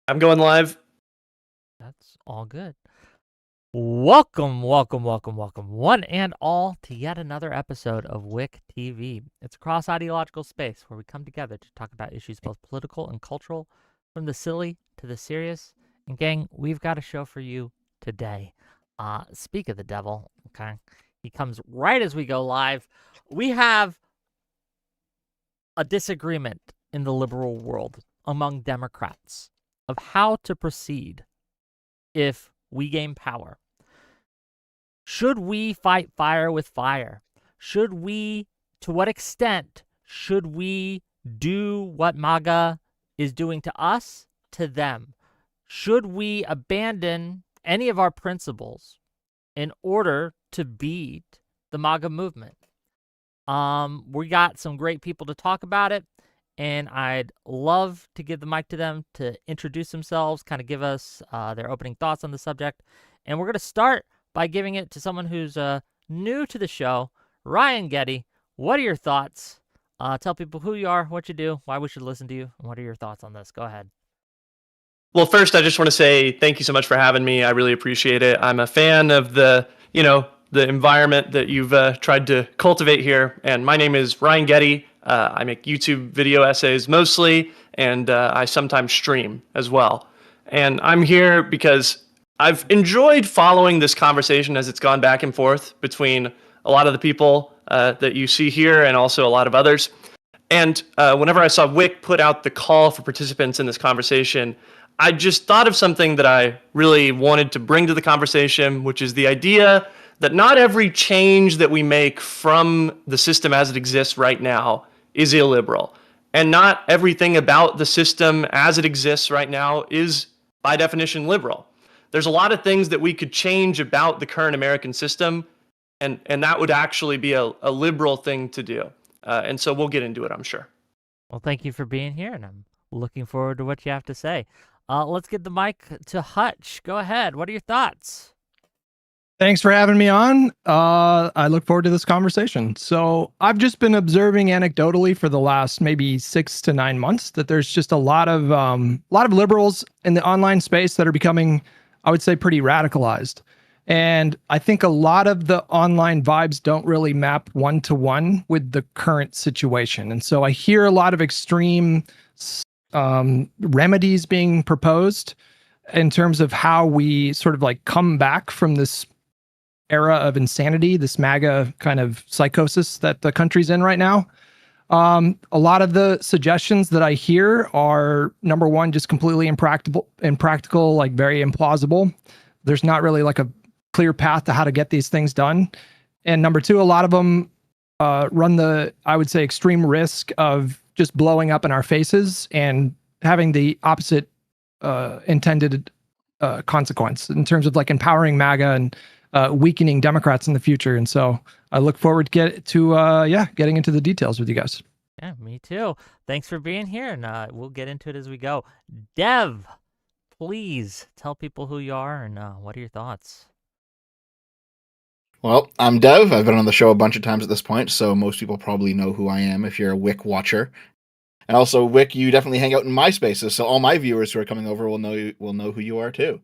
I'm going live. That's all good. Welcome, one and all, to yet another episode of WIC TV. It's a cross-ideological space where we come together to talk about issues both political and cultural, from the silly to the serious. And gang, we've got a show for you today. Speak of the devil, okay? He comes right as we go live. We have a disagreement in the liberal world among Democrats of how to proceed if we gain power. Should we fight fire with fire? To what extent should we do what MAGA is doing to us, to them? Should we abandon any of our principles in order to beat the MAGA movement? We got some great people to talk about it, and I'd love to give the mic to them to introduce themselves, kind of give us their opening thoughts on the subject. And we're going to start by giving it to someone who's new to the show. Ryan Geddie, what are your thoughts? Tell people who you are, what you do, why we should listen to you, and what are your thoughts on this? Go ahead. Well, first, I just want to say thank you so much for having me. I really appreciate it. I'm a fan of the environment that you've tried to cultivate here. And my name is Ryan Geddie. I make YouTube video essays mostly, and I sometimes stream as well. And I'm here because I've enjoyed following this conversation as it's gone back and forth between a lot of the people that you see here and also a lot of others. And whenever I saw WIC put out the call for participants in this conversation, I just thought of something that I really wanted to bring to the conversation, which is the idea that not every change that we make from the system as it exists right now is illiberal. And not everything about the system as it exists right now is, by definition, liberal. There's a lot of things that we could change about the current American system, and that would actually be a liberal thing to do. And so we'll get into it, I'm sure. Well, thank you for being here, and I'm looking forward to what you have to say. Let's get the mic to Hutch. Go ahead. What are your thoughts? Thanks for having me on. I look forward to this conversation. So I've just been observing anecdotally for the last maybe 6 to 9 months that there's just a lot of liberals in the online space that are becoming, I would say, pretty radicalized. And I think a lot of the online vibes don't really map one-to-one with the current situation. And so I hear a lot of extreme remedies being proposed in terms of how we sort of like come back from this era of insanity, this MAGA kind of psychosis that the country's in right now. A lot of the suggestions that I hear are, number one, just completely impractical, like very implausible. There's not really like a clear path to how to get these things done. And number two, a lot of them run the, I would say, extreme risk of just blowing up in our faces and having the opposite intended consequence in terms of like empowering MAGA and weakening Democrats in the future. And so I look forward to getting into the details with you guys. Yeah, me too. Thanks for being here, and we'll get into it as we go. Dev, please tell people who you are and what are your thoughts? Well, I'm Dev. I've been on the show a bunch of times at this point, so most people probably know who I am if you're a WIC watcher. And also, WIC, you definitely hang out in my spaces, so all my viewers who are coming over will know who you are too.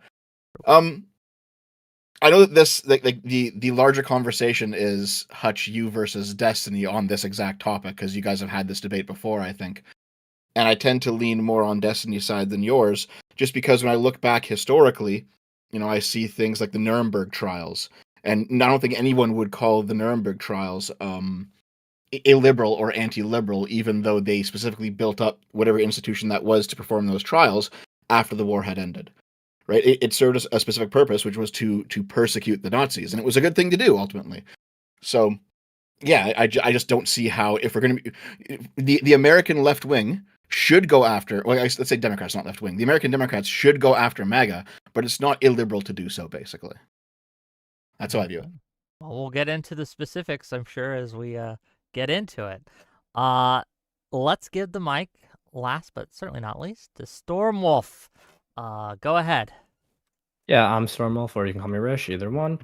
I know that this the larger conversation is Hutch, you versus Destiny on this exact topic, because you guys have had this debate before, I think. And I tend to lean more on Destiny's side than yours, just because when I look back historically, I see things like the Nuremberg trials. And I don't think anyone would call the Nuremberg trials illiberal or anti-liberal, even though they specifically built up whatever institution that was to perform those trials after the war had ended. Right? It served a specific purpose, which was to persecute the Nazis, and it was a good thing to do ultimately. So, yeah, I just don't see how, if we're going to be the American left wing should go after, well, let's say Democrats, not left wing. The American Democrats should go after MAGA, but it's not illiberal to do so, basically. That's how I view it. Well, we'll get into the specifics, I'm sure, as we get into it. Let's give the mic, last but certainly not least, to Stormwolf. Go ahead. Yeah, I'm Stormwolf, or you can call me Rish, either one.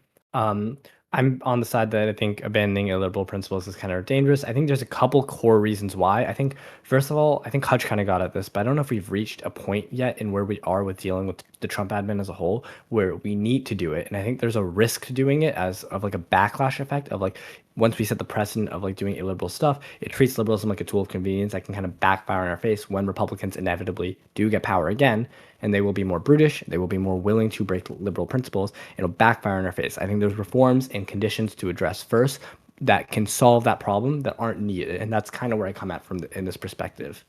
I'm on the side that I think abandoning illiberal principles is kind of dangerous. I think there's a couple core reasons why. I think, first of all, I think Hutch kind of got at this, but I don't know if we've reached a point yet in where we are with dealing with the Trump admin as a whole, where we need to do it. And I think there's a risk to doing it as of like a backlash effect of like, once we set the precedent of like doing illiberal stuff, it treats liberalism like a tool of convenience that can kind of backfire in our face when Republicans inevitably do get power again, and they will be more brutish, they will be more willing to break liberal principles, and it'll backfire in our face. I think there's reforms and conditions to address first that can solve that problem that aren't needed, and that's kind of where I come at from in this perspective.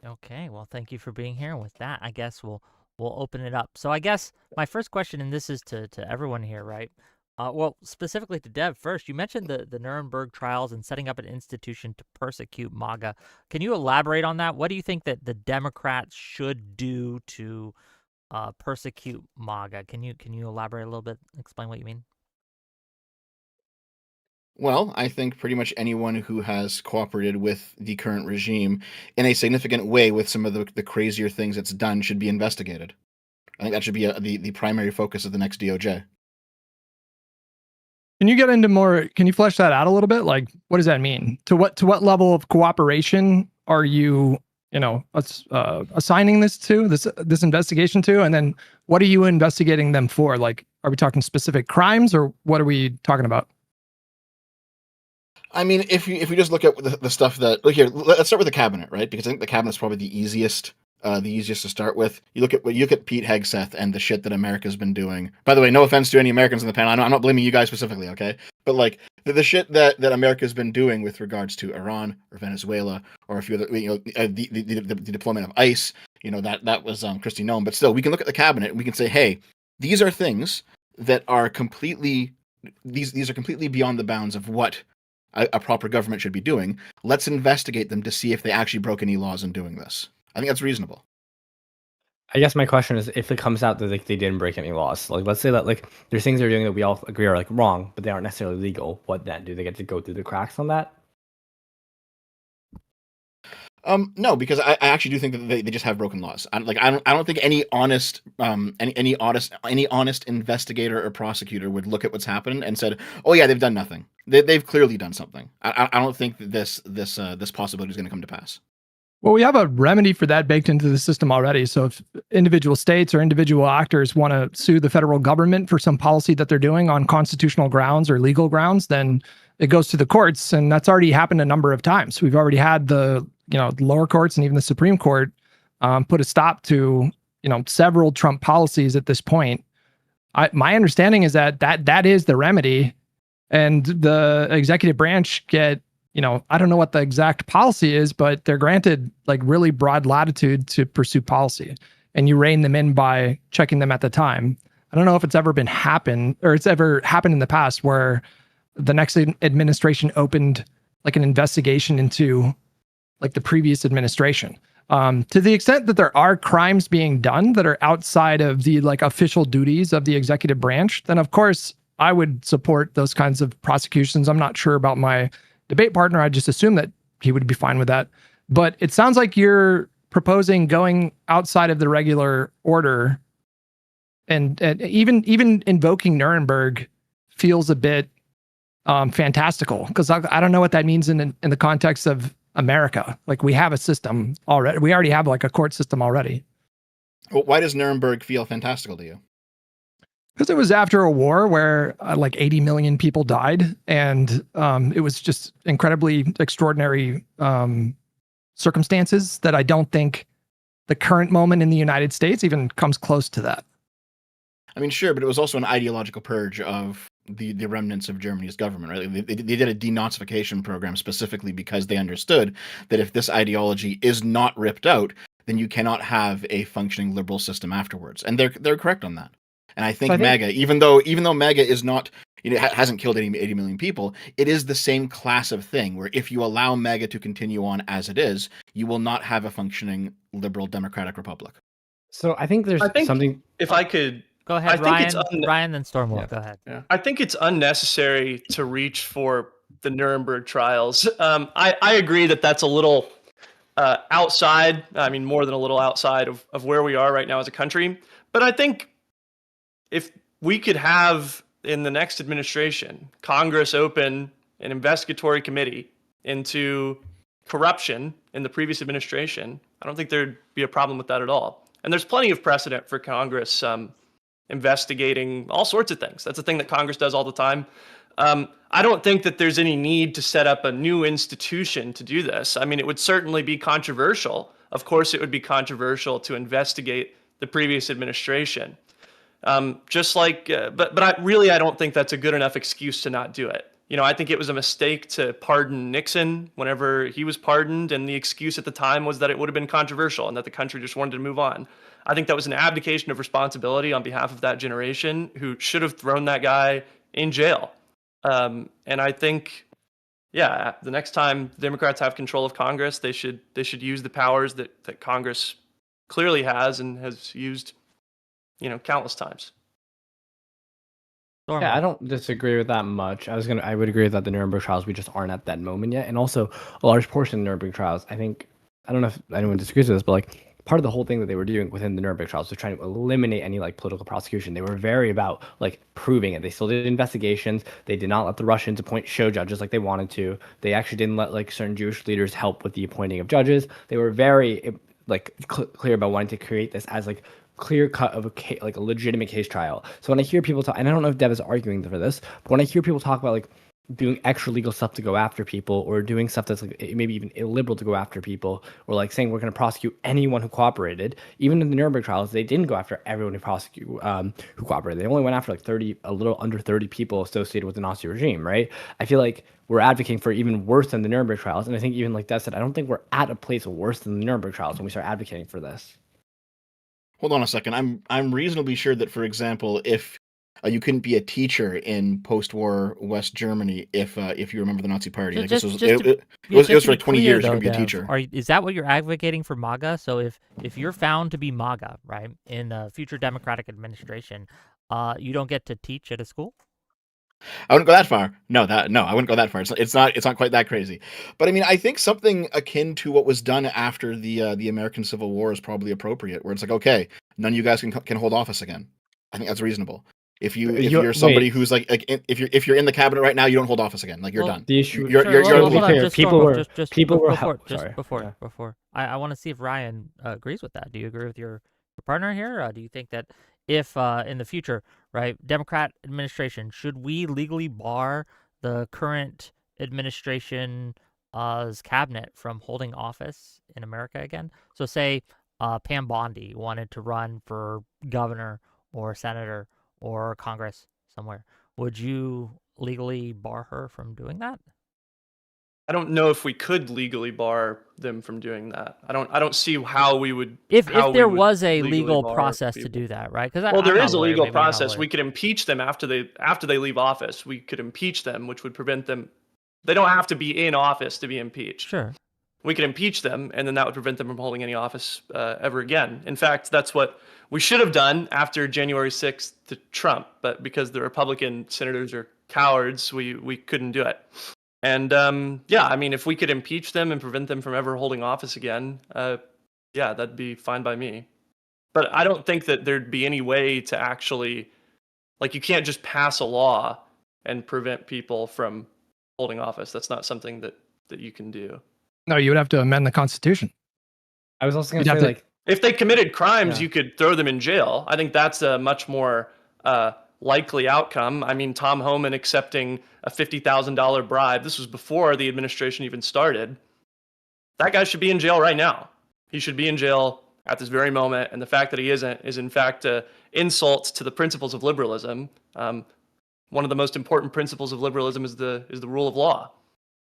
Okay, well, thank you for being here. And with that, I guess we'll open it up. So I guess my first question, and this is to everyone here, right? Well, specifically to Dev first, you mentioned the Nuremberg trials and setting up an institution to persecute MAGA. Can you elaborate on that? What do you think that the Democrats should do to persecute MAGA? Can you elaborate a little bit, explain what you mean? Well, I think pretty much anyone who has cooperated with the current regime in a significant way with some of the crazier things it's done should be investigated. I think that should be the primary focus of the next DOJ. Can you get into more? Can you flesh that out a little bit? Like, what does that mean? To what level of cooperation are you, assigning this investigation to? And then what are you investigating them for? Like, are we talking specific crimes, or what are we talking about? I mean, if you just look at the stuff that, look here, let's start with the cabinet, right? Because I think the cabinet's probably the easiest to start with. You look at Pete Hegseth and the shit that America's been doing. By the way, no offense to any Americans in the panel. I'm not blaming you guys specifically, okay? But like the shit that America's been doing with regards to Iran or Venezuela or a few other, the deployment of ICE, that was Kristi Noem. But still, we can look at the cabinet and we can say, hey, these are things that are completely these are completely beyond the bounds of what a proper government should be doing. Let's investigate them to see if they actually broke any laws in doing this. I think that's reasonable. I guess my question is, if it comes out that like they didn't break any laws, like let's say that like there's things they're doing that we all agree are like wrong, but they aren't necessarily legal. What then? Do they get to go through the cracks on that? No, because I actually do think that they just have broken laws. I don't think any honest investigator or prosecutor would look at what's happened and said, oh yeah, they've done nothing. They've clearly done something. I don't think that this possibility is going to come to pass. Well, we have a remedy for that baked into the system already. So if individual states or individual actors want to sue the federal government for some policy that they're doing on constitutional grounds or legal grounds, then it goes to the courts. And that's already happened a number of times. We've already had the lower courts and even the Supreme Court put a stop to several Trump policies at this point. My understanding is that is the remedy, and the executive branch get, I don't know what the exact policy is, but they're granted like really broad latitude to pursue policy, and you rein them in by checking them at the time. I don't know if it's ever happened in the past where the next administration opened like an investigation into like the previous administration. To the extent that there are crimes being done that are outside of the like official duties of the executive branch, then of course I would support those kinds of prosecutions. I'm not sure about my debate partner. I just assume that he would be fine with that. But it sounds like you're proposing going outside of the regular order, and even invoking Nuremberg feels a bit fantastical, because I don't know what that means in the context of America. Like, we have a system already. We already have like a court system already. Well, why does Nuremberg feel fantastical to you? Because it was after a war where like 80 million people died, and it was just incredibly extraordinary circumstances that I don't think the current moment in the United States even comes close to that. I mean, sure, but it was also an ideological purge of the remnants of Germany's government, right? They did a denazification program specifically because they understood that if this ideology is not ripped out, then you cannot have a functioning liberal system afterwards. And they're correct on that. And I think MAGA, even though MAGA is not, hasn't killed 80 million people, it is the same class of thing where if you allow MAGA to continue on as it is, you will not have a functioning liberal democratic republic. So I think something. If I could. Go ahead, Ryan. Ryan, then Stormwolf. Yeah. Go ahead. Yeah. I think it's unnecessary to reach for the Nuremberg trials. I agree that that's a little outside. I mean, more than a little outside of where we are right now as a country. But I think if we could have in the next administration, Congress open an investigatory committee into corruption in the previous administration, I don't think there'd be a problem with that at all. And there's plenty of precedent for Congress investigating all sorts of things. That's a thing that Congress does all the time. I don't think that there's any need to set up a new institution to do this. I mean, it would certainly be controversial. Of course, it would be controversial to investigate the previous administration. But I don't think that's a good enough excuse to not do it. You know, I think it was a mistake to pardon Nixon whenever he was pardoned, and the excuse at the time was that it would have been controversial and that the country just wanted to move on. I think that was an abdication of responsibility on behalf of that generation who should have thrown that guy in jail. And I think, the next time Democrats have control of Congress, they should use the powers that Congress clearly has and has used, countless times. Yeah, I don't disagree with that much. I would agree that the Nuremberg trials, we just aren't at that moment yet. And also a large portion of the Nuremberg trials, I don't know if anyone disagrees with this, but like part of the whole thing that they were doing within the Nuremberg trials was trying to eliminate any like political prosecution. They were very about like proving it. They still did investigations. They did not let the Russians appoint show judges like they wanted to. They actually didn't let like certain Jewish leaders help with the appointing of judges. They were very like clear about wanting to create this as like clear cut of a legitimate case trial. So when I hear people talk, and I don't know if Dev is arguing for this, but when I hear people talk about like doing extra legal stuff to go after people, or doing stuff that's like maybe even illiberal to go after people, or like saying we're going to prosecute anyone who cooperated, even in the Nuremberg trials, they didn't go after everyone who cooperated. They only went after like a little under 30 people associated with the Nazi regime, right? I feel like we're advocating for even worse than the Nuremberg trials, and I think even like Dev said, I don't think we're at a place worse than the Nuremberg trials when we start advocating for this. Hold on a second. I'm reasonably sure that, for example, if you couldn't be a teacher in post-war West Germany if you remember the Nazi Party. It was for like 20 years you could be a teacher. Is that what you're advocating for MAGA? So if you're found to be MAGA, right, in a future Democratic administration, you don't get to teach at a school? I wouldn't go that far. No, I wouldn't go that far. It's not quite that crazy. But I mean, I think something akin to what was done after the American Civil War is probably appropriate, where it's like, okay, none of you guys can hold office again. I think that's reasonable. If you're somebody who's like if you're in the cabinet right now, you don't hold office again. Like you're done. The issue. Before. I want to see if Ryan agrees with that. Do you agree with your partner here? Do you think that if in the future, right, Democrat administration, should we legally bar the current administration's cabinet from holding office in America again? So say Pam Bondi wanted to run for governor or senator or Congress somewhere. Would you legally bar her from doing that? I don't know if we could legally bar them from doing that. I don't see how we would. If there was a legal process to do that, right? Because there is a legal process. We could impeach them after they leave office. We could impeach them, which would prevent them. They don't have to be in office to be impeached. Sure. We could impeach them, and then that would prevent them from holding any office ever again. In fact, that's what we should have done after January 6th to Trump, but because the Republican senators are cowards, we couldn't do it. And I mean, if we could impeach them and prevent them from ever holding office again, that'd be fine by me. But I don't think that there'd be any way to actually, like, you can't just pass a law and prevent people from holding office. That's not something that you can do. No, you would have to amend the Constitution. I was also going to say, like, if they committed crimes, you could throw them in jail. I think that's a much more likely outcome. I mean, Tom Homan accepting a $50,000 bribe. This was before the administration even started. That guy should be in jail right now. He should be in jail at this very moment. And the fact that he isn't is, in fact, insult to the principles of liberalism. One of the most important principles of liberalism is the rule of law.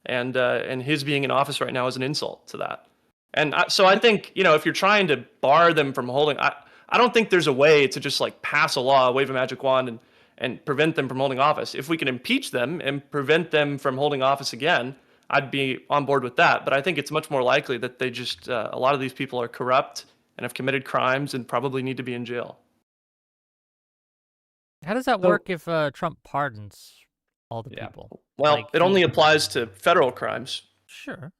And his being in office right now is an insult to that. And so I think, if you're trying to bar them from holding, I don't think there's a way to just like pass a law, wave a magic wand, and prevent them from holding office. If we can impeach them and prevent them from holding office again, I'd be on board with that. But I think it's much more likely that they just, a lot of these people are corrupt and have committed crimes and probably need to be in jail. How does that work if Trump pardons all the people? Well, it only applies to federal crimes. Sure.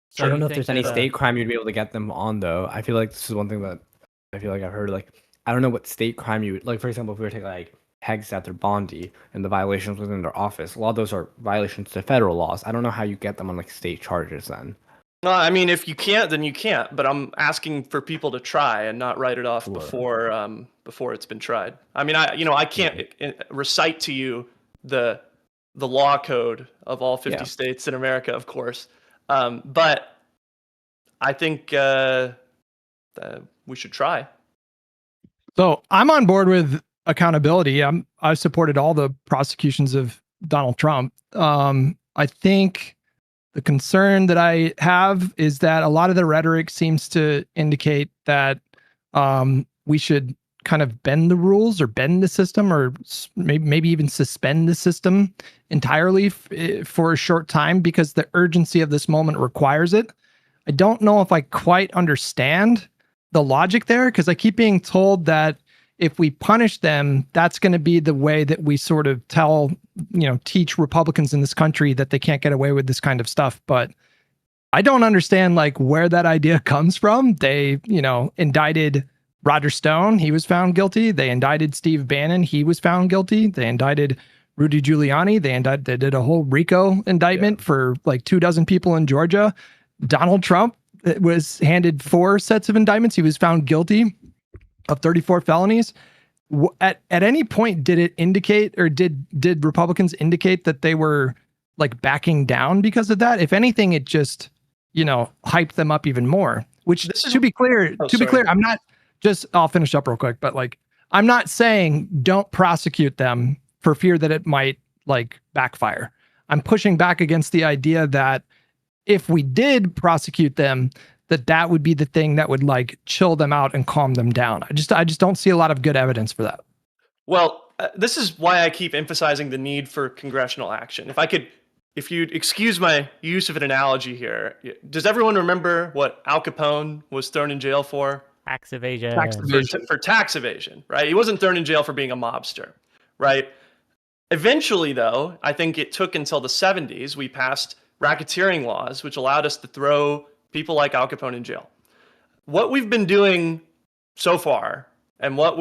So I don't know if there's any state crime you'd be able to get them on, though. I feel like this is one thing that I feel like I've heard. Like, I don't know what state crime you would, like, for example, if we were to take like pegs at their bondi and the violations within their office, a lot of those are violations to federal laws. I don't know how you get them on like state charges then. No, I mean, if you can't, then you can't. But I'm asking for people to try and not write it off before it's been tried. I mean, I can't recite to you the law code of all 50 states in America, of course. But I think we should try. So I'm on board with accountability. I supported all the prosecutions of Donald Trump. I think the concern that I have is that a lot of the rhetoric seems to indicate that we should kind of bend the rules or bend the system, or maybe even suspend the system entirely for a short time because the urgency of this moment requires it. I don't know if I quite understand the logic there, because I keep being told that if we punish them, that's going to be the way that we sort of teach Republicans in this country that they can't get away with this kind of stuff. But I don't understand like where that idea comes from. They, indicted Roger Stone. He was found guilty. They indicted Steve Bannon. He was found guilty. They indicted Rudy Giuliani. They did a whole RICO indictment for like 24 people in Georgia. Donald Trump was handed 4 sets of indictments. He was found guilty of 34 felonies. At any point, did it indicate, or did Republicans indicate that they were like backing down because of that? If anything, it just, hyped them up even more. Which, to be clear, I'm not just, I'll finish up real quick, but like, I'm not saying don't prosecute them for fear that it might like backfire. I'm pushing back against the idea that if we did prosecute them, that would be the thing that would like chill them out and calm them down. I just don't see a lot of good evidence for that. Well, this is why I keep emphasizing the need for congressional action. If you'd excuse my use of an analogy here, does everyone remember what Al Capone was thrown in jail for? Tax evasion. For tax evasion, right? He wasn't thrown in jail for being a mobster, right? Eventually, though, I think it took until the 70s, we passed racketeering laws, which allowed us to throw people like Al Capone in jail. What we've been doing so far, and what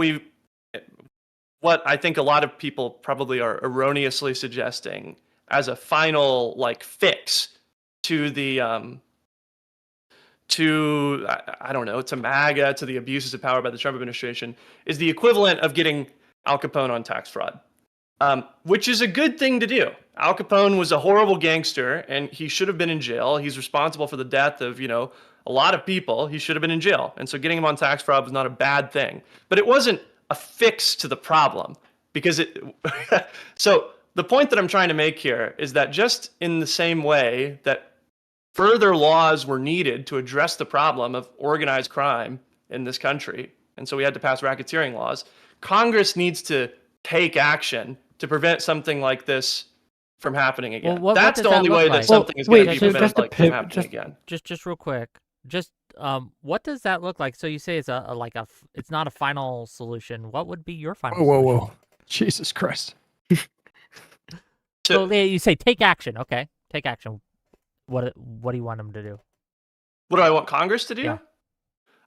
I think a lot of people probably are erroneously suggesting as a final like fix to the to MAGA, to the abuses of power by the Trump administration, is the equivalent of getting Al Capone on tax fraud, which is a good thing to do. Al Capone was a horrible gangster, and he should have been in jail. He's responsible for the death of, a lot of people. He should have been in jail. And so getting him on tax fraud was not a bad thing. But it wasn't a fix to the problem, because so the point that I'm trying to make here is that just in the same way that further laws were needed to address the problem of organized crime in this country, and so we had to pass racketeering laws, Congress needs to take action to prevent something like this from happening again. Well, that's the only way that something is going to be prevented from happening again. Just real quick, what does that look like? So you say it's it's not a final solution. What would be your final solution? Whoa. Jesus Christ. So you say take action. Okay, take action. What do you want them to do? What do I want Congress to do? Yeah.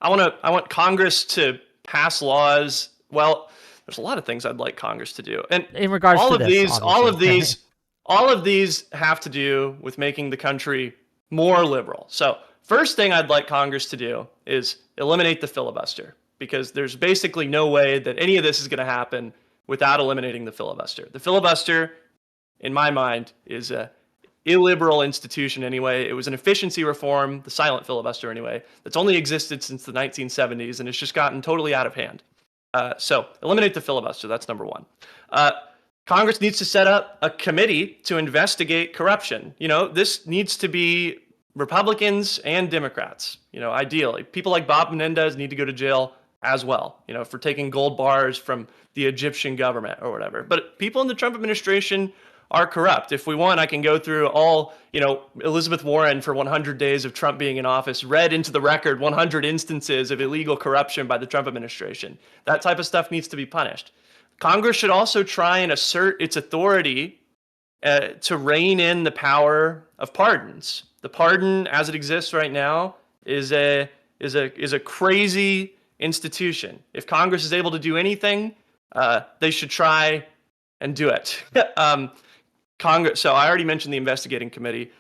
I want Congress to pass laws. Well, there's a lot of things I'd like Congress to do, and in regards all to of this, these, obviously. all of these have to do with making the country more liberal. So first thing I'd like Congress to do is eliminate the filibuster, because there's basically no way that any of this is going to happen without eliminating the filibuster. The filibuster, in my mind, is a illiberal institution anyway. It was an efficiency reform, the silent filibuster anyway, that's only existed since the 1970s, and it's just gotten totally out of hand. So eliminate the filibuster. That's number one. Congress needs to set up a committee to investigate corruption. This needs to be Republicans and Democrats. Ideally, people like Bob Menendez need to go to jail as well, for taking gold bars from the Egyptian government or whatever. But people in the Trump administration are corrupt. If we want, I can go through all, Elizabeth Warren for 100 days of Trump being in office, read into the record 100 instances of illegal corruption by the Trump administration. That type of stuff needs to be punished. Congress should also try and assert its authority to rein in the power of pardons. The pardon, as it exists right now, is a crazy institution. If Congress is able to do anything they should try and do it. Congress. So I already mentioned the investigating committee.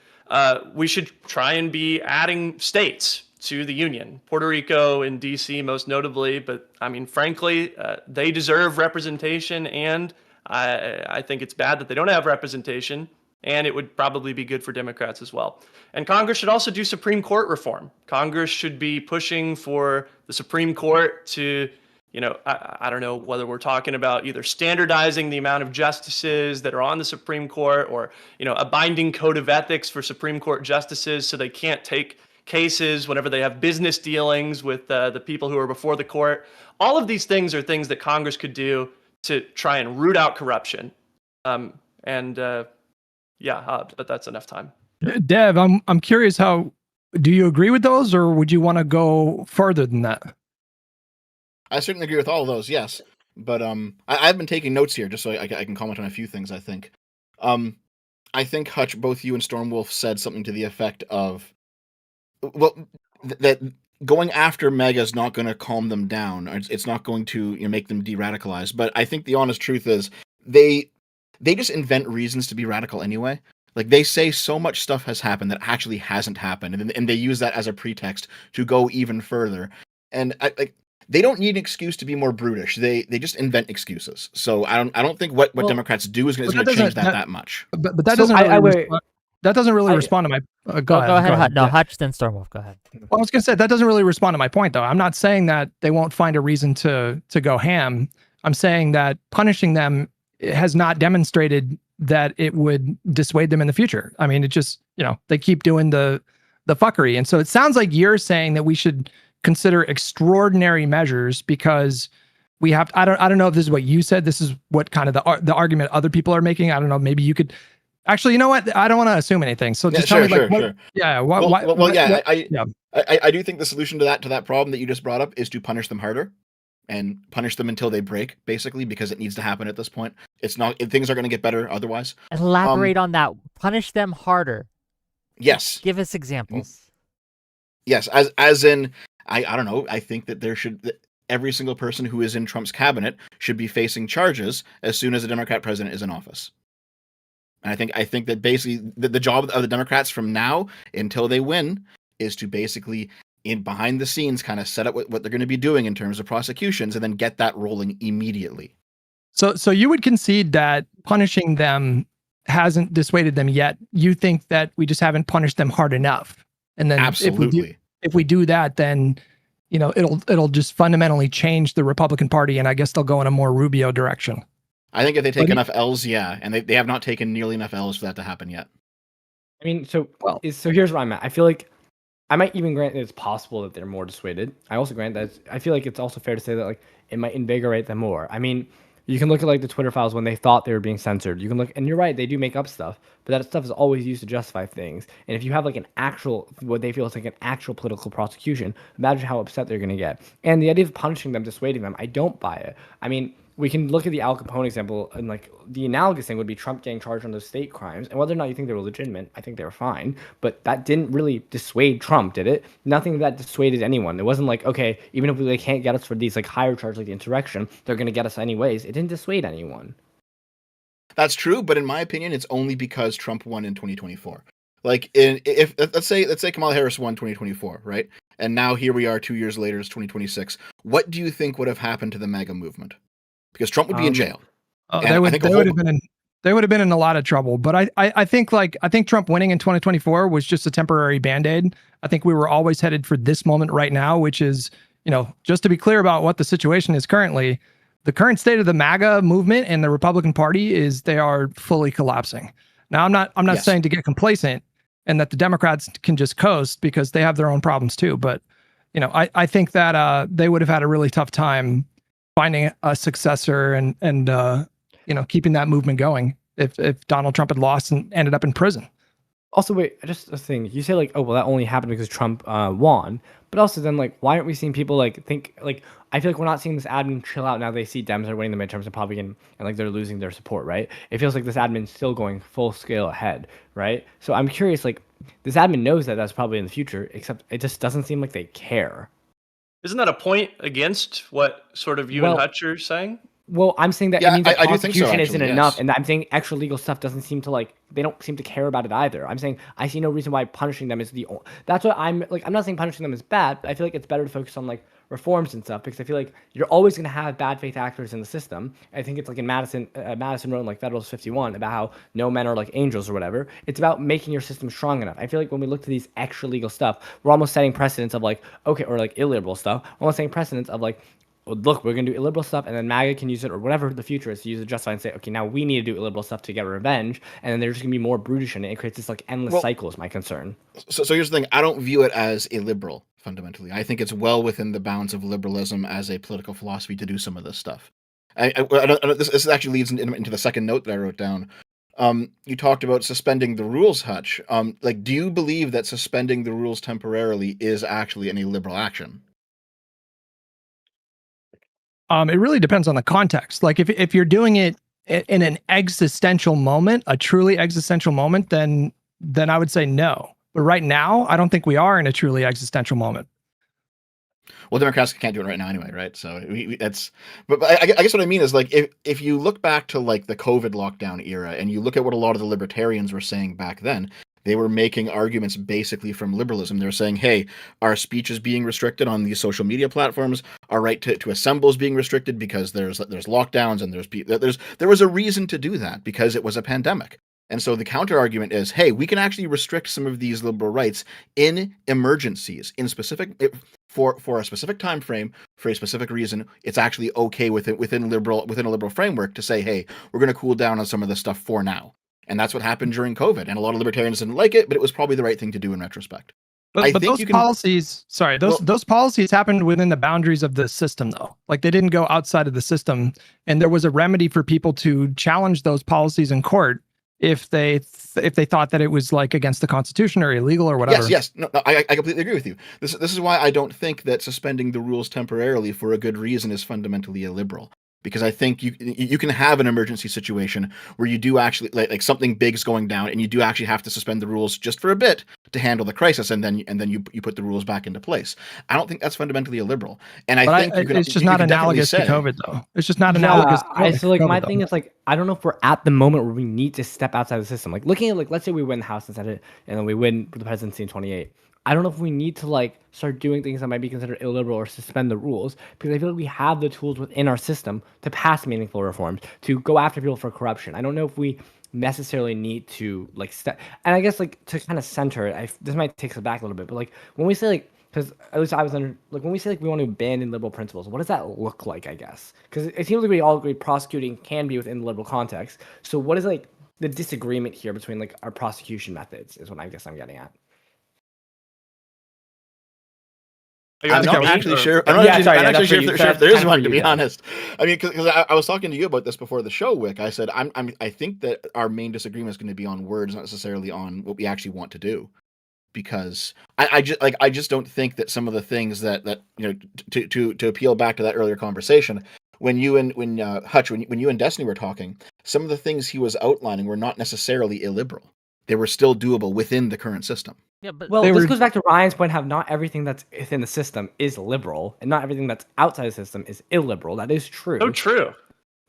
We should try and be adding states to the union, Puerto Rico and DC most notably. But I mean, frankly, they deserve representation, and I think it's bad that they don't have representation, and it would probably be good for Democrats as well. And Congress should also do Supreme Court reform. Congress should be pushing for the Supreme Court to, I don't know whether we're talking about either standardizing the amount of justices that are on the Supreme Court, or, a binding code of ethics for Supreme Court justices so they can't take cases whenever they have business dealings with the people who are before the court. All of these things are things that Congress could do to try and root out corruption. But that's enough time. Dev, I'm curious, do you agree with those, or would you want to go further than that? I certainly agree with all of those, yes. But I've been taking notes here just so I can comment on a few things, I think. I think, Hutch, both you and Stormwolf said something to the effect of, that going after MAGA is not going to calm them down. It's not going to make them de-radicalize. But I think the honest truth is they just invent reasons to be radical anyway. Like, they say so much stuff has happened that actually hasn't happened, and they use that as a pretext to go even further. And they don't need an excuse to be more brutish. They just invent excuses. So I don't think what Democrats do is going to change that much. But that doesn't that doesn't really respond to my. Go ahead. No, Hutch, then Stormwolf. Go ahead. Well, I was going to say that doesn't really respond to my point, though. I'm not saying that they won't find a reason to go ham. I'm saying that punishing them has not demonstrated that it would dissuade them in the future. I mean, it just, they keep doing the fuckery. And so it sounds like you're saying that we should consider extraordinary measures because we have, I don't know if this is what you said. This is what kind of the argument other people are making. I don't know. Maybe you could actually, you know what? I don't want to assume anything. So just tell me, sure. Yeah. I do think the solution to that problem that you just brought up is to punish them harder and punish them until they break, basically, because it needs to happen at this point. Things are going to get better otherwise. Elaborate on that. Punish them harder. Yes. Give us examples. Yes, as in, I don't know. I think that every single person who is in Trump's cabinet should be facing charges as soon as a Democrat president is in office. And I think that basically the job of the Democrats from now until they win is to basically, in behind the scenes, kind of set up what they're going to be doing in terms of prosecutions, and then get that rolling immediately. So you would concede that punishing them hasn't dissuaded them yet. You think that we just haven't punished them hard enough. And then absolutely, if we do that, then it'll just fundamentally change the Republican Party, and I guess they'll go in a more Rubio direction. I think if they take enough L's, yeah, and they have not taken nearly enough L's for that to happen yet. I mean, so here's where I'm at. I feel like I might even grant that it's possible that they're more dissuaded. I also grant that I feel like it's also fair to say that it might invigorate them more. I mean, you can look at the Twitter files when they thought they were being censored. You can look, and you're right, they do make up stuff, but that stuff is always used to justify things. And if you have an actual, what they feel is an actual political prosecution, imagine how upset they're going to get. And the idea of punishing them, dissuading them, I don't buy it. I mean, we can look at the Al Capone example, and the analogous thing would be Trump getting charged on those state crimes, and whether or not you think they were legitimate, I think they were fine, but that didn't really dissuade Trump, did it? Nothing of that dissuaded anyone. It wasn't okay, even if they can't get us for these higher charges like the insurrection, they're going to get us anyways. It didn't dissuade anyone. That's true, but in my opinion, it's only because Trump won in 2024. If let's say Kamala Harris won 2024, right? And now here we are 2 years later, it's 2026. What do you think would have happened to the MAGA movement? Because Trump would be in jail. They would have been in a lot of trouble. But I think Trump winning in 2024 was just a temporary Band-Aid. I think we were always headed for this moment right now, which is, just to be clear about what the situation is currently, the current state of the MAGA movement and the Republican Party is they are fully collapsing. Now, I'm not saying to get complacent and that the Democrats can just coast, because they have their own problems too. But, I think that they would have had a really tough time finding a successor and keeping that movement going if Donald Trump had lost and ended up in prison. Also, wait, just a thing. You say that only happened because Trump won, but also then why aren't we seeing people think I feel like we're not seeing this admin chill out now they see Dems are winning the midterms and probably and they're losing their support, right? It feels like this admin's still going full scale ahead, right? So I'm curious, this admin knows that that's probably in the future, except it just doesn't seem like they care. Isn't that a point against what sort of you and Hutch are saying? Well, I'm saying that Yeah, it means that I do think so, prosecution isn't actually, enough, yes. and I'm saying extra legal stuff doesn't seem to like they don't seem to care about it either. I'm saying I see no reason why punishing them is that's what I'm like. I'm not saying punishing them is bad, but I feel like it's better to focus on like reforms and stuff because I feel like you're always going to have bad faith actors in the system. I think it's like in Madison wrote in like Federalist 51 about how no men are like angels or whatever. It's about making your system strong enough. I feel like when we look to these extra legal stuff, we're almost setting precedents of like okay, or like illiberal stuff. We're almost setting precedents of like well, look, we're going to do illiberal stuff, and then MAGA can use it, or whatever the future is, to use it justify and say, okay, now we need to do illiberal stuff to get revenge, and then there's just going to be more brutish in it. It creates this like endless cycle is my concern. So here's the thing. I don't view it as illiberal, fundamentally. I think it's well within the bounds of liberalism as a political philosophy to do some of this stuff. This actually leads into the second note that I wrote down. You talked about suspending the rules, Hutch. Like, do you believe that suspending the rules temporarily is actually an illiberal action? It really depends on the context. Like if you're doing it in an existential moment, a truly existential moment, then I would say no. But right now, I don't think we are in a truly existential moment. Well, Democrats can't do it right now anyway, right? So that's. But I guess what I mean is like if you look back to like the COVID lockdown era and you look at what a lot of the libertarians were saying back then, they were making arguments basically from liberalism. They were saying, hey, our speech is being restricted on these social media platforms. Our right to assemble is being restricted because there's lockdowns and there was a reason to do that because it was a pandemic. And so the counter argument is, hey, we can actually restrict some of these liberal rights in emergencies, in specific for a specific time frame, for a specific reason. It's actually okay within a liberal framework to say, hey, we're going to cool down on some of this stuff for now. And that's what happened during COVID. And a lot of libertarians didn't like it, but it was probably the right thing to do in retrospect. But those policies, those policies happened within the boundaries of the system, though. Like they didn't go outside of the system, and there was a remedy for people to challenge those policies in court if they thought that it was like against the Constitution or illegal or whatever. Yes. No, I completely agree with you. This is why I don't think that suspending the rules temporarily for a good reason is fundamentally illiberal. Because I think you can have an emergency situation where you do actually like something big's going down and you do actually have to suspend the rules just for a bit to handle the crisis, and then you put the rules back into place. I don't think that's fundamentally illiberal, and I think it's just not analogous to COVID, though. It's just not analogous. I feel like my thing is like I don't know if we're at the moment where we need to step outside the system. Like looking at like let's say we win the House and Senate, and then we win the presidency in 28. I don't know if we need to like start doing things that might be considered illiberal or suspend the rules because I feel like we have the tools within our system to pass meaningful reforms, to go after people for corruption. I don't know if we necessarily need to like step. And I guess like to kind of center it, this might take us back a little bit, but like when we say like, because at least I was under like when we say like we want to abandon liberal principles, what does that look like? I guess because it seems like we all agree prosecuting can be within the liberal context. So what is like the disagreement here between like our prosecution methods is what I guess I'm getting at. I'm not actually sure. I'm not actually sure if there is one, to be honest. I mean, because I was talking to you about this before the show, Wick. I said I think that our main disagreement is going to be on words, not necessarily on what we actually want to do. Because I just don't think that some of the things that you know to appeal back to that earlier conversation when you and Hutch when you and Destiny were talking, some of the things he was outlining were not necessarily illiberal. They were still doable within the current system. Yeah, but this goes back to Ryan's point: how not everything that's within the system is liberal, and not everything that's outside the system is illiberal. That is true. So true.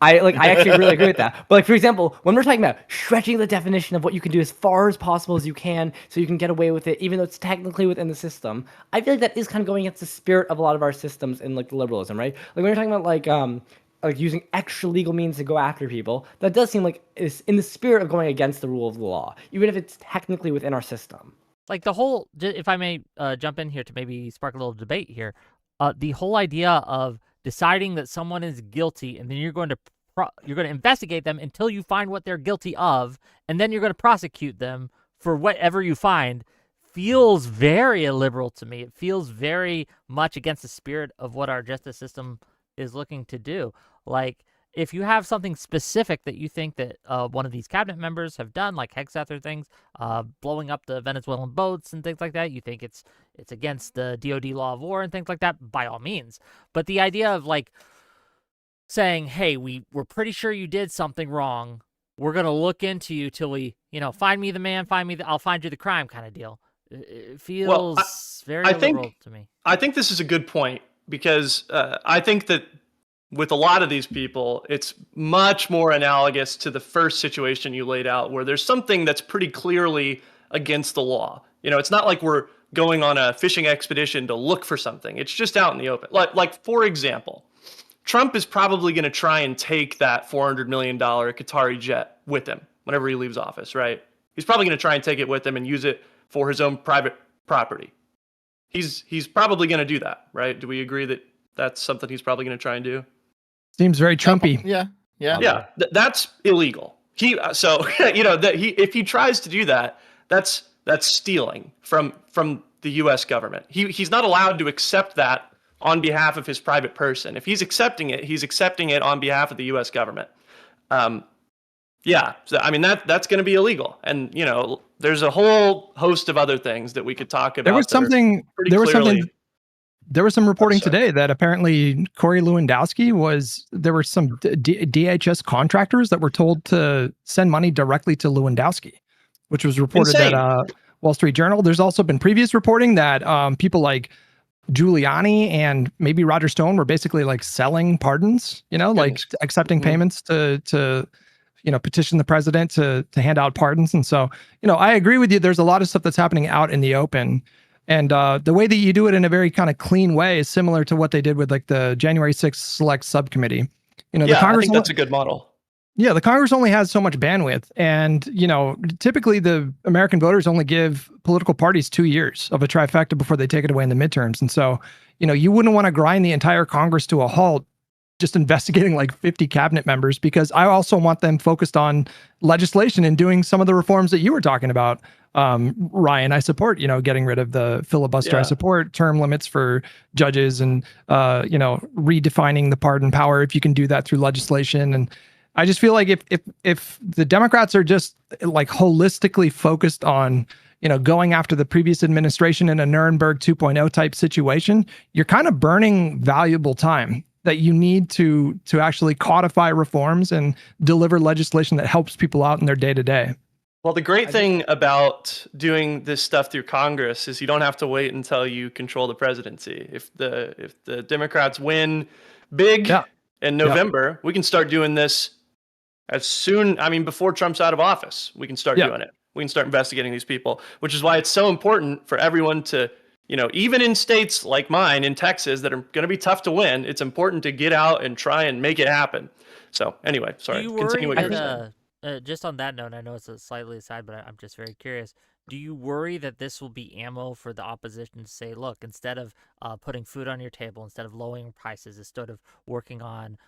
I actually really agree with that. But like for example, when we're talking about stretching the definition of what you can do as far as possible as you can, so you can get away with it, even though it's technically within the system, I feel like that is kind of going against the spirit of a lot of our systems in like liberalism, right? Like when you're talking about like using extra legal means to go after people, that does seem like it's in the spirit of going against the rule of the law, even if it's technically within our system. Like the whole, if I may jump in here to maybe spark a little debate here, the whole idea of deciding that someone is guilty and then you're going to investigate them until you find what they're guilty of, and then you're going to prosecute them for whatever you find feels very illiberal to me. It feels very much against the spirit of what our justice system is looking to do. Like, if you have something specific that you think that one of these cabinet members have done, like Hexether things, blowing up the Venezuelan boats and things like that, you think it's against the DoD law of war and things like that, by all means. But the idea of like saying, hey, we're pretty sure you did something wrong, we're going to look into you till we, find me the man, I'll find you the crime kind of deal. It feels very illiberal to me. I think this is a good point because I think that with a lot of these people, it's much more analogous to the first situation you laid out, where there's something that's pretty clearly against the law. It's not like we're going on a fishing expedition to look for something. It's just out in the open. Like for example, Trump is probably going to try and take that $400 million Qatari jet with him whenever he leaves office, right? He's probably going to try and take it with him and use it for his own private property. He's probably going to do that, right? Do we agree that that's something he's probably going to try and do? Seems very Trumpy. Yeah. That's illegal. If he tries to do that, that's stealing from the U.S. government. He's not allowed to accept that on behalf of his private person. If he's accepting it, he's accepting it on behalf of the U.S. government. So I mean that's going to be illegal, and there's a whole host of other things that we could talk about. There was some reporting today that apparently Corey Lewandowski there were some DHS contractors that were told to send money directly to Lewandowski, which was reported at Wall Street Journal. There's also been previous reporting that people like Giuliani and maybe Roger Stone were basically like selling pardons, like accepting payments to petition the president to hand out pardons. And so, I agree with you. There's a lot of stuff that's happening out in the open. And the way that you do it in a very kind of clean way is similar to what they did with like the January 6th Select Subcommittee. The Congress, I think that's a good model. Yeah, the Congress only has so much bandwidth. And, typically the American voters only give political parties 2 years of a trifecta before they take it away in the midterms. And so, you wouldn't want to grind the entire Congress to a halt just investigating like 50 cabinet members, because I also want them focused on legislation and doing some of the reforms that you were talking about. Ryan, I support, getting rid of the filibuster. Yeah. I support term limits for judges and, redefining the pardon power if you can do that through legislation. And I just feel like if the Democrats are just like holistically focused on, going after the previous administration in a Nuremberg 2.0 type situation, you're kind of burning valuable time that you need to actually codify reforms and deliver legislation that helps people out in their day-to-day. Well, the great thing about doing this stuff through Congress is you don't have to wait until you control the presidency. If the Democrats win big in November, we can start doing this before Trump's out of office. We can start doing it. We can start investigating these people, which is why it's so important for everyone to, even in states like mine in Texas that are going to be tough to win, it's important to get out and try and make it happen. So anyway, sorry, continue what you were saying. Just on that note, I know it's a slightly aside, but I'm just very curious. Do you worry that this will be ammo for the opposition to say, look, instead of putting food on your table, instead of lowering prices, instead of working on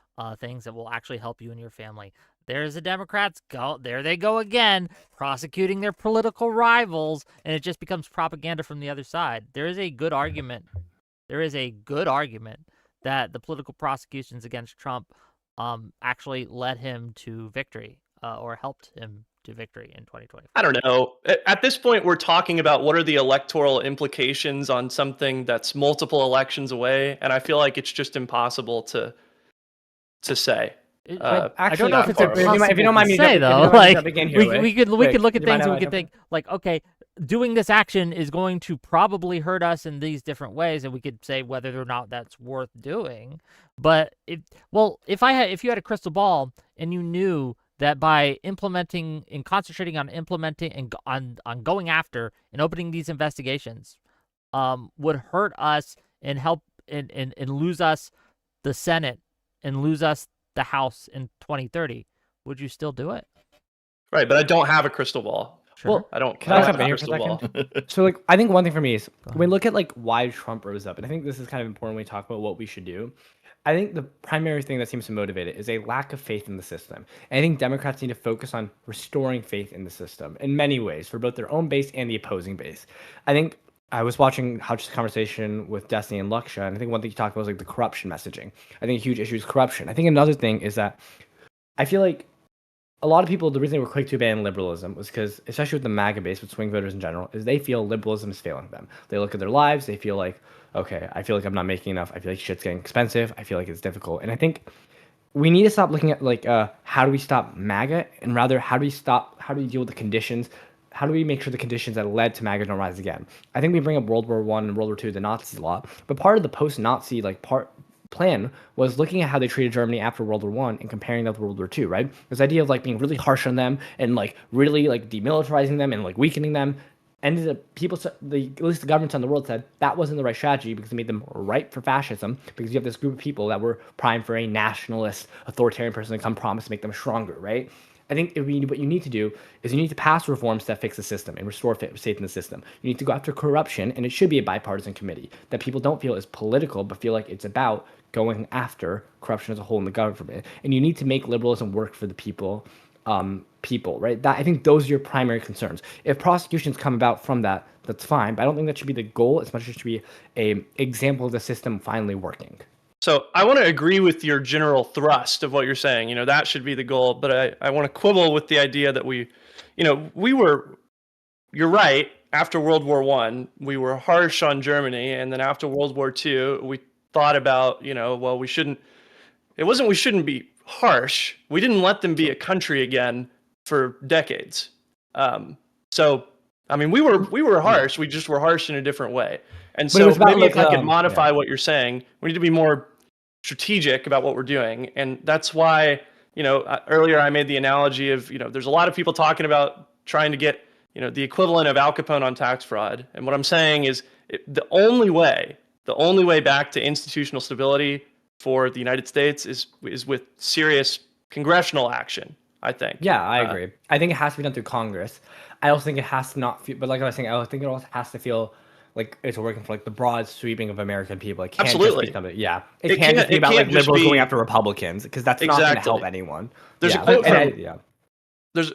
things that will actually help you and your family, there's the Democrats, there they go again, prosecuting their political rivals, and it just becomes propaganda from the other side. There is a good argument that the political prosecutions against Trump actually led him to victory. Or helped him to victory in 2020? I don't know. At this point, we're talking about what are the electoral implications on something that's multiple elections away, and I feel like it's just impossible to say. I don't know if it's impossible if you don't mind me to say, though. Like, we could look at things and we could think, like, okay, doing this action is going to probably hurt us in these different ways, and we could say whether or not that's worth doing. But if you had a crystal ball and you knew that by implementing and concentrating on implementing and on going after and opening these investigations would hurt us and help and lose us the Senate and lose us the House in 2030, would you still do it? Right, but I don't have a crystal ball. Sure. Well, I don't have a crystal ball. So I think one thing for me is when we look at why Trump rose up, and I think this is kind of important when we talk about what we should do. I think the primary thing that seems to motivate it is a lack of faith in the system. And I think Democrats need to focus on restoring faith in the system in many ways for both their own base and the opposing base. I think I was watching Hutch's conversation with Destiny and Luksha, and I think one thing he talked about was the corruption messaging. I think a huge issue is corruption. I think another thing is that I feel like a lot of people, the reason they were quick to abandon liberalism was because, especially with the MAGA base, with swing voters in general, is they feel liberalism is failing them. They look at their lives, they feel like, okay, I feel like I'm not making enough. I feel like shit's getting expensive. I feel like it's difficult. And I think we need to stop looking at how do we stop MAGA, and rather how do we deal with the conditions? How do we make sure the conditions that led to MAGA don't rise again? I think we bring up World War I and World War II, the Nazis a lot, but part of the post-Nazi plan was looking at how they treated Germany after World War One and comparing that to World War Two, right? This idea of like being really harsh on them and like really like demilitarizing them and like weakening them. Ended up at least the governments on the world said that wasn't the right strategy because it made them ripe for fascism, because you have this group of people that were primed for a nationalist authoritarian person to come promise to make them stronger, right? I think what you need to do is you need to pass reforms that fix the system and restore faith in the system. You need to go after corruption, and it should be a bipartisan committee that people don't feel is political, but feel like it's about going after corruption as a whole in the government. And you need to make liberalism work for the people, right? I think those are your primary concerns. If prosecutions come about from that, that's fine, but I don't think that should be the goal as much as it should be a example of the system finally working. So I want to agree with your general thrust of what you're saying. That should be the goal, but I want to quibble with the idea that you're right, after World War I, we were harsh on Germany, and then after World War II, we thought about, well, we shouldn't be harsh. We didn't let them be a country again for decades. So, I mean, we were harsh. We just were harsh in a different way. And so maybe if I could modify what you're saying, we need to be more strategic about what we're doing. And that's why, earlier I made the analogy of, there's a lot of people talking about trying to get, the equivalent of Al Capone on tax fraud. And what I'm saying is the only way back to institutional stability for the United States is with serious congressional action, I think. Yeah, I agree. I think it has to be done through Congress. I also think it has to not feel, but like I was saying, I think it also has to feel like it's working for like the broad sweeping of American people. It can't Absolutely. Just be something, it can't just be about like liberals going after Republicans, because that's not going to help anyone. There's a quote there's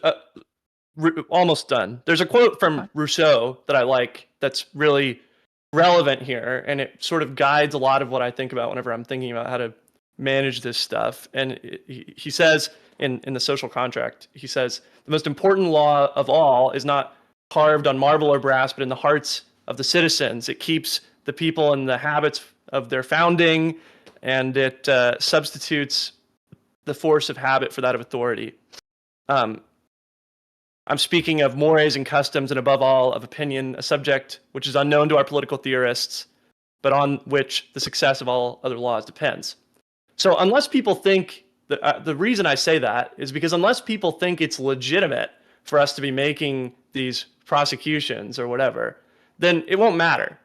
almost done. There's a quote from Rousseau that I like that's really relevant here, and it sort of guides a lot of what I think about whenever I'm thinking about how to manage this stuff. And he says in the Social Contract, he says, the most important law of all is not carved on marble or brass, but in the hearts of the citizens. It keeps the people in the habits of their founding, and it substitutes the force of habit for that of authority. I'm speaking of mores and customs, and above all of opinion, a subject which is unknown to our political theorists, but on which the success of all other laws depends. So unless people think, the reason I say that is because unless people think it's legitimate for us to be making these prosecutions or whatever, then it won't matter,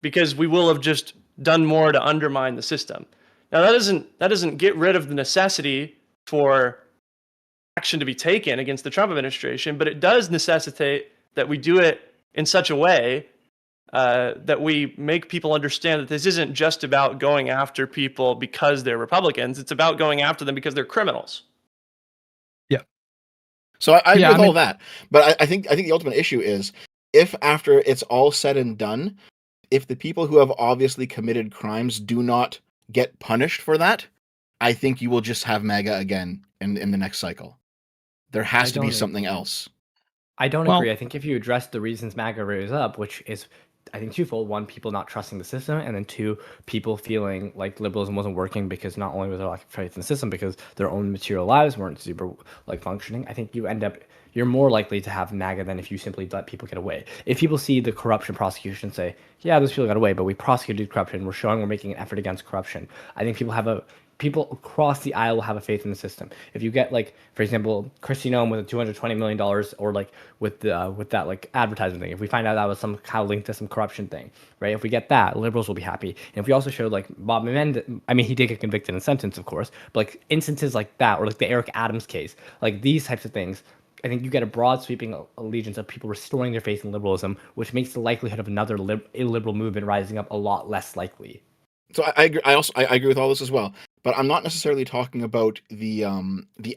because we will have just done more to undermine the system. Now that doesn't get rid of the necessity for action to be taken against the Trump administration, but it does necessitate that we do it in such a way that we make people understand that this isn't just about going after people because they're Republicans. It's about going after them because they're criminals. Yeah. So I agree with all that, but I think the ultimate issue is, if after it's all said and done, if the people who have obviously committed crimes do not get punished for that, I think you will just have MAGA again in the next cycle. There has to be something else. I don't agree. I think if you address the reasons MAGA rose up, which is, I think, twofold. One, people not trusting the system, and then two, people feeling like liberalism wasn't working because not only was there lack of faith in the system, because their own material lives weren't super functioning. I think you're more likely to have MAGA than if you simply let people get away. If people see the corruption prosecution, say, yeah, those people got away, but we prosecuted corruption, we're showing we're making an effort against corruption, I think people across the aisle will have a faith in the system. If you get, like, for example, Kristi Noem with $220 million, or like with that like advertising thing, if we find out that was some kind of linked to some corruption thing, right? If we get that, liberals will be happy. And if we also showed like Bob Menendez, I mean, he did get convicted and sentenced, of course, but like instances like that, or like the Eric Adams case, like these types of things, I think you get a broad sweeping allegiance of people restoring their faith in liberalism, which makes the likelihood of another illiberal movement rising up a lot less likely. So I agree. I agree with all this as well, but I'm not necessarily talking about the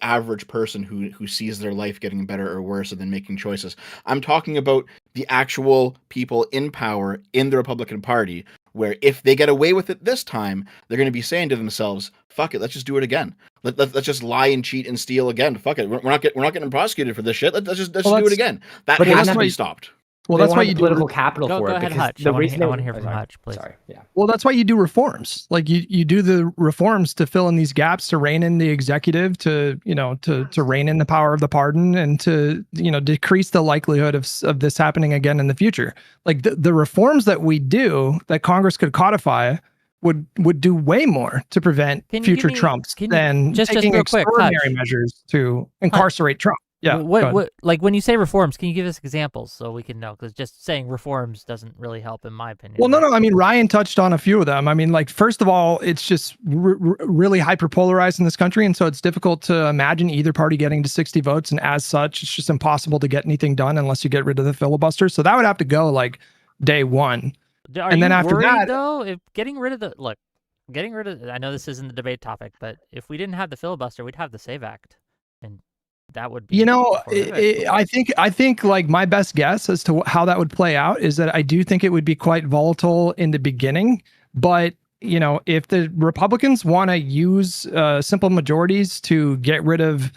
average person who sees their life getting better or worse and then making choices. I'm talking about the actual people in power in the Republican Party, where if they get away with it this time, they're going to be saying to themselves, "Fuck it, let's just do it again. Let's just lie and cheat and steal again. Fuck it, we're not getting prosecuted for this shit. Let's just do it again." That has to be stopped. Well, that's why you do political capital Go for it. ahead, Because Hutch. the I reason want to hear from Hutch, please. Sorry. Yeah. Well, that's why you do reforms. Like you do the reforms to fill in these gaps, to rein in the executive, to rein in the power of the pardon, and to decrease the likelihood of this happening again in the future. Like the reforms that we do that Congress could codify would do way more to prevent Can you future give me- Trumps can you- than just taking real quick, extraordinary Hutch. measures to incarcerate Trump. Yeah. go ahead. What like when you say reforms, can you give us examples so we can know? Because just saying reforms doesn't really help, in my opinion. Well, no. I mean, Ryan touched on a few of them. I mean, like, first of all, it's just really hyperpolarized in this country. And so it's difficult to imagine either party getting to 60 votes. And as such, it's just impossible to get anything done unless you get rid of the filibuster. So that would have to go like day one. Are and then you after worried, that- though, if getting rid of I know this isn't the debate topic, but if we didn't have the filibuster, we'd have the SAVE Act, and that would be horrific. I think like my best guess as to how that would play out is that I do think it would be quite volatile in the beginning, but if the Republicans want to use simple majorities to get rid of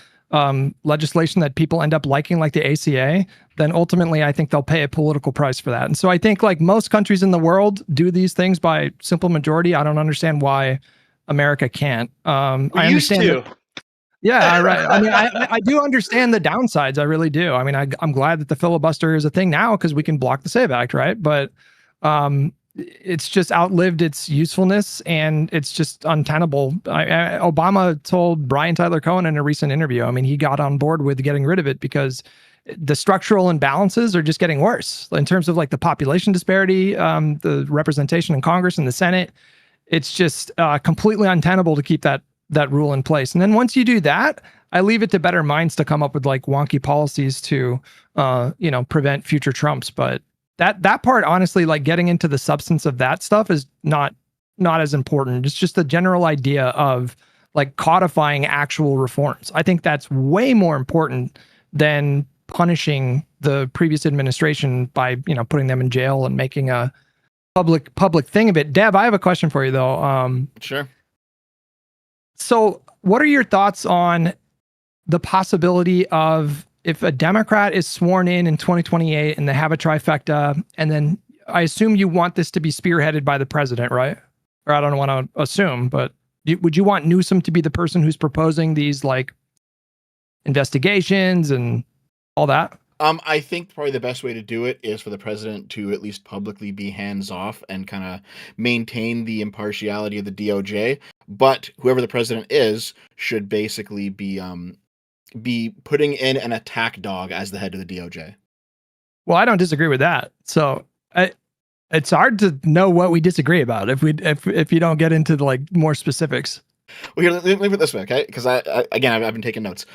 legislation that people end up liking, like the ACA, then ultimately I think they'll pay a political price for that. And so I think like most countries in the world do these things by simple majority. I don't understand why America can't. I understand to. Yeah, right. I mean, I do understand the downsides. I really do. I mean, I'm glad that the filibuster is a thing now because we can block the SAVE Act, right? But it's just outlived its usefulness and it's just untenable. Obama told Brian Tyler Cohen in a recent interview, I mean, he got on board with getting rid of it because the structural imbalances are just getting worse in terms of like the population disparity, the representation in Congress and the Senate. It's just completely untenable to keep that rule in place. And then once you do that, I leave it to better minds to come up with like wonky policies to, prevent future Trumps. But that part, honestly, like getting into the substance of that stuff is not as important. It's just the general idea of like codifying actual reforms. I think that's way more important than punishing the previous administration by, putting them in jail and making a public thing of it. Deb, I have a question for you though. Sure. So what are your thoughts on the possibility of if a Democrat is sworn in 2028 and they have a trifecta, and then I assume you want this to be spearheaded by the president, right? Or I don't want to assume, but would you want Newsom to be the person who's proposing these like investigations and all that? I think probably the best way to do it is for the president to at least publicly be hands off and kind of maintain the impartiality of the DOJ. But whoever the president is should basically be putting in an attack dog as the head of the DOJ. Well, I don't disagree with that. So it's hard to know what we disagree about if you don't get into the like more specifics. Well, here, let me put it this way, okay? Because I've been taking notes.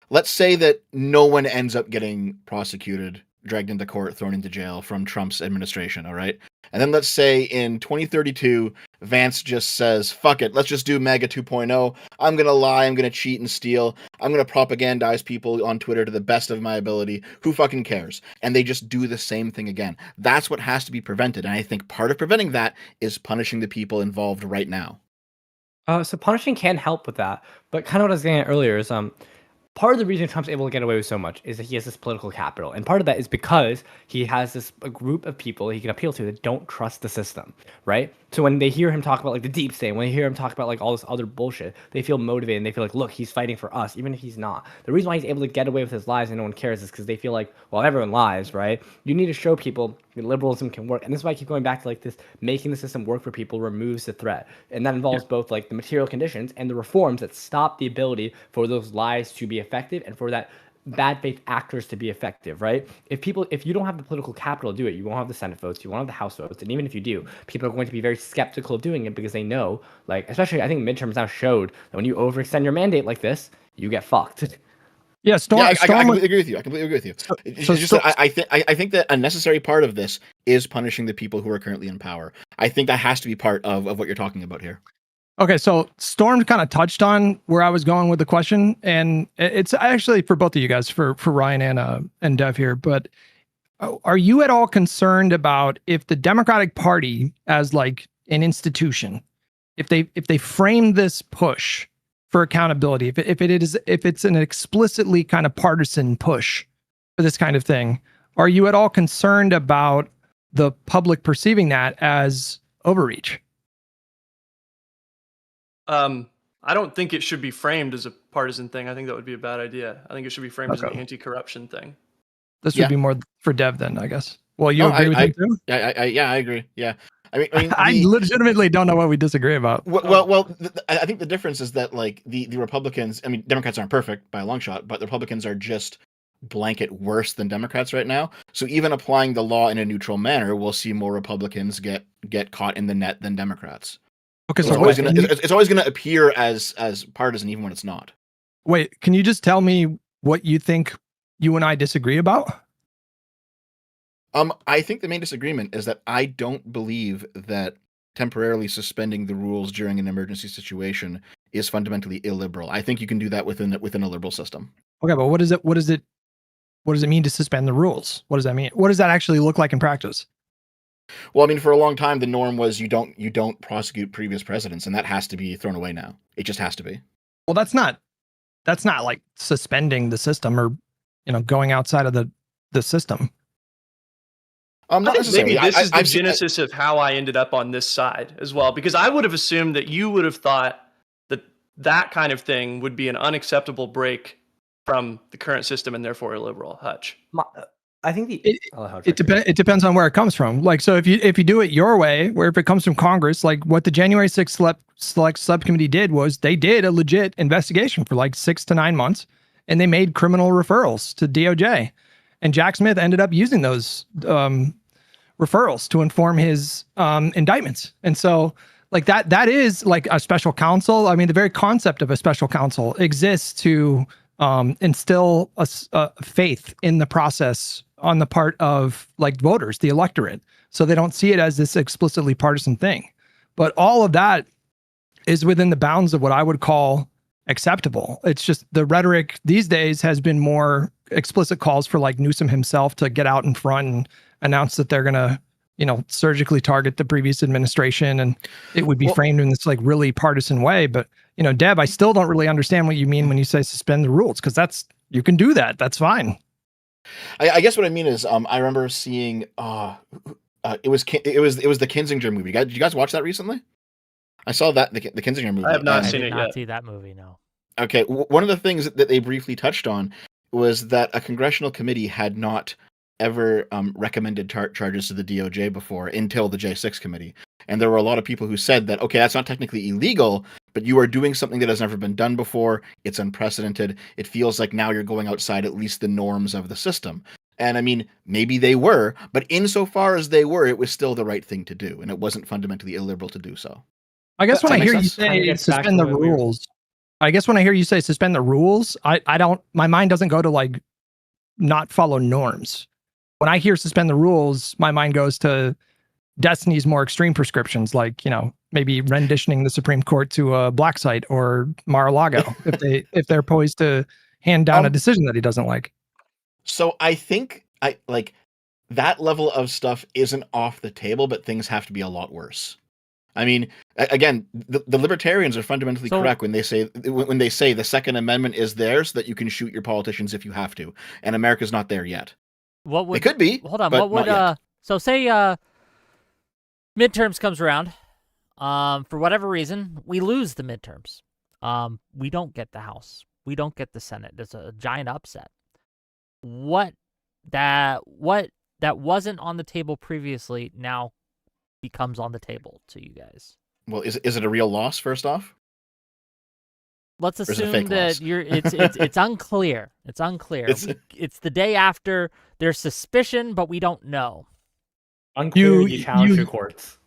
Let's say that no one ends up getting prosecuted, dragged into court, thrown into jail from Trump's administration, all right? And then let's say in 2032, Vance just says, fuck it, let's just do MAGA 2.0. I'm going to lie, I'm going to cheat and steal. I'm going to propagandize people on Twitter to the best of my ability. Who fucking cares? And they just do the same thing again. That's what has to be prevented. And I think part of preventing that is punishing the people involved right now. So punishing can help with that. But kind of what I was getting at earlier is part of the reason Trump's able to get away with so much is that he has this political capital. And part of that is because he has a group of people he can appeal to that don't trust the system, right? So when they hear him talk about like the deep state, when they hear him talk about like all this other bullshit, they feel motivated and they feel like, look, he's fighting for us, even if he's not. The reason why he's able to get away with his lies and no one cares is because they feel like, well, everyone lies, right? You need to show people that liberalism can work. And this is why I keep going back to like this, making the system work for people removes the threat. And that involves both like the material conditions and the reforms that stop the ability for those lies to be effective and for that bad faith actors to be effective, right? If you don't have the political capital to do it, you won't have the Senate votes, you won't have the House votes, and even if you do, people are going to be very skeptical of doing it because they know, like, especially I think midterms now showed that when you overextend your mandate like this, you get fucked. Yeah, I completely agree with you. I completely agree with you. I think that a necessary part of this is punishing the people who are currently in power. I think that has to be part of what you're talking about here. Okay, so Storm kind of touched on where I was going with the question, and it's actually for both of you guys, for Ryan and Dev here. But are you at all concerned about if the Democratic Party as like an institution, if they frame this push for accountability, if it's an explicitly kind of partisan push for this kind of thing, are you at all concerned about the public perceiving that as overreach? I don't think it should be framed as a partisan thing. I think that would be a bad idea. I think it should be framed as an anti-corruption thing. This would be more for Dev then, I guess. Well, you agree with him too? Yeah, I agree. Yeah. I legitimately don't know what we disagree about. I think the difference is that like the Republicans, I mean, Democrats aren't perfect by a long shot, but the Republicans are just blanket worse than Democrats right now. So even applying the law in a neutral manner, we'll see more Republicans get caught in the net than Democrats. Okay, So so it's always gonna appear as partisan even when it's not. wait, can you just tell me what you think you and I disagree about? I think the main disagreement is that I don't believe that temporarily suspending the rules during an emergency situation is fundamentally illiberal. I think you can do that within a liberal system. Okay, but what does it mean to suspend the rules? What does that mean? What does that actually look like in practice? Well, I mean, for a long time, the norm was you don't prosecute previous presidents, and that has to be thrown away now. It just has to be. Well, that's not like suspending the system or going outside of the system. Not necessarily. Maybe this is the genesis of how I ended up on this side as well, because I would have assumed that you would have thought that kind of thing would be an unacceptable break from the current system and therefore illiberal. Hutch. I think it depends on where it comes from. Like, so if you do it your way, where if it comes from Congress, like what the January 6th select subcommittee did was they did a legit investigation for like 6 to 9 months, and they made criminal referrals to DOJ, and Jack Smith ended up using those referrals to inform his indictments. And so like that is like a special counsel. I mean, the very concept of a special counsel exists to instill a faith in the process on the part of like voters, the electorate, so they don't see it as this explicitly partisan thing. But all of that is within the bounds of what I would call acceptable. It's just the rhetoric these days has been more explicit calls for like Newsom himself to get out in front and announce that they're going to, surgically target the previous administration, and it would be framed in this like really partisan way. But, Deb, I still don't really understand what you mean when you say suspend the rules, because you can do that. That's fine. I guess what I mean is, I remember seeing, it was the Kinzinger movie. Did you guys watch that recently? I saw that the Kinzinger movie. I have not seen I it did not yet. see that movie. No. Okay, one of the things that they briefly touched on was that a congressional committee had not ever recommended charges to the DOJ before until the J6 committee. And there were a lot of people who said that, okay, that's not technically illegal, but you are doing something that has never been done before. It's unprecedented. It feels like now you're going outside at least the norms of the system. And I mean, maybe they were, but insofar as they were, it was still the right thing to do. And it wasn't fundamentally illiberal to do so. I guess when I hear you say suspend the rules, my mind doesn't go to like not follow norms. When I hear suspend the rules, my mind goes to Destiny's more extreme prescriptions, like, maybe renditioning the Supreme Court to a black site or Mar-a-Lago if they're poised to hand down a decision that he doesn't like. So I think that level of stuff isn't off the table, but things have to be a lot worse. I mean, again, the libertarians are fundamentally correct when they say the Second Amendment is there so that you can shoot your politicians if you have to, and America's not there yet. It could be. Hold on. What would so say midterms comes around, for whatever reason we lose the midterms. We don't get the House. We don't get the Senate. There's a giant upset. What that wasn't on the table previously now becomes on the table to you guys. Well, is it a real loss first off? Let's assume that it's unclear. It's unclear. It's the day after. There's suspicion, but we don't know. Unclear. You challenge your courts.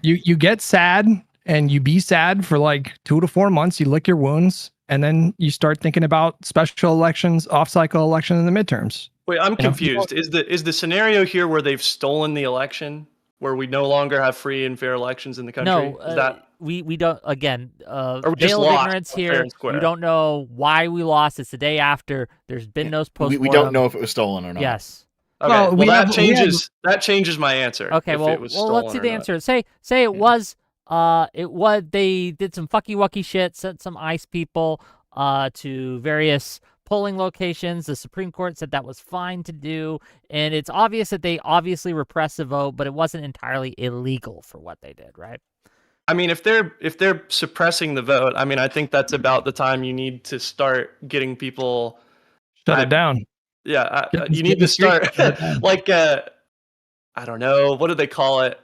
You get sad, and you be sad for like 2 to 4 months. You lick your wounds, and then you start thinking about special elections, off-cycle election, and the midterms. Wait, I'm confused. Is the scenario here where they've stolen the election, where we no longer have free and fair elections in the country? No, is that we don't. Again, we just veil of lost ignorance fair here. and square? We don't know why we lost. It's the day after. There's been no postmortem. We don't know if it was stolen or not. Yes. Okay, that changes my answer. Okay, well, let's see the answer. Say it was they did some fucky wucky shit, sent some ICE people to various polling locations. The Supreme Court said that was fine to do, and it's obvious that they obviously repressed the vote, but it wasn't entirely illegal for what they did, right? I mean, if they're suppressing the vote, I mean, I think that's about the time you need to start getting people shut it down. Yeah, you need to start like I don't know, what do they call it?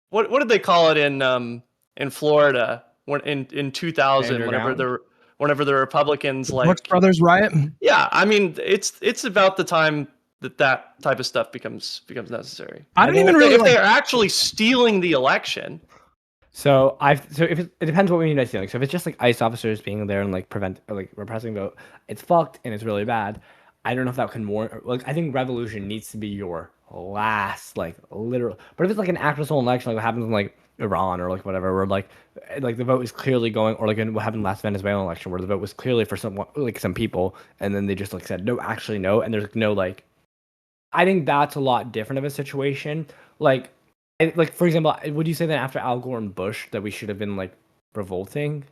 what did they call it in Florida when in 2000 Underground? whenever the Republicans Brooks Brothers riot. yeah, I mean it's about the time that type of stuff becomes necessary. I don't even really if like. they're actually stealing the election. So if it depends what we mean by stealing. So if it's just like ICE officers being there and like prevent or like repressing vote, it's fucked and it's really bad. I don't know if that can warrant. Like I think revolution needs to be your last like literal. But if it's like an actual election, like what happens in like Iran or like whatever, where like the vote is clearly going, or like in what happened last Venezuelan election, where the vote was clearly for some people, and then they just like said no, actually no, and there's no like. I think that's a lot different of a situation. Like for example, would you say that after Al Gore and Bush that we should have been like revolting?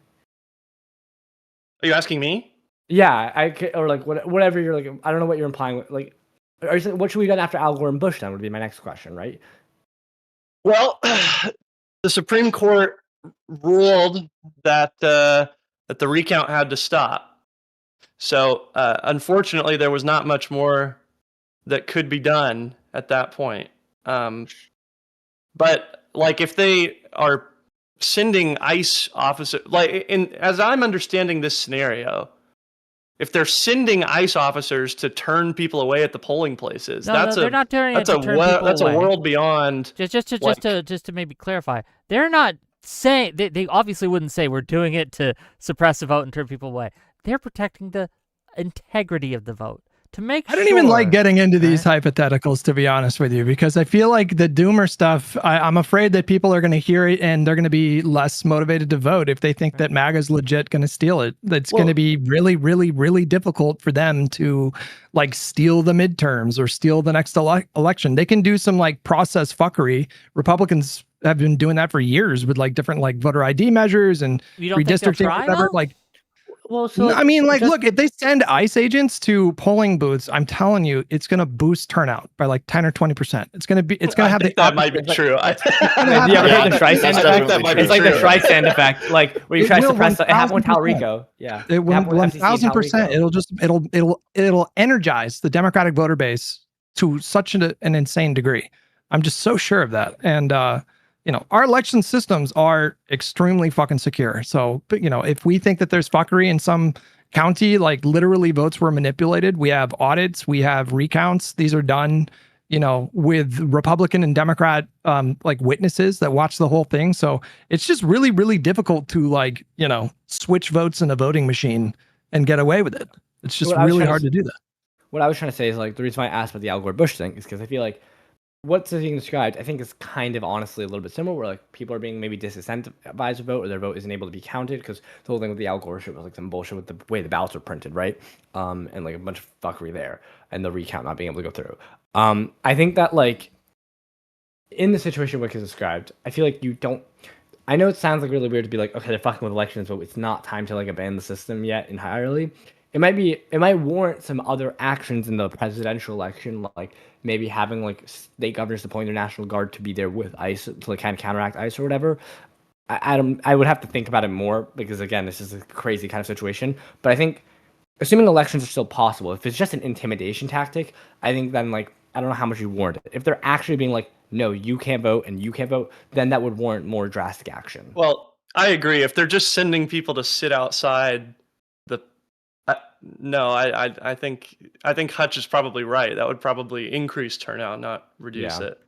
Are you asking me? Yeah, or like whatever you're like. I don't know what you're implying. Like, are you saying, what should we have done after Al Gore and Bush? Then would be my next question, right? Well, the Supreme Court ruled that the recount had to stop. So unfortunately, there was not much more that could be done at that point. But like if they are sending ICE officers, like as I'm understanding this scenario, if they're sending ICE officers to turn people away at the polling places, they're not doing it to turn people that's away. A world beyond. Just to maybe clarify, they're not saying they obviously wouldn't say we're doing it to suppress the vote and turn people away. They're protecting the integrity of the vote. To make I don't even like getting into these hypotheticals, to be honest with you, because I feel like the doomer stuff, I'm afraid that people are going to hear it and they're going to be less motivated to vote if they think that MAGA's legit going to steal it. That's going to be really, really, really difficult for them to like steal the midterms or steal the next election. They can do some like process fuckery. Republicans have been doing that for years with like different like voter ID measures and redistricting, whatever. Like, well, so I mean, like, look, if they send ICE agents to polling booths, I'm telling you, it's going to boost turnout by like 10 or 20%. It's going to have that might be true. Have you ever heard the Streisand effect? It's like the Streisand effect, like where you try to suppress. It happened with Talrico. Yeah, it will 1000%. It'll energize the Democratic voter base to such an insane degree. I'm just so sure of that. And our election systems are extremely fucking secure. So, but if we think that there's fuckery in some county, like literally votes were manipulated, we have audits, we have recounts. These are done, with Republican and Democrat like witnesses that watch the whole thing. So it's just really, really difficult to switch votes in a voting machine and get away with it. It's just really hard to do that. What I was trying to say is like the reason why I asked about the Al Gore Bush thing is because I feel like what's being described, I think, is kind of honestly a little bit similar, where like people are being maybe disincentivized to vote, or their vote isn't able to be counted, because the whole thing with the Al Gore shit was like some bullshit with the way the ballots were printed, right? And like a bunch of fuckery there, and the recount not being able to go through. I think that like in the situation Wick has described, I feel like you don't. I know it sounds like really weird to be like, okay, they're fucking with elections, but it's not time to like abandon the system yet entirely. It might warrant some other actions in the presidential election, like maybe having like state governors deploying their National Guard to be there with ICE to like kind of counteract ICE or whatever. I would have to think about it more, because again, this is a crazy kind of situation. But I think, assuming elections are still possible, if it's just an intimidation tactic, I think then like I don't know how much you warrant it. If they're actually being like, no, you can't vote and you can't vote, then that would warrant more drastic action. Well, I agree. If they're just sending people to sit outside no, I think Hutch is probably right. That would probably increase turnout, not reduce it.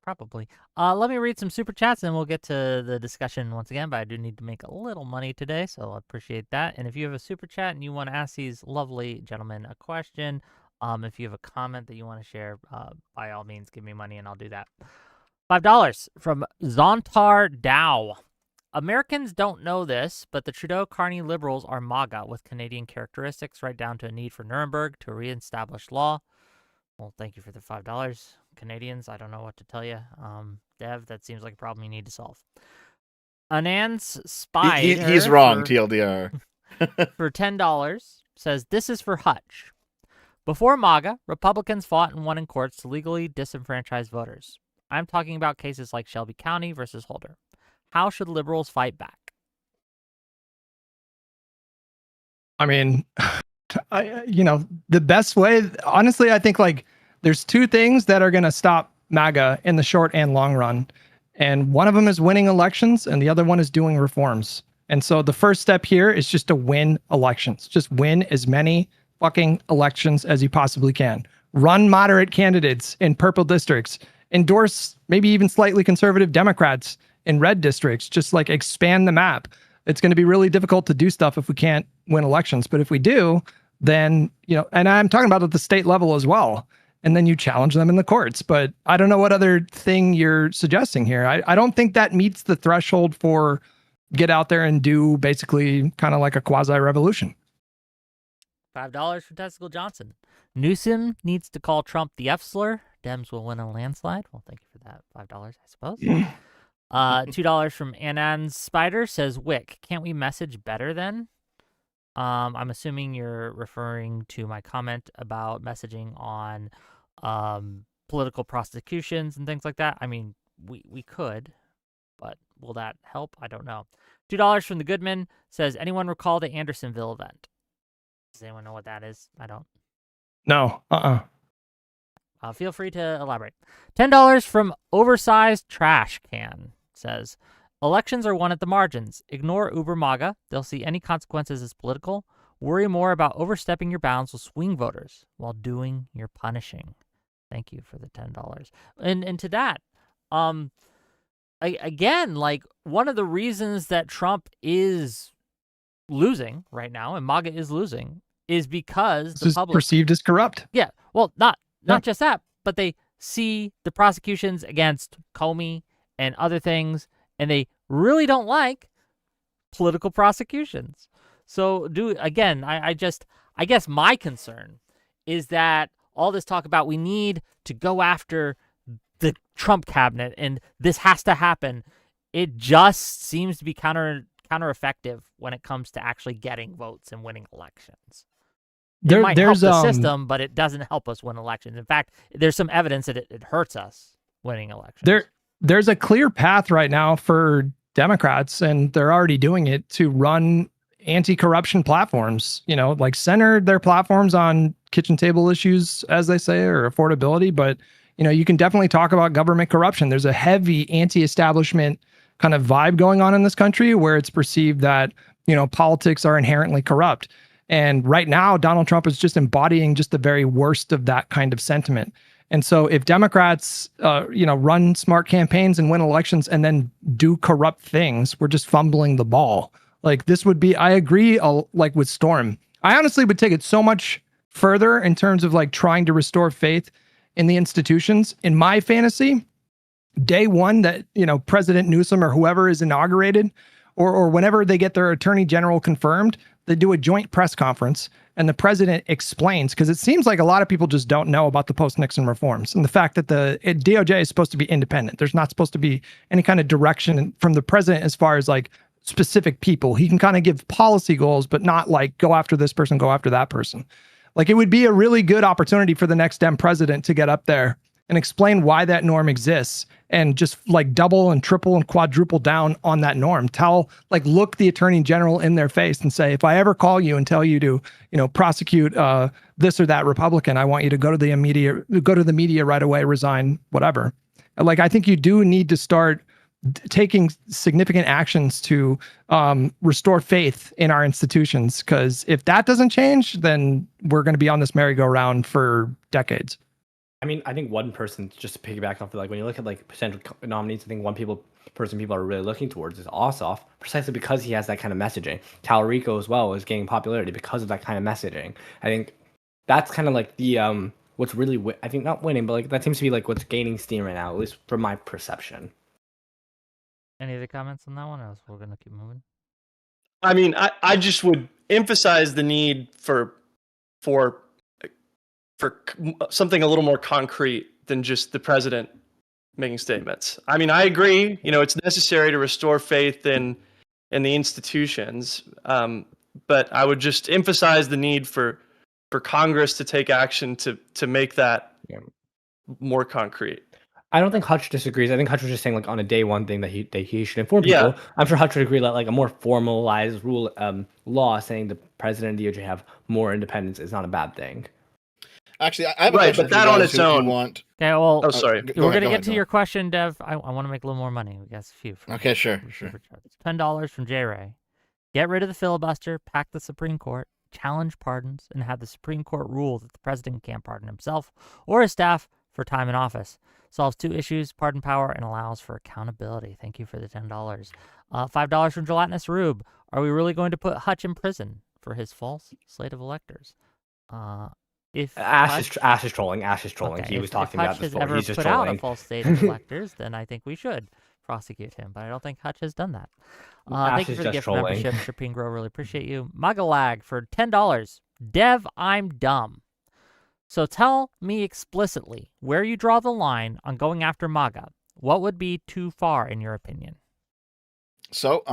Probably. Let me read some super chats and we'll get to the discussion once again, but I do need to make a little money today, so I appreciate that. And if you have a super chat and you want to ask these lovely gentlemen a question, if you have a comment that you want to share, by all means, give me money and I'll do that. $5 from Zontar Dow. Americans don't know this, but the Trudeau-Carney Liberals are MAGA with Canadian characteristics, right down to a need for Nuremberg to reestablish law. Well, thank you for the $5. Canadians, I don't know what to tell you. Dev, that seems like a problem you need to solve. Anand's Spy. He's wrong, TLDR. For $10, says, this is for Hutch. Before MAGA, Republicans fought and won in courts to legally disenfranchise voters. I'm talking about cases like Shelby County versus Holder. How should liberals fight back? I mean, the best way, honestly, I think like there's two things that are going to stop MAGA in the short and long run. And one of them is winning elections and the other one is doing reforms. And so the first step here is just to win elections. Just win as many fucking elections as you possibly can. Run moderate candidates in purple districts. Endorse maybe even slightly conservative Democrats in red districts. Just like expand the map. It's going to be really difficult to do stuff if we can't win elections. But if we do, then, and I'm talking about at the state level as well. And then you challenge them in the courts. But I don't know what other thing you're suggesting here. I don't think that meets the threshold for get out there and do basically kind of like a quasi-revolution. $5 for Testicle Johnson. Newsom needs to call Trump the F slur. Dems will win a landslide. Well, thank you for that. $5, I suppose. $2 from Anand Spider says, Wick, can't we message better then? I'm assuming you're referring to my comment about messaging on political prosecutions and things like that. I mean, we could, but will that help? I don't know. $2 from the Goodman says, anyone recall the Andersonville event? Does anyone know what that is? I don't. No. Feel free to elaborate. $10 from Oversized Trash Can says, elections are won at the margins. Ignore Uber MAGA. They'll see any consequences as political. Worry more about overstepping your bounds with swing voters while doing your punishing. Thank you for the $10. And to that, again, like one of the reasons that Trump is losing right now and MAGA is losing is because the public perceived as corrupt. Yeah. Well, not just that, but they see the prosecutions against Comey and other things, and they really don't like political prosecutions. So I guess my concern is that all this talk about we need to go after the Trump cabinet and this has to happen, it just seems to be counter effective when it comes to actually getting votes and winning elections. It might help the system, but it doesn't help us win elections. In fact, there's some evidence that it hurts us winning elections. There's a clear path right now for Democrats, and they're already doing it, to run anti-corruption platforms, like center their platforms on kitchen table issues, as they say, or affordability. But, you can definitely talk about government corruption. There's a heavy anti-establishment kind of vibe going on in this country where it's perceived that, politics are inherently corrupt. And right now, Donald Trump is just embodying just the very worst of that kind of sentiment. And so if Democrats, run smart campaigns and win elections and then do corrupt things, we're just fumbling the ball. Like this would be, I agree, like with Storm. I honestly would take it so much further in terms of like trying to restore faith in the institutions. In my fantasy, day one that, President Newsom or whoever is inaugurated, or whenever they get their attorney general confirmed, they do a joint press conference and the president explains, because it seems like a lot of people just don't know about the post-Nixon reforms and the fact that the DOJ is supposed to be independent. There's not supposed to be any kind of direction from the president as far as like specific people. He can kind of give policy goals, but not like go after this person, go after that person. Like it would be a really good opportunity for the next Dem president to get up there and explain why that norm exists and just like double and triple and quadruple down on that norm. Look the attorney general in their face and say, if I ever call you and tell you to, prosecute this or that Republican, I want you to go to the media right away, resign, whatever. Like, I think you do need to start taking significant actions to restore faith in our institutions. Because if that doesn't change, then we're going to be on this merry-go-round for decades. I mean, I think one person, just to piggyback off, when you look at like potential nominees, I think one person people are really looking towards is Ossoff, precisely because he has that kind of messaging. Talarico as well is gaining popularity because of that kind of messaging. I think that's kind of like the what's really I think not winning, but like that seems to be like what's gaining steam right now, at least from my perception. Any other comments on that one, or else we're gonna keep moving? I mean, I just would emphasize the need for something a little more concrete than just the president making statements. I mean, I agree, it's necessary to restore faith in the institutions, but I would just emphasize the need for Congress to take action to make that more concrete. I don't think Hutch disagrees. I think Hutch was just saying like on a day one thing that he should inform people. Yeah. I'm sure Hutch would agree that like a more formalized law saying the president and DOJ have more independence is not a bad thing. Actually, I have a Right, question but for you that on guys its who own- want. Okay, well, Oh, sorry. Go we're ahead, gonna go get ahead, to go your ahead. question, Dev. I want to make a little more money. We got a few. Okay, sure. Super chats. $10 from J Ray. Get rid of the filibuster, pack the Supreme Court, challenge pardons, and have the Supreme Court rule that the president can't pardon himself or his staff for time in office. Solves 2 issues, pardon power, and allows for accountability. Thank you for the $10. $5 from Gelatinous Rube. Are we really going to put Hutch in prison for his false slate of electors? If Ash is trolling. Okay, He was talking if about Hutch this has before. ever He's just put out a trolling. false state of electors, then I think we should prosecute him. But I don't think Hutch has done that. Thank you is for the just gift trolling. membership, Shaping Grow. Really appreciate you. Magalag for $10. Dev, I'm dumb. So tell me explicitly where you draw the line on going after MAGA. What would be too far, in your opinion? So,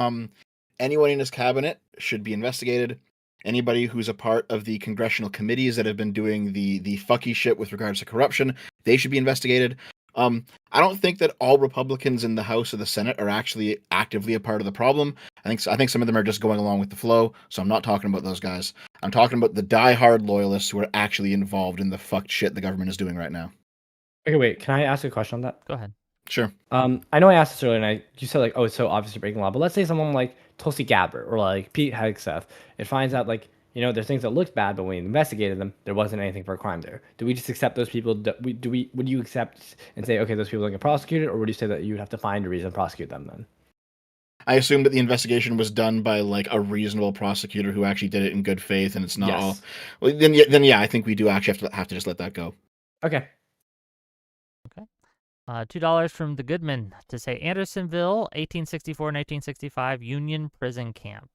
anyone in his cabinet should be investigated. Anybody who's a part of the congressional committees that have been doing the fucky shit with regards to corruption, they should be investigated. I don't think that all Republicans in the House or the Senate are actually actively a part of the problem. I think some of them are just going along with the flow. So I'm not talking about those guys. I'm talking about the diehard loyalists who are actually involved in the fucked shit the government is doing right now. Okay, wait. Can I ask a question on that? Go ahead. Sure. I know I asked this earlier, and you said like, oh, it's so obviously breaking law. But let's say someone like Tulsi Gabbard or like Pete Hegseth, it finds out like there's things that looked bad, but when we investigated them, there wasn't anything for a crime there. Do we just accept those people? Would you accept and say, okay, those people don't get prosecuted, or would you say that you would have to find a reason to prosecute them then? I assume that the investigation was done by like a reasonable prosecutor who actually did it in good faith, and it's not all. Well, then yeah, I think we do actually have to just let that go. Okay. $2 from the Goodman to say Andersonville, 1864-1965 Union Prison Camp.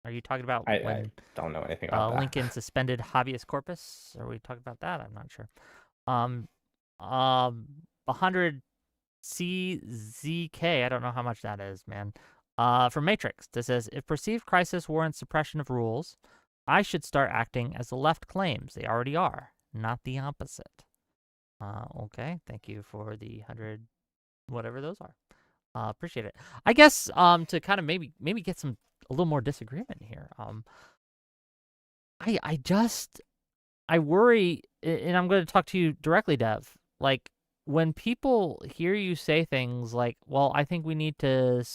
Are you talking about I don't know anything about that. Lincoln suspended habeas corpus? Are we talking about that? I'm not sure. 100 CZK. I don't know how much that is, man. From Matrix, that says, if perceived crisis warrants suppression of rules, I should start acting as the left claims they already are, not the opposite. Okay, thank you for the 100, whatever those are. Appreciate it. I guess to kind of maybe get a little more disagreement here. I worry, and I'm going to talk to you directly, Dev. Like when people hear you say things like, "Well, I think we need to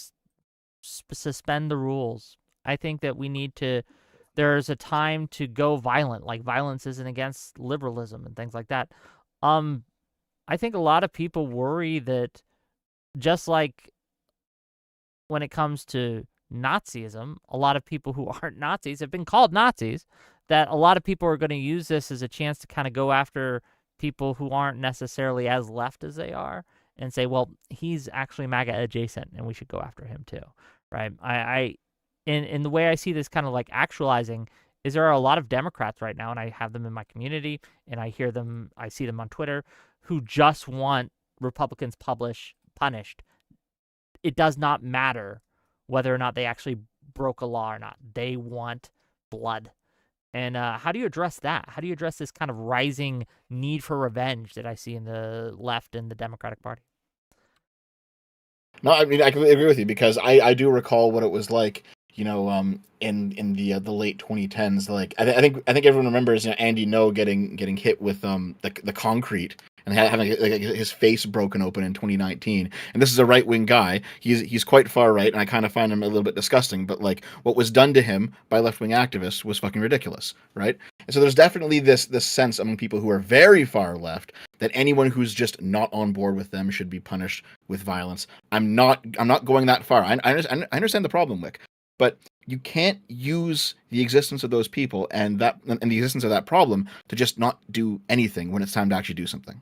suspend the rules. I think that we need to." There's a time to go violent. Like violence isn't against liberalism and things like that. I think a lot of people worry that just like when it comes to Nazism, a lot of people who aren't Nazis have been called Nazis, that a lot of people are going to use this as a chance to kind of go after people who aren't necessarily as left as they are and say, well, he's actually MAGA adjacent and we should go after him too, right? In the way I see this kind of like actualizing is there are a lot of Democrats right now, and I have them in my community, and I see them on Twitter, who just want Republicans punished. It does not matter whether or not they actually broke a law or not. They want blood. And how do you address that? How do you address this kind of rising need for revenge that I see in the left and the Democratic Party? No, I mean, I completely agree with you because I do recall what it was like, in the late 2010s. Like I think everyone remembers, Andy Ngo getting hit with the concrete and having like his face broken open in 2019. And this is a right wing guy. He's quite far right, and I kind of find him a little bit disgusting. But like what was done to him by left wing activists was fucking ridiculous, right? And so there's definitely this sense among people who are very far left that anyone who's just not on board with them should be punished with violence. I'm not going that far. I understand the problem, Wick, but you can't use the existence of those people and the existence of that problem to just not do anything when it's time to actually do something.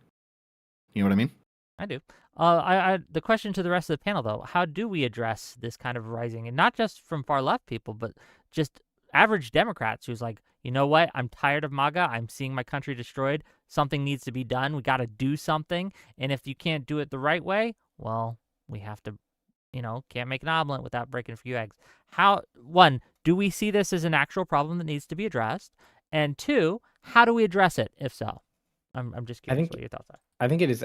You know what I mean? I do. The question to the rest of the panel, though, how do we address this kind of rising, and not just from far left people, but just average Democrats who's like, you know what? I'm tired of MAGA. I'm seeing my country destroyed. Something needs to be done. We got to do something. And if you can't do it the right way, well, we have to, can't make an omelet without breaking a few eggs. One, do we see this as an actual problem that needs to be addressed? And two, how do we address it, if so? I'm just curious what your thoughts are. I think it is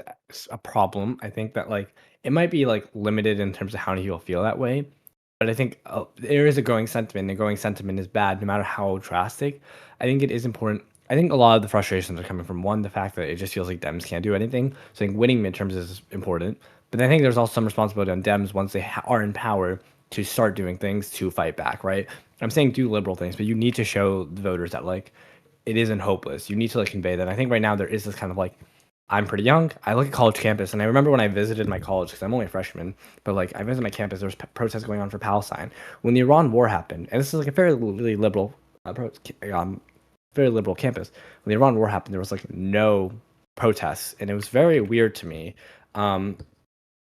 a problem. I think that like it might be like limited in terms of how many people feel that way, but I think there is a growing sentiment. The growing sentiment is bad, no matter how drastic. I think it is important I think a lot of the frustrations are coming from one, the fact that it just feels like Dems can't do anything. So I think winning midterms is important, but I think there's also some responsibility on Dems once they are in power to start doing things to fight back, right? I'm saying do liberal things, but you need to show the voters that like it isn't hopeless. You need to like convey that. And I think right now there is this kind of like, I'm pretty young. I look at college campus, and I remember when I visited my college, because I'm only a freshman, but like I visited my campus, there was protests going on for Palestine. When the Iran war happened, and this is like a fairly liberal, very liberal campus. When the Iran war happened, there was like no protests, and it was very weird to me. And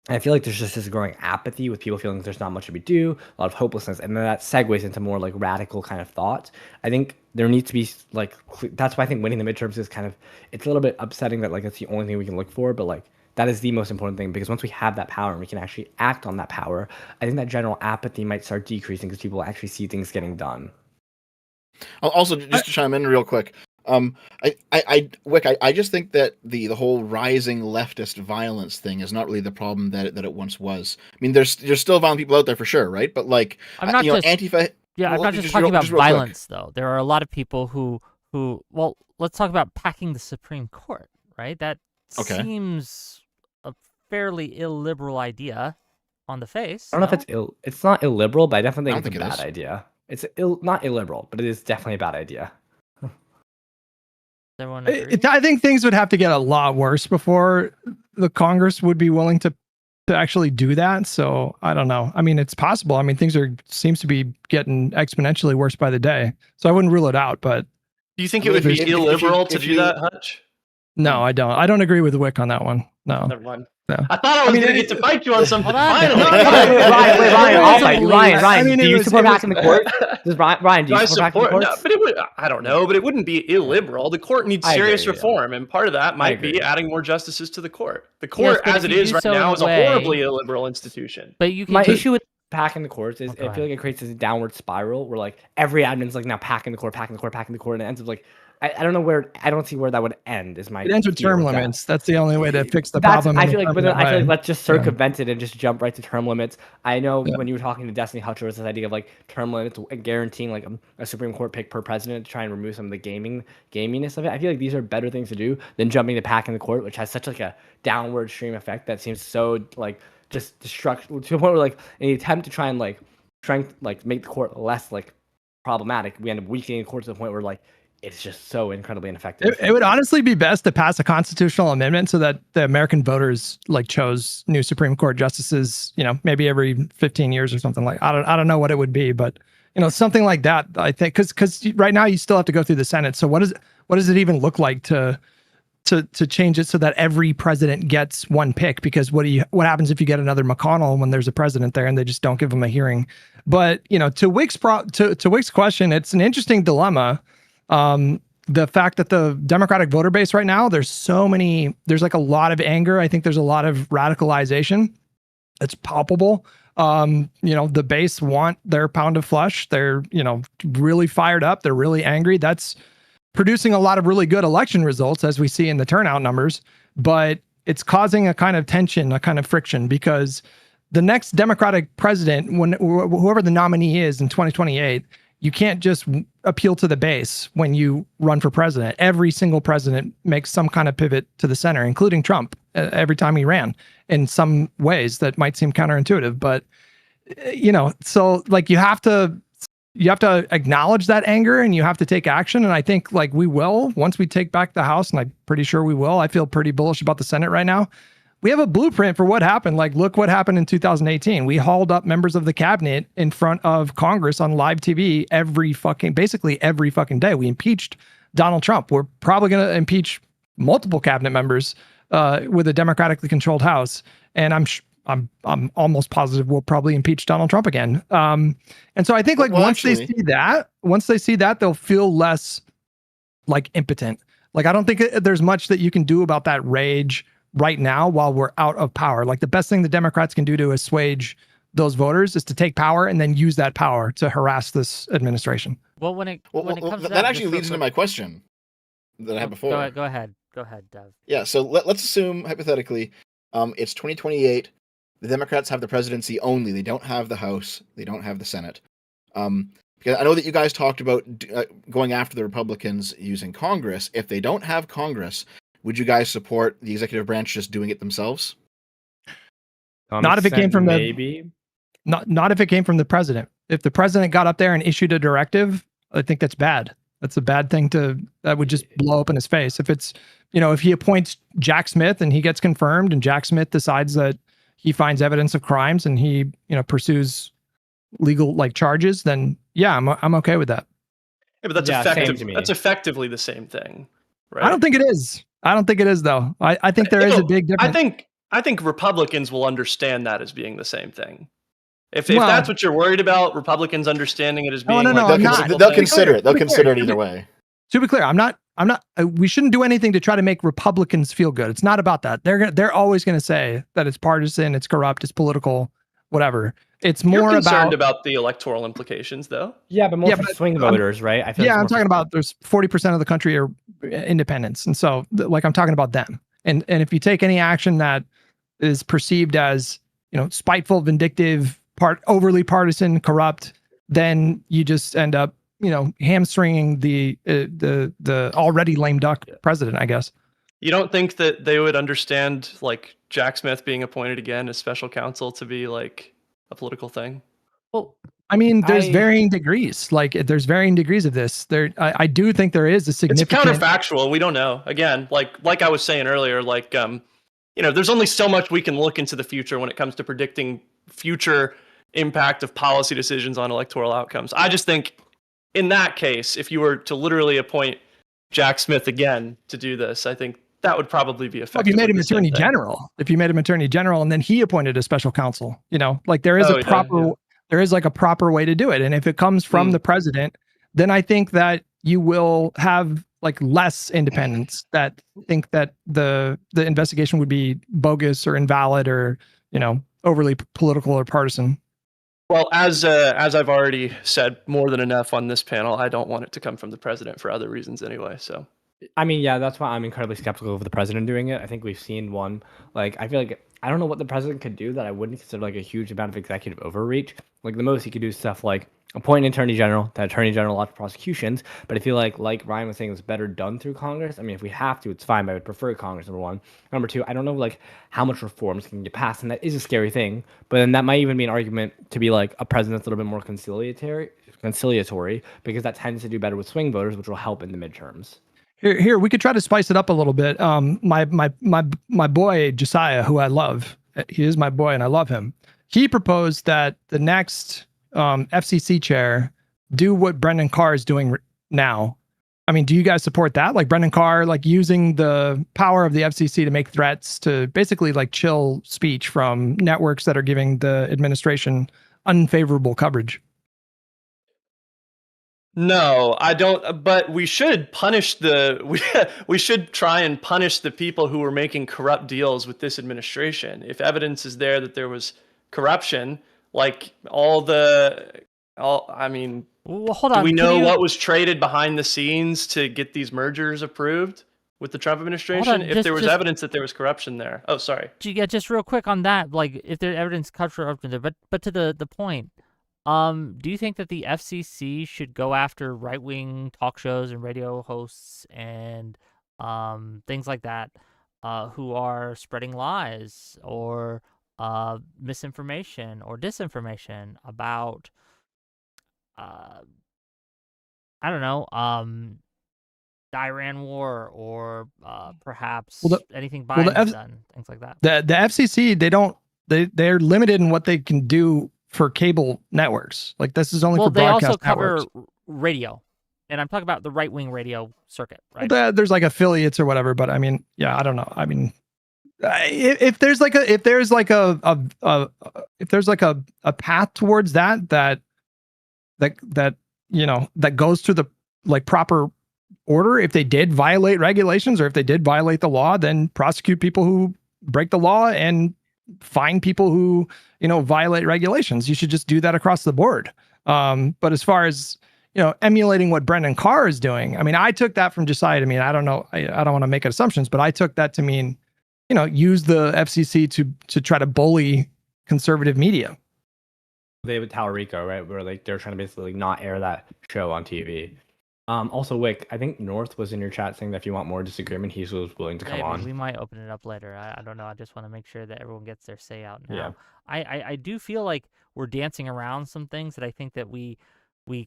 I feel like there's just this growing apathy with people feeling like there's not much to be do, a lot of hopelessness, and then that segues into more like radical kind of thought. I think there needs to be like that's why I think winning the midterms is kind of it's a little bit upsetting that like it's the only thing we can look for, but like that is the most important thing because once we have that power and we can actually act on that power, I think that general apathy might start decreasing because people actually see things getting done. Also, just to chime in real quick, I just think that the whole rising leftist violence thing is not really the problem that it once was. I mean, there's still violent people out there for sure, right? But like, I'm not just Antifa. yeah, I'm not just talking about violence though. There are a lot of people who well, let's talk about packing the Supreme Court, right? That seems a fairly illiberal idea on the face. I don't know if it's not illiberal, but I definitely think it's a bad idea. It's not illiberal, but it is definitely a bad idea. I think things would have to get a lot worse before the Congress would be willing to actually do that. So I don't know. I mean, it's possible. I mean, things seems to be getting exponentially worse by the day. So I wouldn't rule it out. But do you think it would be illiberal to do that, Hutch? No, I don't. I don't agree with Wick on that one. No. Never mind. No. I thought I was going to get to fight you on something. Finally, Ryan, I'll fight you. Ryan, do you support packing the court? Ryan, do you support packing the court? No, but it would. I don't know, but it wouldn't be illiberal. The court needs serious reform, and part of that might be adding more justices to the court. The court, as it is right now, is a horribly illiberal institution. But you can my issue with packing the courts is I feel like it creates this downward spiral where like every admin's like now packing the court, and it ends up like. I don't know where I don't see where that would end. Is my it ends with term limits. That's the only way to fix the problem. I feel like let's just circumvent it and just jump right to term limits. I know when you were talking to Destiny Hutch, there was this idea of like term limits and guaranteeing like a Supreme Court pick per president to try and remove some of the gaminess of it. I feel like these are better things to do than jumping to packing the court, which has such like a downward stream effect that seems so like just destructive to the point where like in the attempt to try and like make the court less like problematic, we end up weakening the court to the point where like. It's just so incredibly ineffective. It would honestly be best to pass a constitutional amendment so that the American voters like chose new Supreme Court justices, you know, maybe every 15 years or something like. I don't know what it would be, but you know, something like that. I think because right now you still have to go through the Senate. So what does it even look like to change it so that every president gets one pick? Because what happens if you get another McConnell when there's a president there and they just don't give him a hearing? But you know, to Wick's question, it's an interesting dilemma. The fact that the Democratic voter base right now, there's like a lot of anger. I think there's a lot of radicalization. It's palpable. You know, the base want their pound of flesh. They're, you know, really fired up. They're really angry. That's producing a lot of really good election results as we see in the turnout numbers, but it's causing a kind of tension, a kind of friction because the next Democratic president, whoever the nominee is in 2028, you can't just appeal to the base when you run for president. Every single president makes some kind of pivot to the center, including Trump, every time he ran in some ways that might seem counterintuitive. But, you know, so like you have to acknowledge that anger and you have to take action. And I think like we will, once we take back the House, and I'm pretty sure we will. I feel pretty bullish about the Senate right now. We have a blueprint for what happened. Like, look what happened in 2018. We hauled up members of the cabinet in front of Congress on live TV basically every fucking day. We impeached Donald Trump. We're probably going to impeach multiple cabinet members with a democratically controlled House. And I'm almost positive we'll probably impeach Donald Trump again. And so I think like once they see that, they'll feel less like impotent. Like, I don't think there's much that you can do about that rage right now while we're out of power. Like the best thing the Democrats can do to assuage those voters is to take power and then use that power to harass this administration. Well, when it comes to that actually leads into my question that I had before. Go ahead, Dev. Yeah, so let's assume hypothetically, it's 2028. The Democrats have the presidency only. They don't have the House. They don't have the Senate. I know that you guys talked about going after the Republicans using Congress. If they don't have Congress, would you guys support the executive branch just doing it themselves? Not if it came from maybe. Not if it came from the president. If the president got up there and issued a directive, I think that's bad. That's a bad thing that would just blow up in his face. If it's, if he appoints Jack Smith and he gets confirmed and Jack Smith decides that he finds evidence of crimes and he, pursues legal charges, then yeah, I'm okay with that. Yeah, but that's That's effectively the same thing, right? I don't think it is. I don't think it is though. I think there is a big difference. I think Republicans will understand that as being the same thing. If that's what you're worried about, Republicans understanding it as being they'll consider it. They'll consider it either way. To be clear, I'm not. We shouldn't do anything to try to make Republicans feel good. It's not about that. They're always going to say that it's partisan, it's corrupt, it's political, whatever. It's more concerned about the electoral implications, though. Yeah, but more for swing voters, right? I feel I'm talking about there's 40% of the country are independents, and so I'm talking about them. And if you take any action that is perceived as spiteful, vindictive, overly partisan, corrupt, then you just end up hamstringing the already lame duck president, I guess. You don't think that they would understand Jack Smith being appointed again as special counsel to be a political thing? Well, I mean, there's varying degrees. There's varying degrees of this. I do think there is a significant. It's counterfactual. We don't know. Again, like I was saying earlier, there's only so much we can look into the future when it comes to predicting future impact of policy decisions on electoral outcomes. I just think in that case, if you were to literally appoint Jack Smith again to do this, I think that would probably be effective. If you made him attorney general, and then he appointed a special counsel, there is there is a proper way to do it. And if it comes from the president, then I think that you will have less independents that think that the investigation would be bogus or invalid or, overly political or partisan. Well, as I've already said more than enough on this panel, I don't want it to come from the president for other reasons anyway. So, I mean, yeah, that's why I'm incredibly skeptical of the president doing it. I think we've seen one. I feel I don't know what the president could do that I wouldn't consider a huge amount of executive overreach. The most he could do is stuff like appoint an attorney general, that attorney general launch prosecutions. But I feel like Ryan was saying, it's better done through Congress. I mean, if we have to, it's fine, but I would prefer Congress, number one. Number two, I don't know how much reforms can get passed, and that is a scary thing. But then that might even be an argument to be a president that's a little bit more conciliatory, because that tends to do better with swing voters, which will help in the midterms. Here, we could try to spice it up a little bit. My boy Josiah, who I love, he is my boy and I love him. He proposed that the next FCC chair do what Brendan Carr is doing now. I mean, do you guys support that? Brendan Carr, using the power of the FCC to make threats to basically chill speech from networks that are giving the administration unfavorable coverage. No, I don't. But we should punish we should try and punish the people who were making corrupt deals with this administration. If evidence is there that there was corruption, I mean, well, hold on. Do we know what was traded behind the scenes to get these mergers approved with the Trump administration? If there was evidence that there was corruption there. Oh, sorry. Yeah, just real quick on that. If there's evidence corruption there, but to the point. Do you think that the FCC should go after right-wing talk shows and radio hosts and things like that who are spreading lies or misinformation or disinformation about, I don't know, the Iran war or perhaps anything Biden's done, things like that? The FCC, they're limited in what they can do for cable networks. This is only for broadcast networks. They also cover radio, and I'm talking about the right-wing radio circuit, right? There's affiliates or whatever, but I mean, yeah, I don't know. I mean, if there's a path towards that goes through the proper order. If they did violate regulations or if they did violate the law, then prosecute people who break the law and fine people who violate regulations. You should just do that across the board. But as far as emulating what Brendan Carr is doing, I mean, I took that from Josiah to mean, I don't know, I don't want to make assumptions, but I took that to mean use the FCC to try to bully conservative media. they with Tallarico, right? Where like they're trying to basically not air that show on TV. Also, Wick, I think North was in your chat saying that if you want more disagreement, he was willing to come Maybe. on. We might open it up later. I don't know. I just want to make sure that everyone gets their say out now. Yeah. I do feel like we're dancing around some things that I think that we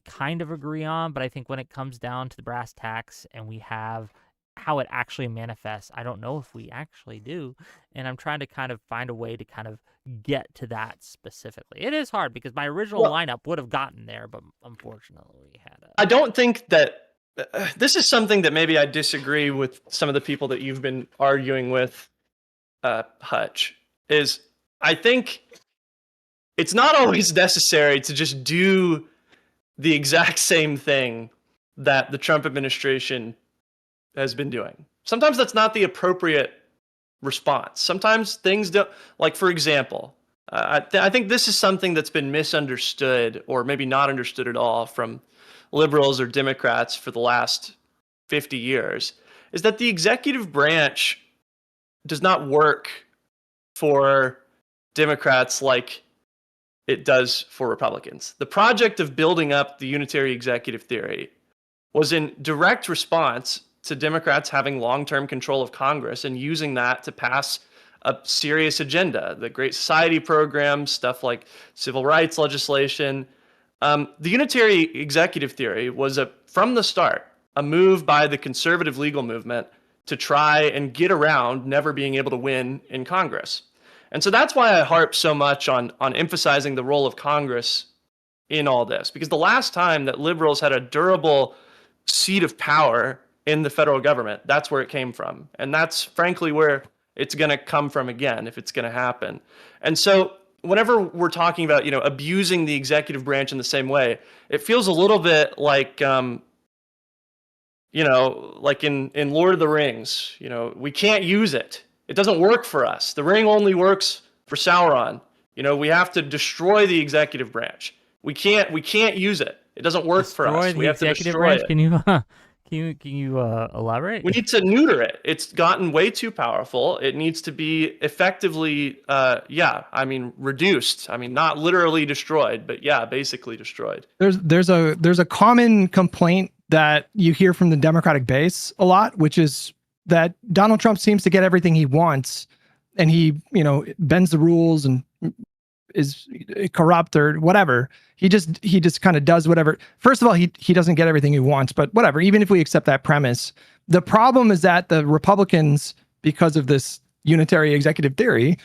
kind of agree on, but I think when it comes down to the brass tacks and we have how it actually manifests, I don't know if we actually do. And I'm trying to kind of find a way to kind of get to that specifically. It is hard because my original lineup would have gotten there, but unfortunately we had a... I don't think that this is something that maybe I disagree with some of the people that you've been arguing with, Hutch, is I think it's not always necessary to just do the exact same thing that the Trump administration has been doing. Sometimes that's not the appropriate response. Sometimes things don't, like, for example, I think this is something that's been misunderstood or maybe not understood at all from liberals or Democrats for the last 50 years, is that the executive branch does not work for Democrats like it does for Republicans. The project of building up the unitary executive theory was in direct response to Democrats having long-term control of Congress and using that to pass a serious agenda. The Great Society program, stuff like civil rights legislation. The unitary executive theory was, from the start, a move by the conservative legal movement to try and get around never being able to win in Congress. And so that's why I harp so much on emphasizing the role of Congress in all this, because the last time that liberals had a durable seat of power in the federal government, that's where it came from. And that's frankly where it's going to come from again, if it's going to happen. And so whenever we're talking about, abusing the executive branch in the same way, it feels a little bit like, like in Lord of the Rings, we can't use it. It doesn't work for us. The ring only works for Sauron. We have to destroy the executive branch. We can't use it. It doesn't work for us. We have to destroy it. Can you elaborate? We need to neuter it. It's gotten way too powerful. It needs to be effectively, reduced. Not literally destroyed, but basically destroyed. There's a common complaint that you hear from the Democratic base a lot, which is that Donald Trump seems to get everything he wants, and he, bends the rules and is corrupt or whatever. He just kind of does whatever. First of all, he doesn't get everything he wants, but whatever. Even if we accept that premise, the problem is that the Republicans, because of this unitary executive theory,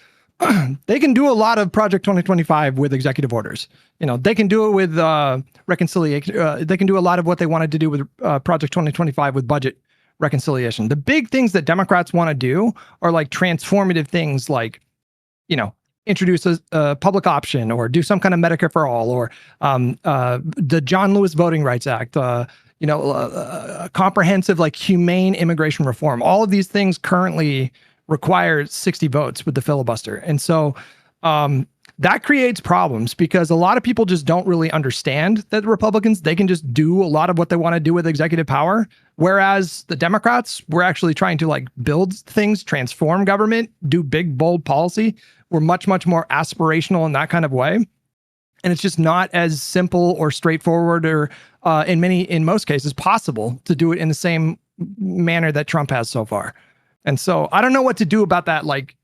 they can do a lot of Project 2025 with executive orders. They can do it with reconciliation. They can do a lot of what they wanted to do with Project 2025 with budget reconciliation. The big things that Democrats want to do are like transformative things, like, introduce a public option or do some kind of Medicare for all, or the John Lewis Voting Rights Act, comprehensive, like, humane immigration reform. All of these things currently require 60 votes with the filibuster. And so that creates problems because a lot of people just don't really understand that Republicans, they can just do a lot of what they want to do with executive power. Whereas the Democrats, we're actually trying to, like, build things, transform government, do big, bold policy. We're much, much more aspirational in that kind of way. And it's just not as simple or straightforward or in most cases possible to do it in the same manner that Trump has so far. And so I don't know what to do about that, like,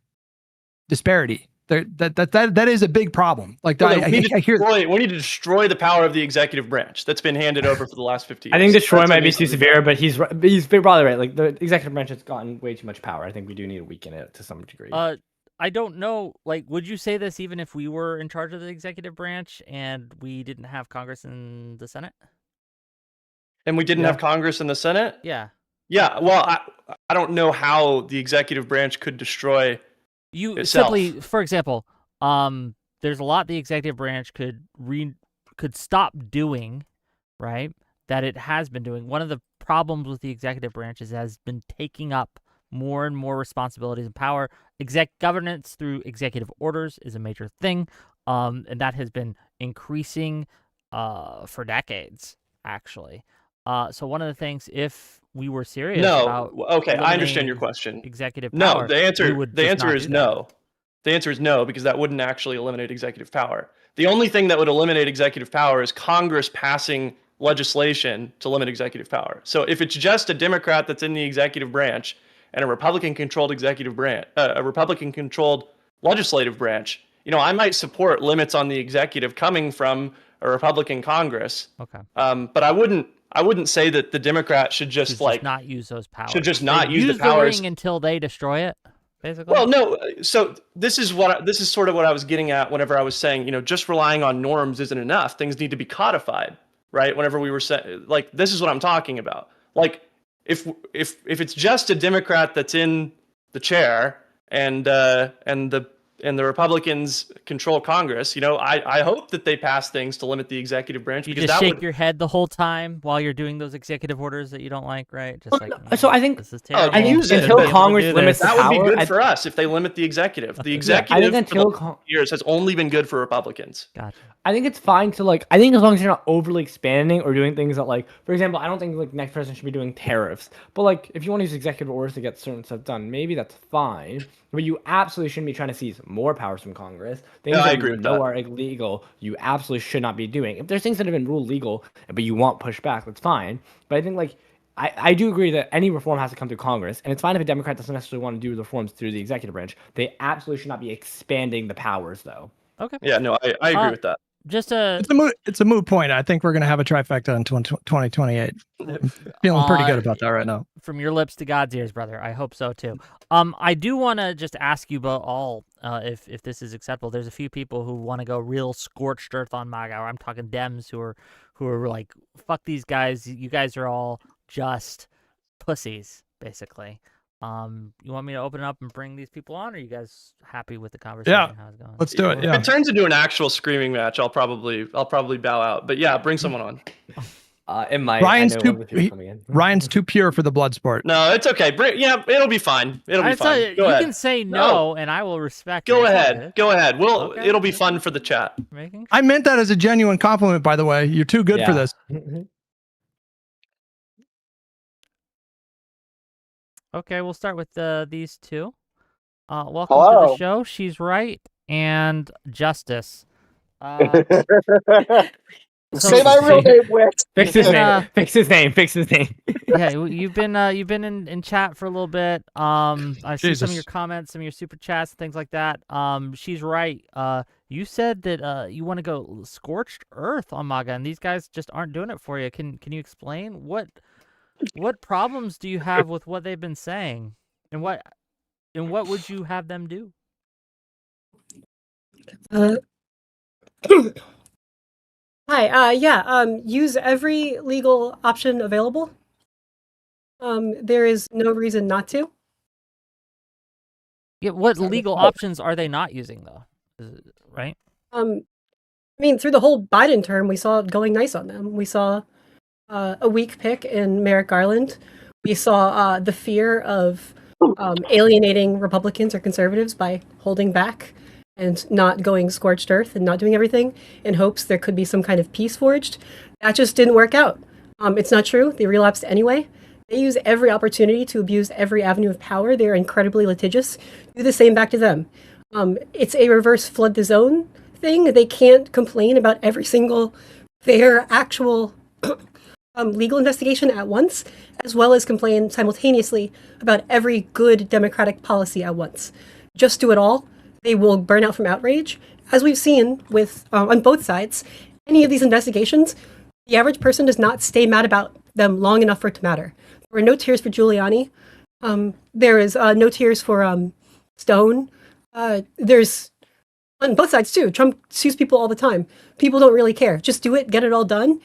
disparity. That is a big problem. Like, I hear we need to destroy the power of the executive branch that's been handed over for the last 50 years. I think destroy might be too severe, but he's probably right. Like, the executive branch has gotten way too much power. I think we do need to weaken it to some degree. I don't know. Like, would you say this even if we were in charge of the executive branch and we didn't have Congress and the Senate? And we didn't have Congress and the Senate? Yeah. Yeah. Well, I don't know how the executive branch could destroy itself. Simply, for example, there's a lot the executive branch could stop doing, right? That it has been doing. One of the problems with the executive branch is it has been taking up more and more responsibilities and power. Governance through executive orders is a major thing, and that has been increasing for decades, actually. So one of the things, if we were serious about I understand your question. Executive power, the answer is no. The answer is no, because that wouldn't actually eliminate executive power. The only thing that would eliminate executive power is Congress passing legislation to limit executive power. So if it's just a Democrat that's in the executive branch and a Republican-controlled a Republican-controlled legislative branch, I might support limits on the executive coming from a Republican Congress. Okay. But I wouldn't say that the Democrats should just not use those powers. Should just not use the powers until they destroy it. Basically. Well, no. So this is sort of what I was getting at whenever I was saying, just relying on norms isn't enough. Things need to be codified, right? Whenever we were saying, this is what I'm talking about. If it's just a Democrat that's in the chair and the Republicans control Congress, I hope that they pass things to limit the executive branch. You because just shake your head the whole time while you're doing those executive orders that you don't like, right? Just so I think this is terrible. I think until Congress limits the that power, would be good for us if they limit the executive. The executive for the last years has only been good for Republicans. Gotcha. I think it's fine to I think as long as you're not overly expanding or doing things that for example, I don't think the next president should be doing tariffs. But if you want to use executive orders to get certain stuff done, maybe that's fine. But you absolutely shouldn't be trying to seize more powers from Congress. Things I that agree you with know that. are illegal, you absolutely should not be doing. If there's things that have been ruled legal, but you want pushback, that's fine. But I think I do agree that any reform has to come through Congress, and it's fine if a Democrat doesn't necessarily want to do the reforms through the executive branch. They absolutely should not be expanding the powers, though. Okay. Yeah, no, I agree with that. It's a moot point. I think we're going to have a trifecta in 2028. I'm feeling pretty good about that right now. From your lips to God's ears, brother. I hope so too. I do want to just ask you about all, if this is acceptable. There's a few people who want to go real scorched earth on MAGA. I'm talking Dems who are like, fuck these guys. You guys are all just pussies, basically. You want me to open it up and bring these people on, or are you guys happy with the conversation? Yeah, How's it going? let's do it. Yeah. If it turns into an actual screaming match, I'll probably bow out. But yeah, bring someone on. It might. Ryan's too pure for the blood sport. No, it's okay. It'll be fine. It'll be fine. Go ahead. You can say no, and I will respect. Go ahead. Go ahead. Okay. It'll be fun for the chat. I meant that as a genuine compliment, by the way. You're too good for this. Okay, we'll start with these two. Welcome Hello. to the show. She's right and Justice. Say my real name, Wick. Fix his name. Fix his name. Fix his name. Yeah, you've been in chat for a little bit. I see some of your comments, some of your super chats, things like that. She's right. You said that you want to go scorched earth on MAGA, and these guys just aren't doing it for you. Can you explain what problems do you have with what they've been saying, and what would you have them do? Hi. Use every legal option available. There is no reason not to. Yeah, what legal options are they not using though? Right? Through the whole Biden term, we saw it going nice on them. We saw a weak pick in Merrick Garland. We saw the fear of alienating Republicans or conservatives by holding back and not going scorched earth and not doing everything in hopes there could be some kind of peace forged. That just didn't work out. It's not true. They relapsed anyway. They use every opportunity to abuse every avenue of power. They're incredibly litigious. Do the same back to them. It's a reverse flood the zone thing. They can't complain about every single fair, actual legal investigation at once, as well as complain simultaneously about every good democratic policy at once. Just do it all. They will burn out from outrage. As we've seen with on both sides, any of these investigations, the average person does not stay mad about them long enough for it to matter. There were no tears for Giuliani. There is no tears for Stone. There's on both sides too. Trump sues people all the time. People don't really care. Just do it, get it all done.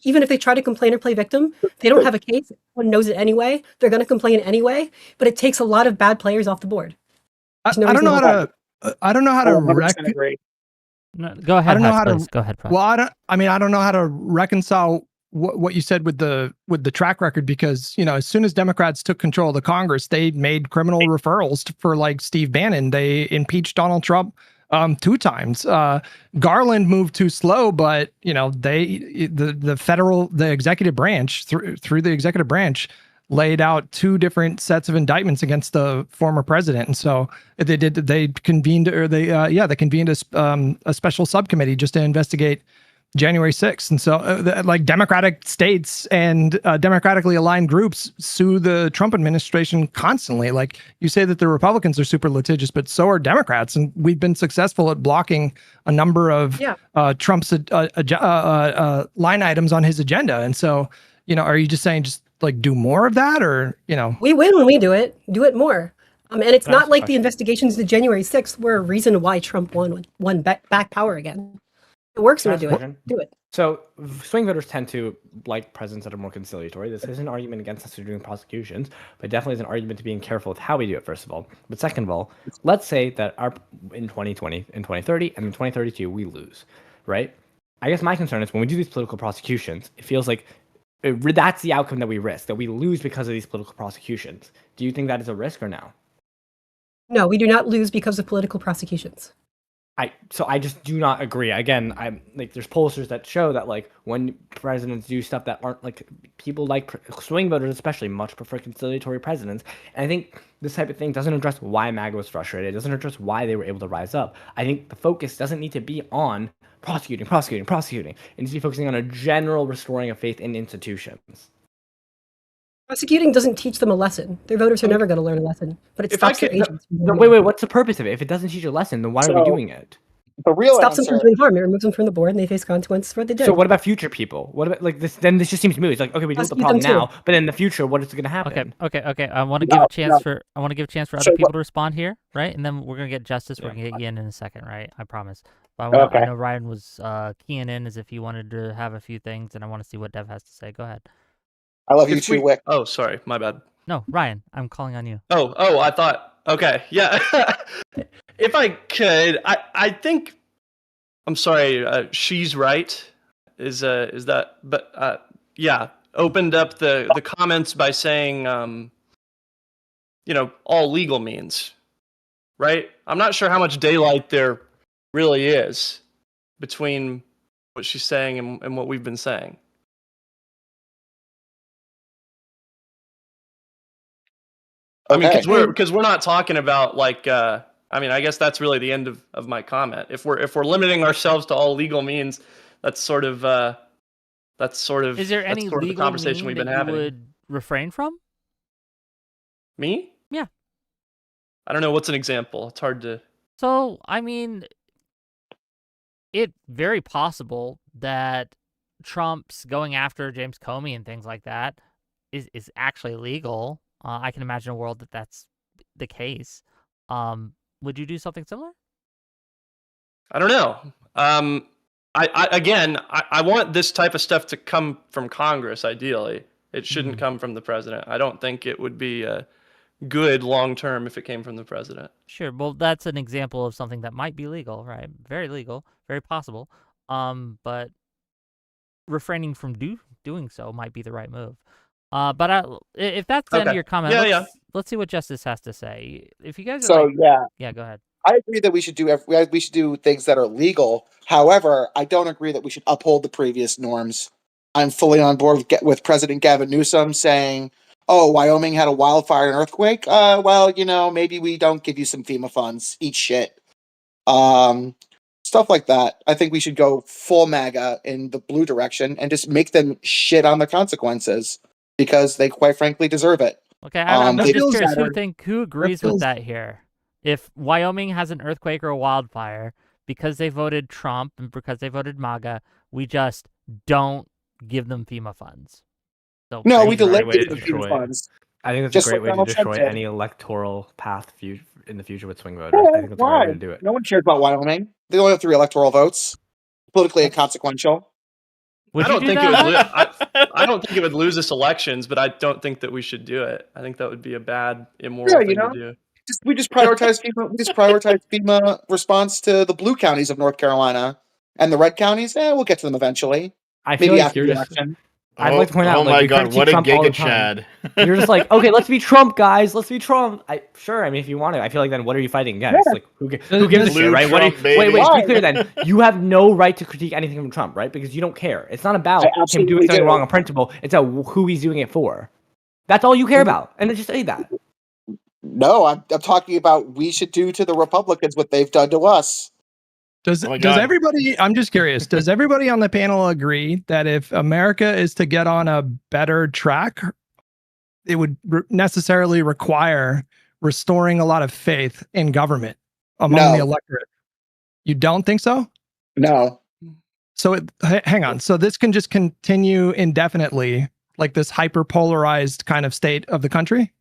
Even if they try to complain or play victim, they don't have a case. Everyone knows it anyway. They're going to complain anyway. But it takes a lot of bad players off the board. I don't know how to go ahead. Go ahead. Well, I don't know how to reconcile what you said with the track record, because as soon as Democrats took control of the Congress, they made criminal referrals for Steve Bannon. They impeached Donald Trump 2 times. Garland moved too slow, but the executive branch through the executive branch laid out 2 different sets of indictments against the former president. And so they convened they convened a special subcommittee just to investigate January 6th. And so like Democratic states and democratically aligned groups sue the Trump administration constantly. Like you say that the Republicans are super litigious, but so are Democrats. And we've been successful at blocking a number of Trump's line items on his agenda. And so, are you just saying just like do more of that, or, We win when we do it more. And it's not like the investigations to January 6th were a reason why Trump won back power again. It works when we do it. Do it. So swing voters tend to like presidents that are more conciliatory. This is an argument against us doing prosecutions, but definitely is an argument to being careful with how we do it, first of all. But second of all, let's say that in 2020, in 2030, and in 2032, we lose, right? I guess my concern is when we do these political prosecutions, it feels like that's the outcome that we risk, that we lose because of these political prosecutions. Do you think that is a risk or no? No, we do not lose because of political prosecutions. I just do not agree. Again, I'm like, there's pollsters that show that like when presidents do stuff that aren't like people like swing voters especially much prefer conciliatory presidents. And I think this type of thing doesn't address why MAGA was frustrated. It doesn't address why they were able to rise up. I think the focus doesn't need to be on prosecuting. It needs to be focusing on a general restoring of faith in institutions. Prosecuting doesn't teach them a lesson. Their voters are never going to learn a lesson. But it stops their agents from doing Wait, what's the purpose of it? If it doesn't teach a lesson, then why are we doing it? The real it stops them answer. from doing harm. It removes them from the board, and they face consequences for what they did. So what about future people? What about like this? Then this just seems moot. It's like, okay, we deal with the problem now, but in the future, what is going to happen? Okay. I want to give a chance for other people to respond here, right? And then we're gonna get Justice. We're gonna get you in a second, right? I promise. But I know Ryan was keying in as if he wanted to have a few things, and I want to see what Dev has to say. Go ahead. I love you too, Wick. Oh, sorry, my bad. No, Ryan, I'm calling on you. Oh, I thought. Okay, yeah. If I could, I think. I'm sorry. She's right. Is that? But yeah, opened up the comments by saying, all legal means, right? I'm not sure how much daylight there really is between what she's saying and what we've been saying. I mean, because we're not talking about like. I guess that's really the end of my comment. If we're limiting ourselves to all legal means, that's sort of. Is there any legal the conversation we've been having? You would refrain from? Me? Yeah. I don't know. What's an example? It's hard to. So it's very possible that Trump's going after James Comey and things like that is actually legal. I can imagine a world that's the case. Would you do something similar? I don't know. I want this type of stuff to come from Congress. Ideally, it shouldn't come from the president. I don't think it would be good long term if it came from the president. Sure. Well, that's an example of something that might be legal, right? Very legal, very possible. But refraining from doing so might be the right move. But if that's the end of your comment, let's see what Justice has to say. If you guys are go ahead. I agree that we should do things that are legal. However, I don't agree that we should uphold the previous norms. I'm fully on board with President Gavin Newsom saying, "Oh, Wyoming had a wildfire and earthquake. Maybe we don't give you some FEMA funds. Eat shit." Stuff like that. I think we should go full MAGA in the blue direction and just make them shit on the consequences. Because they quite frankly deserve it. Okay, I'm just curious who agrees with that here. If Wyoming has an earthquake or a wildfire, because they voted Trump and because they voted MAGA, we just don't give them FEMA funds. So no, we delay the FEMA funds. I think that's a great way to destroy any electoral path in the future with swing voters. I think that's a great way to do it. No one cares about Wyoming. They only have 3 electoral votes. Politically inconsequential. I don't think it would lose us elections, but I don't think that we should do it. I think that would be a bad, immoral thing to do. We just prioritize FEMA. We just prioritize FEMA response to the blue counties of North Carolina, and the red counties. We'll get to them eventually. I feel like you're just. I'd like to point out. Oh my god! What a giga Chad! You're just like, okay, let's be Trump, guys. Let's be Trump. Sure. I mean, if you want to, I feel like then what are you fighting against? Like, who gives a shit, right? Wait. To be clear, then you have no right to critique anything from Trump, right? Because you don't care. It's not about him doing something wrong on principle. It's about who he's doing it for. That's all you care about, and then just say that. No, I'm talking about we should do to the Republicans what they've done to us. Does Oh my God. everybody, I'm just curious, does everybody on the panel agree that if America is to get on a better track, it would necessarily require restoring a lot of faith in government among the electorate? You don't think so? No. So hang on. So this can just continue indefinitely, like this hyper-polarized kind of state of the country?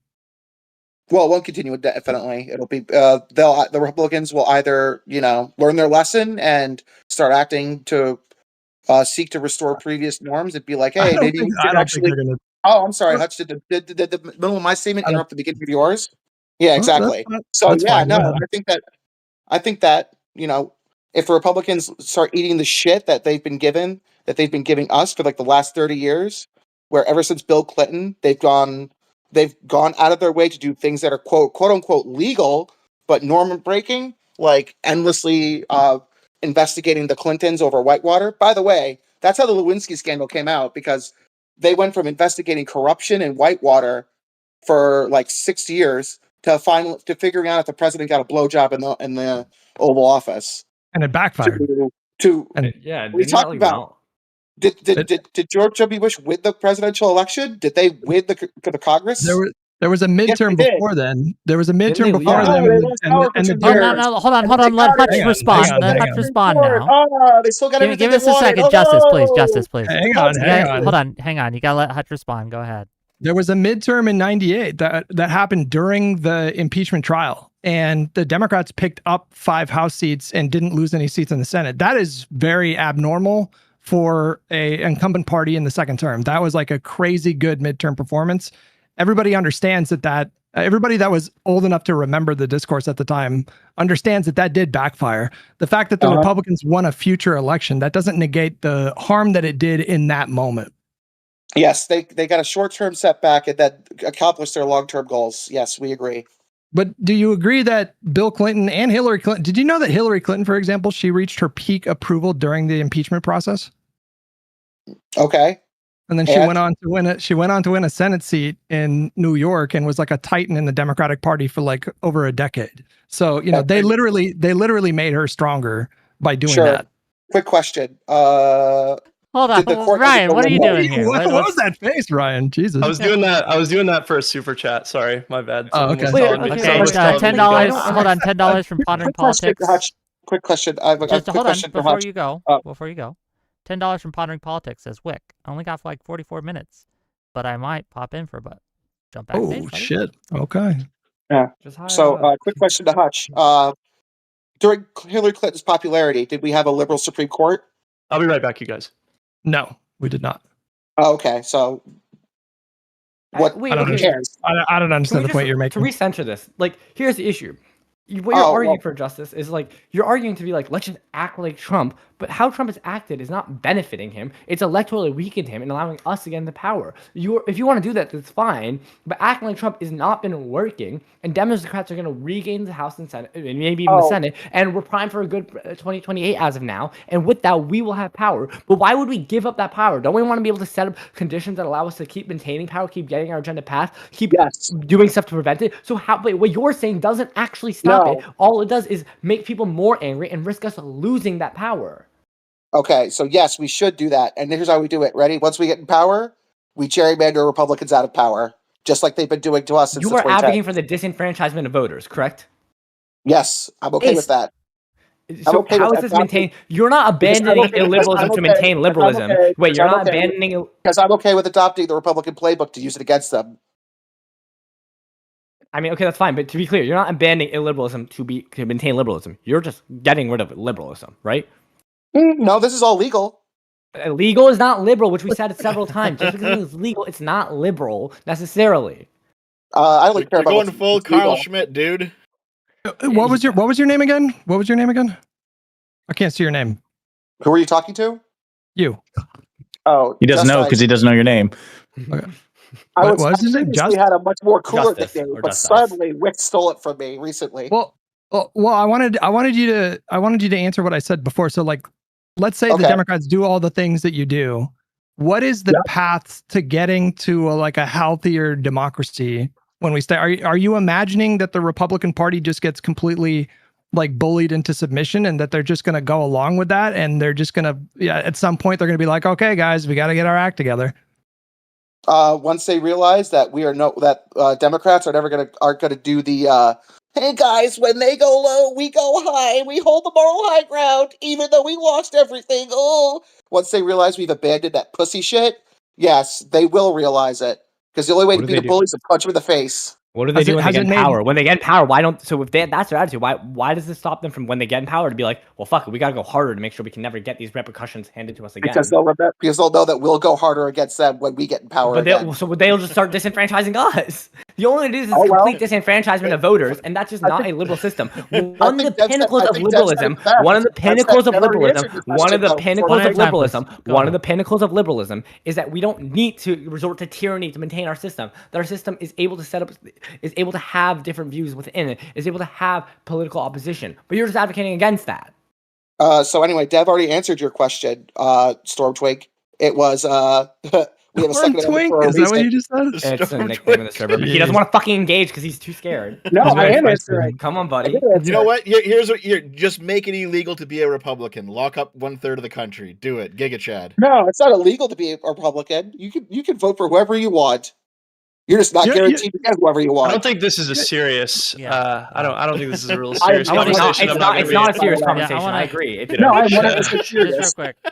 Well, it won't continue indefinitely. It'll be the Republicans will either learn their lesson and start acting to seek to restore previous norms. It'd be like, hey, maybe we should actually. Oh, I'm sorry, Hutch. Did the middle of my statement interrupt the beginning of yours? Yeah, exactly. So yeah, no, I think that if the Republicans start eating the shit that they've been giving us for like the last 30 years, where ever since Bill Clinton, they've gone out of their way to do things that are quote unquote legal, but norm breaking, like endlessly investigating the Clintons over Whitewater. By the way, that's how the Lewinsky scandal came out, because they went from investigating corruption in Whitewater for like 6 years to figuring out if the president got a blowjob in the Oval Office. And it backfired. We talked about. Did George W. Bush win the presidential election? Did they win the Congress? There was a midterm before then. There was a midterm before then. No, hold on. Let Hutch respond. Let Hutch respond now. Oh, they still got everything. Give us a second. Justice, please. Hang on. Hold on. Hang on. You gotta let Hutch respond. Go ahead. There was a midterm in '98 that happened during the impeachment trial, and the Democrats picked up 5 House seats and didn't lose any seats in the Senate. That is very abnormal for a incumbent party in the second term. That was like a crazy good midterm performance. Everybody understands that everybody that was old enough to remember the discourse at the time understands that did backfire. The fact that the Republicans won a future election, that doesn't negate the harm that it did in that moment. Yes, they got a short-term setback and that accomplished their long-term goals. Yes, we agree. But do you agree that Bill Clinton and Hillary Clinton, did you know that Hillary Clinton, for example, she reached her peak approval during the impeachment process? Okay. And then she went on to win a Senate seat in New York and was like a titan in the Democratic Party for like over a decade. So, they literally made her stronger by doing that. Quick question. Hold on, Ryan, what are you doing here? What was that face, Ryan? Jesus. I was doing that for a super chat. Sorry, my bad. Oh, okay. $10. Hold on, $10 from Pondering Politics. Quick question. I have a quick question before you go. $10 from Pondering Politics says, Wick, I only got for like 44 minutes, but I might pop in for a bit. Jump back. Oh, shit. Okay. Yeah. So, quick question to Hutch. During Hillary Clinton's popularity, did we have a liberal Supreme Court? I'll be right back, you guys. No, we did not. Oh, okay. So, what? I don't understand the point you're making. To recenter this, like, here's the issue. What you're arguing for, Justice, is like you're arguing to be like, let's just act like Trump, but how Trump has acted is not benefiting him. It's electorally weakened him and allowing us to get in the power. If you want to do that, that's fine, but acting like Trump has not been working, and Democrats are going to regain the House and Senate, and maybe even the Senate, and we're primed for a good 2028 as of now, and with that, we will have power. But why would we give up that power? Don't we want to be able to set up conditions that allow us to keep maintaining power, keep getting our agenda passed, keep doing stuff to prevent it? So but what you're saying doesn't actually stop it. All it does is make people more angry and risk us losing that power. Okay, so yes, we should do that. And here's how we do it. Ready? Once we get in power, we gerrymander Republicans out of power, just like they've been doing to us since You are advocating for the disenfranchisement of voters, correct? Yes, I'm okay with that. So how is this maintained? You're not abandoning illiberalism to maintain liberalism. Wait, you're not abandoning... Because I'm okay with adopting the Republican playbook to use it against them. I mean, okay, that's fine, but to be clear, you're not abandoning illiberalism to maintain liberalism. You're just getting rid of liberalism, right? No, this is all legal. Legal is not liberal, which we said several times. Just because it's legal, it's not liberal necessarily. I don't care about going full Carl Schmidt, dude. What was your name again? What was your name again? I can't see your name. Who are you talking to? You. Oh, he doesn't know because he doesn't know your name. Okay. I had a much more cooler nickname, but suddenly Wick stole it from me recently. Well, I wanted you to answer what I said before. So, like, let's say the Democrats do all the things that you do, what is the path to getting to a healthier democracy when we start? Are you imagining that the Republican Party just gets completely bullied into submission and that they're just going to go along with that, and they're just going to at some point they're going to be like, okay guys, we got to get our act together? Once they realize that Democrats aren't gonna do the hey guys, when they go low, we go high, we hold the moral high ground, even though we lost everything. Oh, once they realize we've abandoned that pussy shit, yes, they will realize it. Because the only way to beat a bully is to punch him in the face. What do they do when they get in power? When they get in power, why don't? So if that's their attitude, why does this stop them from when they get in power to be like, well, fuck it, we gotta go harder to make sure we can never get these repercussions handed to us again? Because they'll know that we'll go harder against them when we get in power again. They'll just start disenfranchising us. The only thing is complete disenfranchisement of voters, and that's just not a liberal system. One of the pinnacles of liberalism, one of the pinnacles of liberalism is that we don't need to resort to tyranny to maintain our system. That our system is able to have different views within it, is able to have political opposition. But you're just advocating against that. So anyway, Dev already answered your question, Stormtwig. It was we have a second Twink. Is that what you just said? It's a nickname in the server. But he doesn't want to fucking engage because he's too scared. No, I am answering. Come on, buddy. You know what? Here's what you're just make it illegal to be a Republican. Lock up 1/3 of the country. Do it. Giga Chad. No, it's not illegal to be a Republican. You can vote for whoever you want. You're just not guaranteed to get whoever you want. I don't think this is a serious. I don't think this is a real serious conversation. It's not a serious conversation. I agree.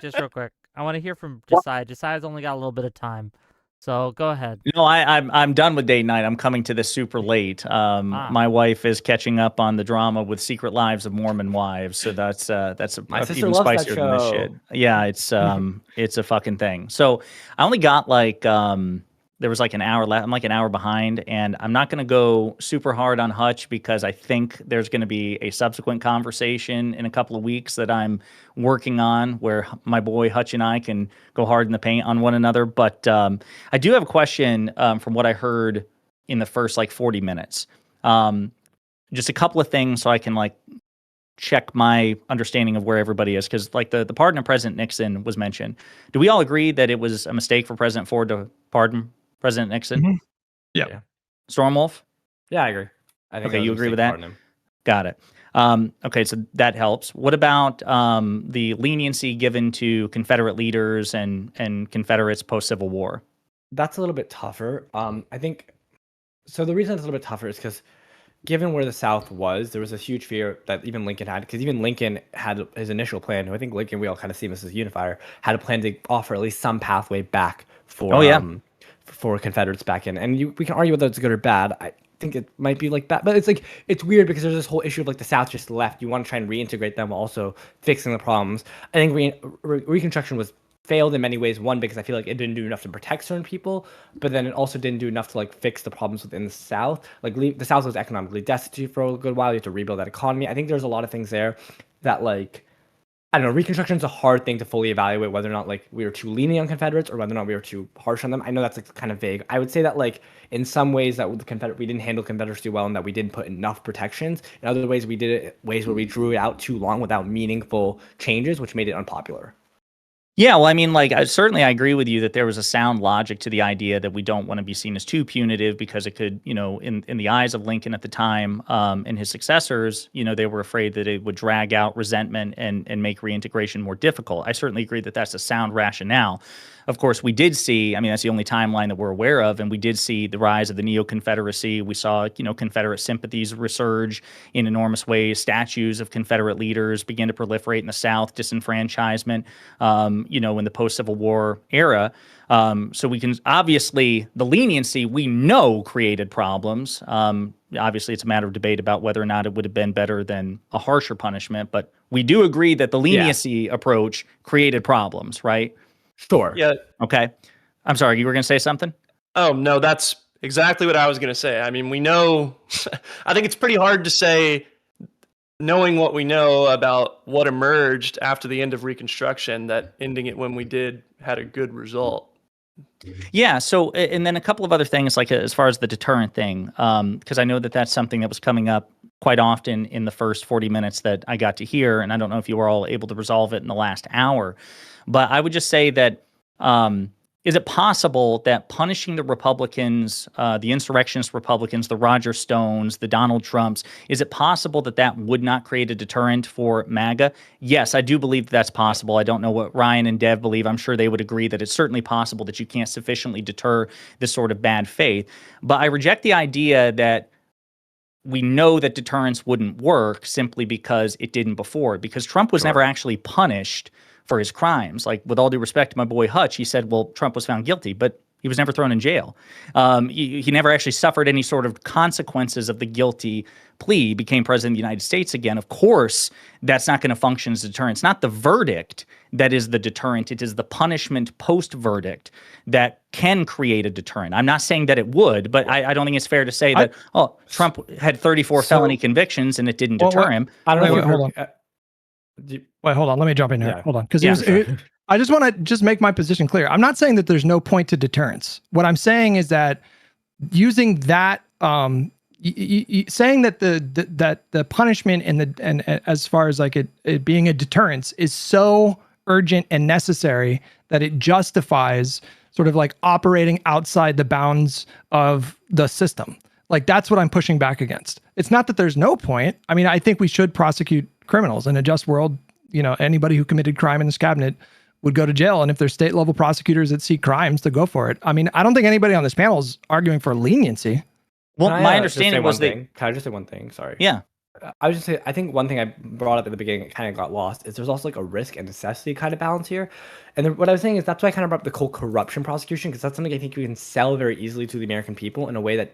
Just real quick. I want to hear from Josiah. Josiah's only got a little bit of time, so go ahead. No, I'm done with date night. I'm coming to this super late. My wife is catching up on the drama with Secret Lives of Mormon Wives, so that's My sister even loves that spicier than this show. shit. Yeah, it's a fucking thing. So I only got there was an hour left. I'm an hour behind, and I'm not going to go super hard on Hutch because I think there's going to be a subsequent conversation in a couple of weeks that I'm working on where my boy Hutch and I can go hard in the paint on one another. But I do have a question from what I heard in the first 40 minutes. Just a couple of things so I can check my understanding of where everybody is, because the pardon of President Nixon was mentioned. Do we all agree that it was a mistake for President Ford to pardon President Nixon? Mm-hmm. Yeah. Stormwolf? Yeah, I agree. I think okay, you agree with that? Got it. Okay, so that helps. What about the leniency given to Confederate leaders and Confederates post-Civil War? That's a little bit tougher. I think so. The reason it's a little bit tougher is because given where the South was, there was a huge fear that even Lincoln had, because even Lincoln had his initial plan, who I think Lincoln, we all kind of see him as a unifier, had a plan to offer at least some pathway back for for Confederates back in. And we can argue whether it's good or bad. I think it might be bad, but it's weird because there's this whole issue of the South just left. You want to try and reintegrate them while also fixing the problems. I think Reconstruction was failed in many ways. One, because I feel like it didn't do enough to protect certain people, but then it also didn't do enough to fix the problems within the South. The South was economically destitute for a good while. You have to rebuild that economy. I think there's a lot of things there that I don't know, Reconstruction is a hard thing to fully evaluate whether or not we were too lenient on Confederates or whether or not we were too harsh on them. I know that's kind of vague. I would say that in some ways that we didn't handle Confederates too well and that we didn't put enough protections. In other ways, we did it ways where we drew it out too long without meaningful changes, which made it unpopular. Yeah, well, I mean, certainly I agree with you that there was a sound logic to the idea that we don't want to be seen as too punitive because it could, in the eyes of Lincoln at the time and his successors, they were afraid that it would drag out resentment and make reintegration more difficult. I certainly agree that that's a sound rationale. Of course, we did see, that's the only timeline that we're aware of, and we did see the rise of the Neo-Confederacy. We saw, Confederate sympathies resurge in enormous ways. Statues of Confederate leaders began to proliferate in the South, disenfranchisement, in the post-Civil War era. So we can, obviously, the leniency we know created problems. Obviously, it's a matter of debate about whether or not it would have been better than a harsher punishment, but we do agree that the leniency approach created problems, right? Sure. Yeah. Okay. I'm sorry, you were going to say something? Oh, no, that's exactly what I was going to say. I mean, we know, I think it's pretty hard to say, knowing what we know about what emerged after the end of Reconstruction, that ending it when we did had a good result. Yeah. So, and then a couple of other things, as far as the deterrent thing, because I know that that's something that was coming up quite often in the first 40 minutes that I got to hear, and I don't know if you were all able to resolve it in the last hour. But I would just say that Is it possible that punishing the Republicans, the insurrectionist Republicans, the Roger Stones, the Donald Trumps, is it possible that that would not create a deterrent for MAGA? Yes, I do believe that's possible. I don't know what Ryan and Dev believe. I'm sure they would agree that it's certainly possible that you can't sufficiently deter this sort of bad faith. But I reject the idea that we know that deterrence wouldn't work simply because it didn't before, because Trump was never actually punished for his crimes. Like, with all due respect to my boy Hutch, he said, well, Trump was found guilty, but he was never thrown in jail. He never actually suffered any sort of consequences of the guilty plea, he became president of the United States again. Of course, that's not going to function as a deterrent. It's not the verdict that is the deterrent. It is the punishment post-verdict that can create a deterrent. I'm not saying that it would, but I don't think it's fair to say that, Trump had 34 felony convictions and it didn't deter him. I don't know. Hold on. Wait, hold on. Let me jump in here. Yeah. Hold on. Because Yeah, I just want to just make my position clear. I'm not saying that there's no point to deterrence. What I'm saying is that using that, saying that the punishment and as far as like it being a deterrence is so urgent and necessary that it justifies sort of like operating outside the bounds of the system. Like, that's what I'm pushing back against. It's not that there's no point. I mean, I think we should prosecute criminals. In a just world, anybody who committed crime in this cabinet would go to jail. And if there's state level prosecutors that see crimes, to go for it. I mean, I don't think anybody on this panel is arguing for leniency. Well, my understanding was that... Can I just say one thing? Sorry. Yeah. I was just saying, I think one thing I brought up at the beginning, it kind of got lost, is there's also like a risk and necessity kind of balance here. And what I was saying is that's why I kind of brought up the whole corruption prosecution, because that's something I think we can sell very easily to the American people in a way that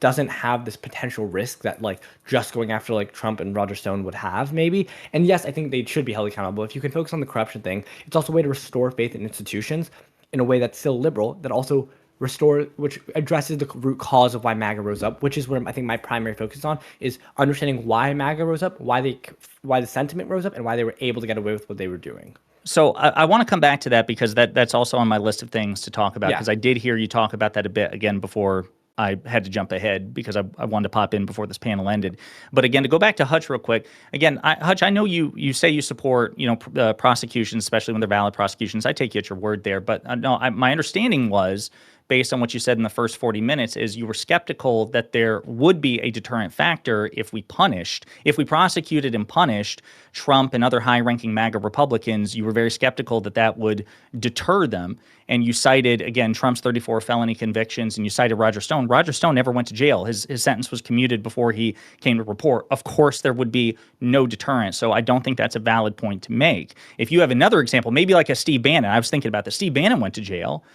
doesn't have this potential risk that like just going after like Trump and Roger Stone would have maybe. And yes, I think they should be held accountable. If you can focus on the corruption thing, it's also a way to restore faith in institutions in a way that's still liberal, that also which addresses the root cause of why MAGA rose up, which is what I think my primary focus is on, is understanding why MAGA rose up, why the sentiment rose up, and why they were able to get away with what they were doing. So I want to come back to that because that's also on my list of things to talk about, because I did hear you talk about that a bit again before I had to jump ahead because I wanted to pop in before this panel ended. But again, to go back to Hutch real quick, again, Hutch, I know you say you support prosecutions, especially when they're valid prosecutions. I take you at your word there. But no, my understanding was, based on what you said in the first 40 minutes, is you were skeptical that there would be a deterrent factor if we prosecuted and punished Trump and other high-ranking MAGA Republicans. You were very skeptical that that would deter them. And you cited, again, Trump's 34 felony convictions, and you cited Roger Stone. Roger Stone never went to jail. His sentence was commuted before he came to report. Of course, there would be no deterrent. So I don't think that's a valid point to make. If you have another example, maybe like a Steve Bannon. I was thinking about this. Steve Bannon went to jail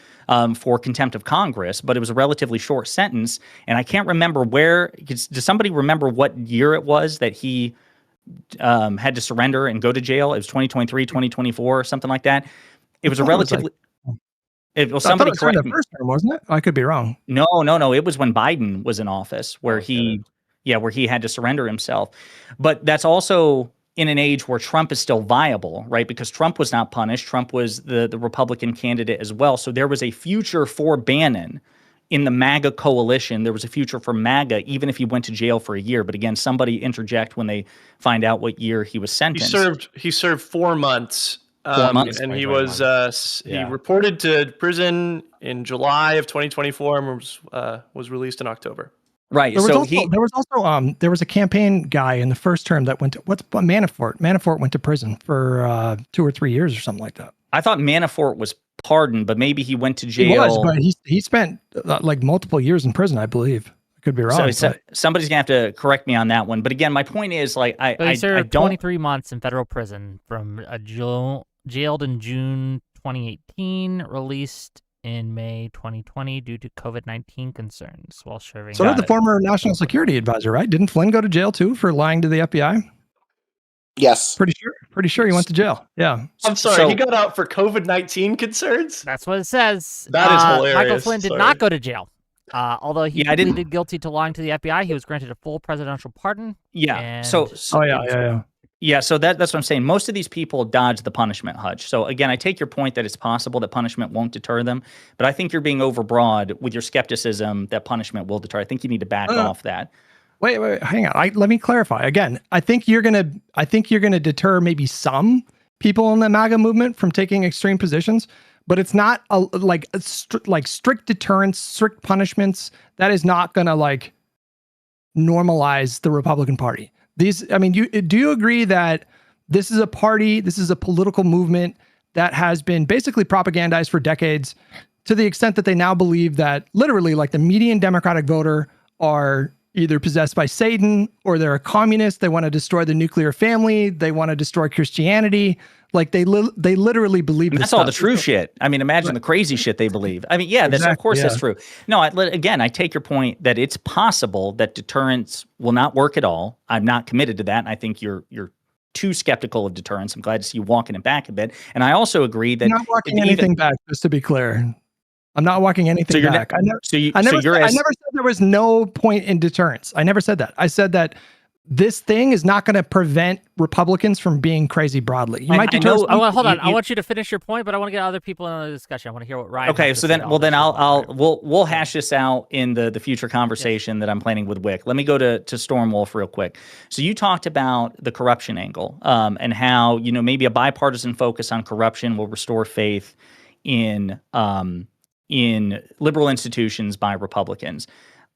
for contempt of Congress, but it was a relatively short sentence. And I can't remember does somebody remember what year it was that he had to surrender and go to jail? It was 2023, 2024, something like that. It was a relatively... somebody correct me. The first term, wasn't it? I could be wrong. No. It was when Biden was in office where he had to surrender himself. But that's also in an age where Trump is still viable, right? Because Trump was not punished. Trump was the Republican candidate as well. So there was a future for Bannon in the MAGA coalition. There was a future for MAGA, even if he went to jail for a year. But again, somebody interject when they find out what year he was sentenced. He served 4 months. 4 months? And he was he reported to prison in July of 2024 and was released in October. Right. There was a campaign guy in the first term that went to Manafort. Manafort went to prison for 2 or 3 years or something like that. I thought Manafort was pardoned, but maybe he went to jail. He was, but he spent like multiple years in prison, I believe. I could be wrong. So somebody's gonna have to correct me on that one. But again, my point is, like, I served don't 23 months in federal prison from jailed in June 2018, released in May 2020 due to COVID-19 concerns while serving. So did the former national security advisor, right? Didn't Flynn go to jail too for lying to the FBI? Yes. Pretty sure he went to jail. Yeah. I'm sorry, he got out for COVID-19 concerns? That's what it says. That is hilarious. Michael Flynn did not go to jail. Although he pleaded guilty to lying to the FBI, he was granted a full presidential pardon. Yeah. Yeah, so that's what I'm saying. Most of these people dodge the punishment, Hutch. So again, I take your point that it's possible that punishment won't deter them, but I think you're being overbroad with your skepticism that punishment will deter. I think you need to back off that. Wait, hang on. Let me clarify again. I think you're gonna deter maybe some people in the MAGA movement from taking extreme positions, but it's not like strict deterrence, strict punishments. That is not going to like normalize the Republican Party. Do you agree that this is a party, this is a political movement that has been basically propagandized for decades, to the extent that they now believe that literally like the median Democratic voter are either possessed by Satan or they're a communist. They want to destroy the nuclear family. They want to destroy Christianity. Like they literally believe this that's all stuff. the true shit. I mean, imagine the crazy shit they believe. I mean, yeah, that's of course that's true. No, again, I take your point that it's possible that deterrence will not work at all. I'm not committed to that. And I think you're too skeptical of deterrence. I'm glad to see you walking it back a bit. And I also agree that I'm not walking anything back, just to be clear. I'm not walking anything back. I never said there was no point in deterrence. I never said that. I said that this thing is not going to prevent Republicans from being crazy broadly. You might hold on. I want you to finish your point, but I want to get other people in the discussion. I want to hear what Ryan. Okay, so then, we'll hash this out in the future conversation that I'm planning with Wick. Let me go to Stormwolf real quick. So you talked about the corruption angle, and how maybe a bipartisan focus on corruption will restore faith in liberal institutions by Republicans.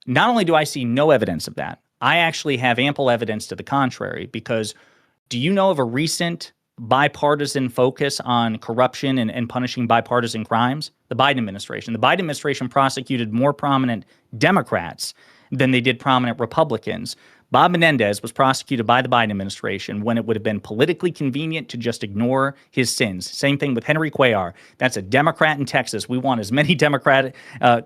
Not only do I see no evidence of that, I actually have ample evidence to the contrary, because do you know of a recent bipartisan focus on corruption and punishing bipartisan crimes? The Biden administration. The Biden administration prosecuted more prominent Democrats than they did prominent Republicans. Bob Menendez was prosecuted by the Biden administration when it would have been politically convenient to just ignore his sins. Same thing with Henry Cuellar. That's a Democrat in Texas. We want as many Democratic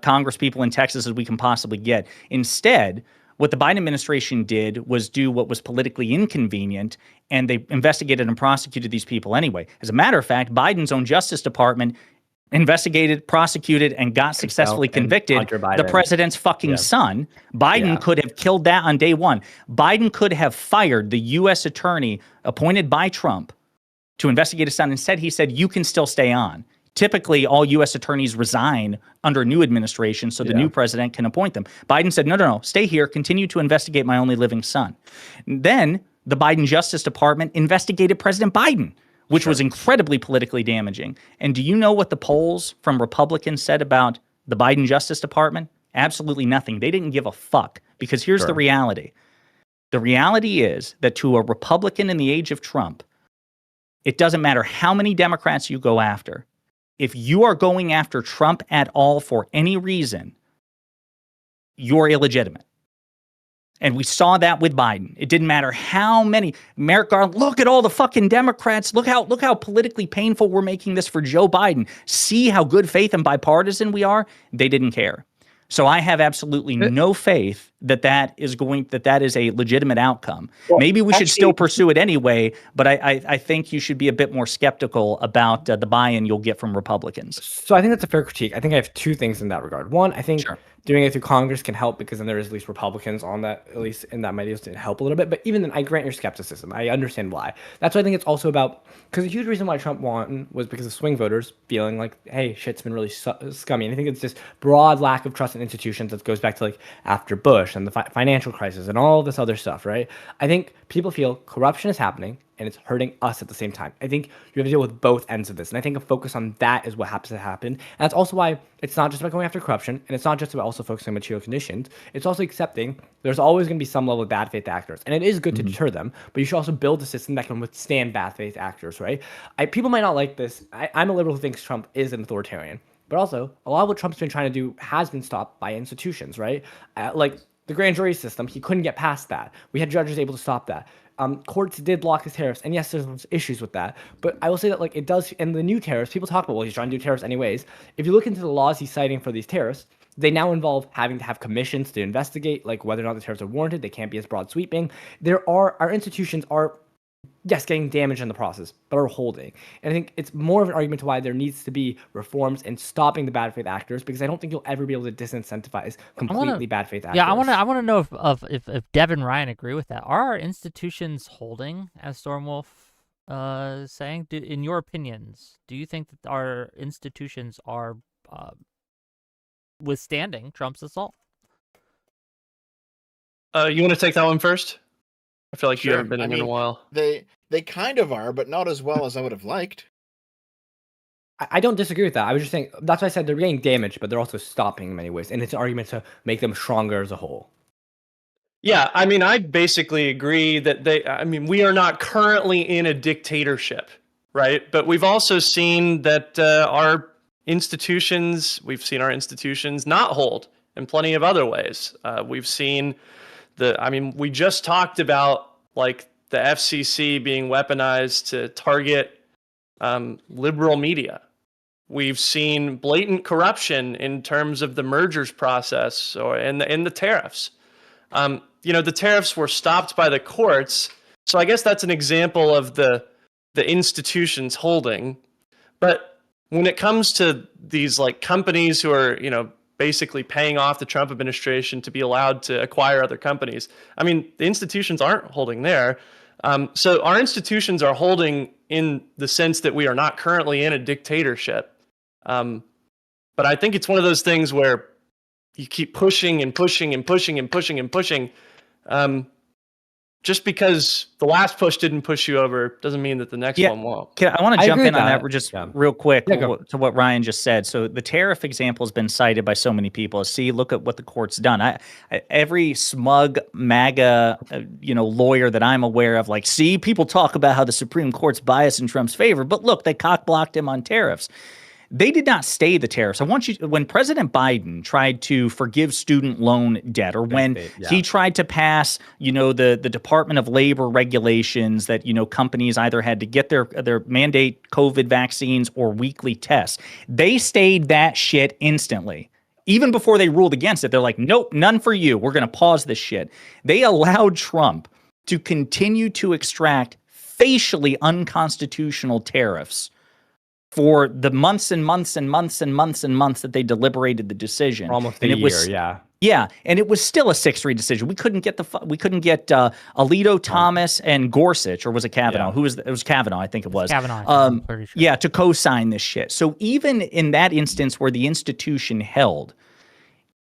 Congress people in Texas as we can possibly get. Instead, what the Biden administration did was do what was politically inconvenient, and they investigated and prosecuted these people anyway. As a matter of fact, Biden's own Justice Department investigated, prosecuted, and got successfully convicted the president's fucking son. Biden could have killed that on day one. Biden could have fired the U.S. attorney appointed by Trump to investigate his son. Instead, he said, you can still stay on. Typically, all U.S. attorneys resign under a new administration so the new president can appoint them. Biden said, no, stay here, continue to investigate my only living son. Then the Biden Justice Department investigated President Biden, which was incredibly politically damaging. And do you know what the polls from Republicans said about the Biden Justice Department? Absolutely nothing. They didn't give a fuck, because here's the reality. The reality is that to a Republican in the age of Trump, it doesn't matter how many Democrats you go after. If you are going after Trump at all for any reason, you're illegitimate. And we saw that with Biden. It didn't matter how many. Merrick Garland, look at all the fucking Democrats. Look how politically painful we're making this for Joe Biden. See how good faith and bipartisan we are? They didn't care. So I have absolutely no faith that is a legitimate outcome. Well, maybe we should still pursue it anyway, but I think you should be a bit more skeptical about the buy-in you'll get from Republicans. So I think that's a fair critique. I think I have two things in that regard. One, I think doing it through Congress can help, because then there is at least Republicans on that, at least in that might just help a little bit. But even then, I grant your skepticism. I understand why. That's why I think it's also about, because a huge reason why Trump won was because of swing voters feeling like, hey, shit's been really scummy. And I think it's this broad lack of trust in institutions that goes back to like after Bush and the financial crisis and all this other stuff, right? I think people feel corruption is happening and it's hurting us at the same time. I think you have to deal with both ends of this. And I think a focus on that is what happens to happen. And that's also why it's not just about going after corruption, and it's not just about also focusing on material conditions. It's also accepting there's always going to be some level of bad faith actors. And it is good to deter them, but you should also build a system that can withstand bad faith actors, right? People might not like this. I'm a liberal who thinks Trump is an authoritarian. But also, a lot of what Trump's been trying to do has been stopped by institutions, right? Like the grand jury system, he couldn't get past that. We had judges able to stop that. Courts did block his tariffs, and yes, there's issues with that. But I will say that like it does, and the new tariffs, people talk about, well, he's trying to do tariffs anyways. If you look into the laws he's citing for these tariffs, they now involve having to have commissions to investigate like whether or not the tariffs are warranted. They can't be as broad sweeping. Our institutions are, yes, getting damaged in the process, but are holding. And I think it's more of an argument to why there needs to be reforms and stopping the bad faith actors, because I don't think you'll ever be able to disincentivize completely bad faith actors. Yeah, I want to know if Dev and Ryan agree with that. Are our institutions holding, as Stormwolf is saying? In your opinions, do you think that our institutions are withstanding Trump's assault? You want to take that one first? I feel like you haven't been in a while. They kind of are, but not as well as I would have liked. I don't disagree with that. I was just saying that's why I said they're getting damaged, but they're also stopping in many ways, and it's an argument to make them stronger as a whole. Yeah, I mean, I basically agree that we are not currently in a dictatorship, right? But we've also seen that we've seen our institutions not hold in plenty of other ways. We've seen we just talked about like the FCC being weaponized to target liberal media. We've seen blatant corruption in terms of the mergers process in the tariffs. The tariffs were stopped by the courts, so I guess that's an example of the institutions holding. But when it comes to these like companies who are basically paying off the Trump administration to be allowed to acquire other companies, I mean, the institutions aren't holding there. So our institutions are holding in the sense that we are not currently in a dictatorship. But I think it's one of those things where you keep pushing and pushing and pushing and pushing and pushing. Just because the last push didn't push you over doesn't mean that the next one won't. I want to jump agree in with on that. that just real quick to what Ryan just said. So the tariff example has been cited by so many people. See, look at what the court's done. Every smug MAGA, lawyer that I'm aware of, like, see, people talk about how the Supreme Court's biased in Trump's favor, but look, they cock-blocked him on tariffs. They did not stay the tariffs. When President Biden tried to forgive student loan debt, or when he tried to pass, the Department of Labor regulations that, companies either had to get their mandate COVID vaccines or weekly tests, they stayed that shit instantly. Even before they ruled against it, they're like, nope, none for you. We're going to pause this shit. They allowed Trump to continue to extract facially unconstitutional tariffs for the months and months and months and months and months that they deliberated the decision. For almost a year, Yeah, and it was still a 6-3 decision. We couldn't get Alito, Thomas, and Gorsuch, or was it Kavanaugh? Yeah. It was Kavanaugh, I think it was. Kavanaugh, I'm pretty sure. Yeah, to co-sign this shit. So even in that instance where the institution held,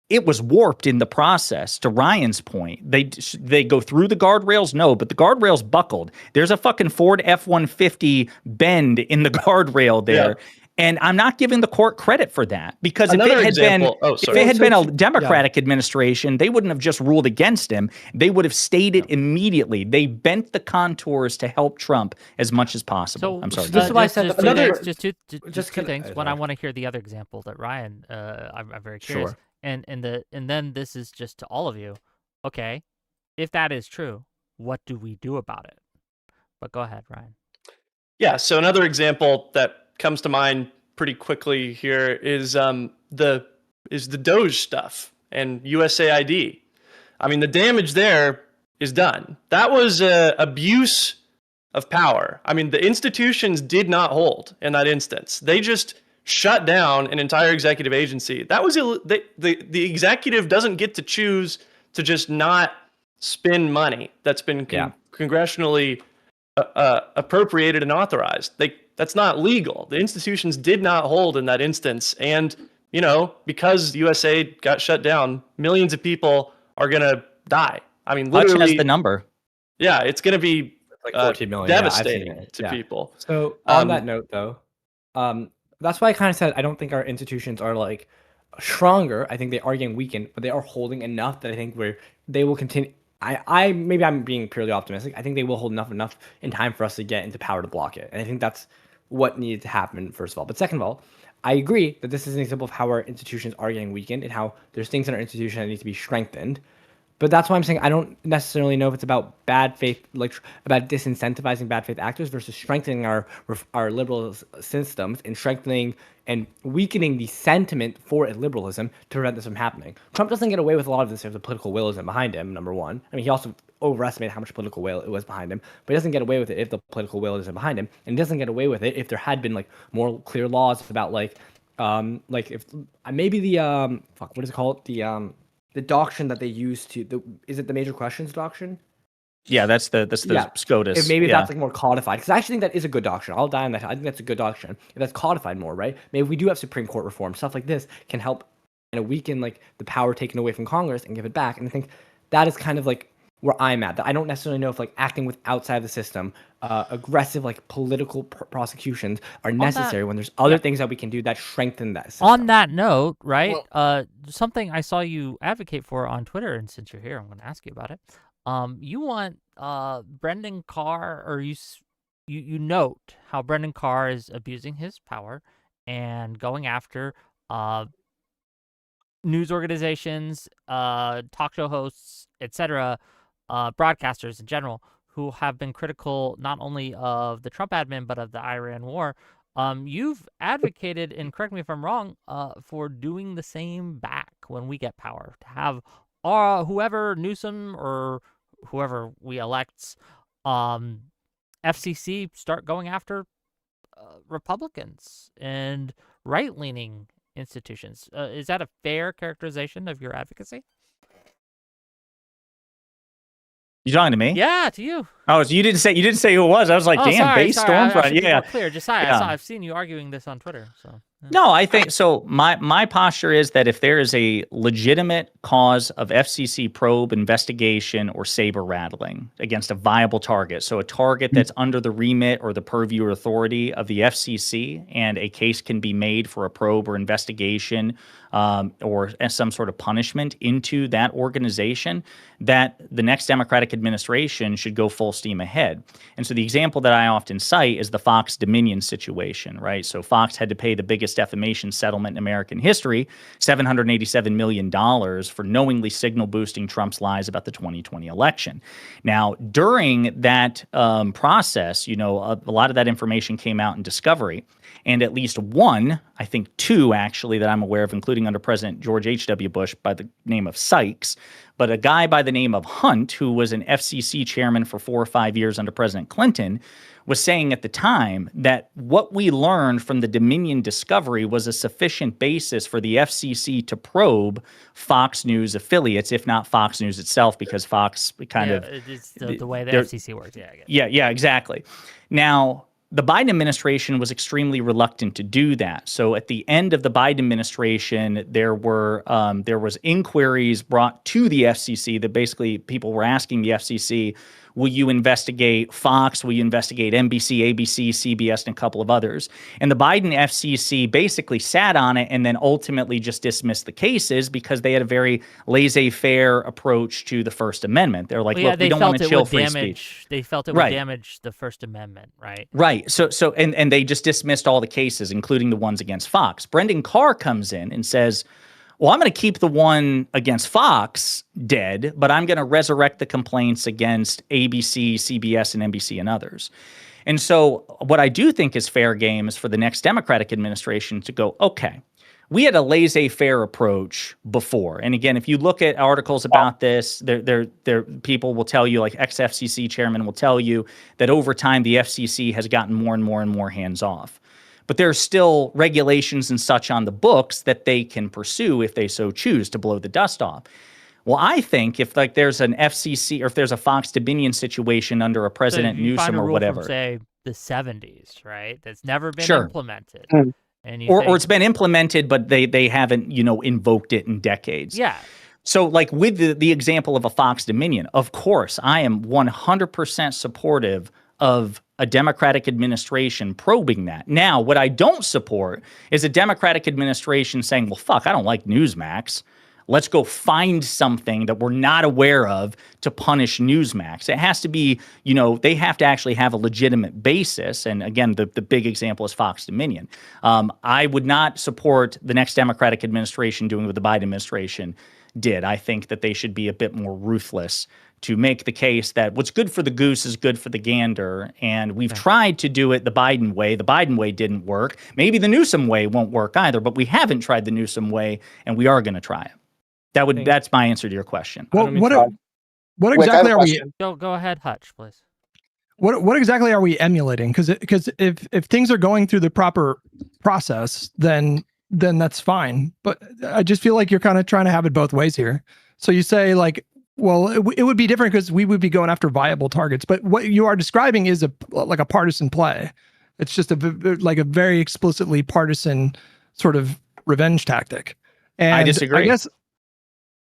it was warped in the process. To Ryan's point, they go through the guardrails. No, but the guardrails buckled. There's a fucking Ford F-150 bend in the guardrail there. Yeah. And I'm not giving the court credit for that, because if it had been a Democratic administration, they wouldn't have just ruled against him. They would have stayed it immediately. They bent the contours to help Trump as much as possible. So, I'm sorry. This is why I said just two things. One, I want to hear the other example that Ryan. I'm very curious. Sure. And then this is just to all of you. Okay, if that is true, what do we do about it? But go ahead, Ryan. Yeah. So another example that comes to mind pretty quickly here is the Doge stuff and USAID. I mean, the damage there is done. That was abuse of power. I mean, the institutions did not hold in that instance. They just shut down an entire executive agency. That was the executive doesn't get to choose to just not spend money that's been congressionally appropriated and authorized. That's not legal. The institutions did not hold in that instance. And, because USA got shut down, millions of people are going to die. I mean, literally. Hutch has the number. Yeah, it's going to be like 14 million. devastating to people. So on that note, though, that's why I kind of said I don't think our institutions are like stronger. I think they are getting weakened, but they are holding enough that I think they will continue. Maybe I'm being purely optimistic. I think they will hold enough in time for us to get into power to block it. And I think that's what needed to happen, first of all. But second of all, I agree that this is an example of how our institutions are getting weakened and how there's things in our institution that need to be strengthened. But that's why I'm saying I don't necessarily know if it's about bad faith, like about disincentivizing bad faith actors versus strengthening our liberal systems and strengthening and weakening the sentiment for illiberalism to prevent this from happening. Trump doesn't get away with a lot of this if the political will isn't behind him, number one. I mean, he also overestimated how much political will it was behind him, but he doesn't get away with it if the political will isn't behind him, and he doesn't get away with it if there had been like more clear laws about like if maybe the what is it called, the doctrine that they use is it the major questions doctrine? Yeah, that's the SCOTUS. If maybe that's like more codified, because I actually think that is a good doctrine. I'll die on that. I think that's a good doctrine. If that's codified more, right? Maybe we do have Supreme Court reform. Stuff like this can help weaken like the power taken away from Congress and give it back. And I think that is kind of like where I'm at. That I don't necessarily know if like acting with outside the system, aggressive like political prosecutions are necessary when there's other things that we can do that strengthen that system. On that note, right? Well- Something I saw you advocate for on Twitter, and since you're here, I'm going to ask you about it. You want Brendan Carr, or you note how Brendan Carr is abusing his power and going after news organizations, talk show hosts, etc., broadcasters in general, who have been critical not only of the Trump admin but of the Iran war. You've advocated, and correct me if I'm wrong, for doing the same back when we get power, to have whoever Newsom or whoever we elects, FCC start going after Republicans and right-leaning institutions. Is that a fair characterization of your advocacy? You talking to me? Yeah, to you. Oh, so you didn't say who it was. I was like, damn, sorry, base sorry. I Stormfront. should be Yeah. more clear. Just Yeah. I've seen you arguing this on Twitter. So No, I think so. My posture is that if there is a legitimate cause of FCC probe, investigation, or saber rattling against a viable target, so a target that's under the remit or the purview or authority of the FCC, and a case can be made for a probe or investigation or some sort of punishment into that organization, that the next Democratic administration should go full steam ahead. And so the example that I often cite is the Fox Dominion situation, right? So Fox had to pay the biggest defamation settlement in American history, $787 million for knowingly signal boosting Trump's lies about the 2020 election. Now, during that process, a lot of that information came out in discovery. And at least one, I think two actually, that I'm aware of, including under President George H.W. Bush by the name of Sykes, but a guy by the name of Hunt, who was an FCC chairman for 4 or 5 years under President Clinton, was saying at the time that what we learned from the Dominion discovery was a sufficient basis for the FCC to probe Fox News affiliates, if not Fox News itself, because Fox it's the way the FCC works. Yeah, I get it. Yeah, exactly. Now, the Biden administration was extremely reluctant to do that. So at the end of the Biden administration, there was inquiries brought to the FCC that basically people were asking the FCC, will you investigate Fox? Will you investigate NBC, ABC, CBS, and a couple of others? And the Biden FCC basically sat on it and then ultimately just dismissed the cases because they had a very laissez-faire approach to the First Amendment. They're like, look, we don't want to chill free speech. They felt it would damage the First Amendment, right? Right. So and they just dismissed all the cases, including the ones against Fox. Brendan Carr comes in and says, well, I'm going to keep the one against Fox dead, but I'm going to resurrect the complaints against ABC, CBS, and NBC and others. And so what I do think is fair game is for the next Democratic administration to go, okay, we had a laissez-faire approach before. And again, if you look at articles about this, there people will tell you, like ex-FCC chairman will tell you, that over time the FCC has gotten more and more and more hands-off. But there are still regulations and such on the books that they can pursue if they so choose to blow the dust off. Well, I think if there's an FCC or if there's a Fox Dominion situation under a President Newsom or whatever, from, say, the 70s, right? That's never been implemented. And or it's been implemented, but they haven't invoked it in decades. Yeah. So like with the example of a Fox Dominion, of course, I am 100% supportive of a Democratic administration probing that. Now, what I don't support is a Democratic administration saying, well, fuck, I don't like Newsmax. Let's go find something that we're not aware of to punish Newsmax. It has to be, they have to actually have a legitimate basis. And again, the big example is Fox Dominion. I would not support the next Democratic administration doing what the Biden administration did. I think that they should be a bit more ruthless to make the case that what's good for the goose is good for the gander. And we've tried to do it the Biden way. The Biden way didn't work. Maybe the Newsom way won't work either, but we haven't tried the Newsom way, and we are going to try it. That's my answer to your question. Well, what exactly are we? Go ahead, Hutch, please. What exactly are we emulating? Because if things are going through the proper process, then that's fine. But I just feel like you're kind of trying to have it both ways here. So you say like, well, it would be different because we would be going after viable targets. But what you are describing is a partisan play. It's just a very explicitly partisan sort of revenge tactic. And I disagree.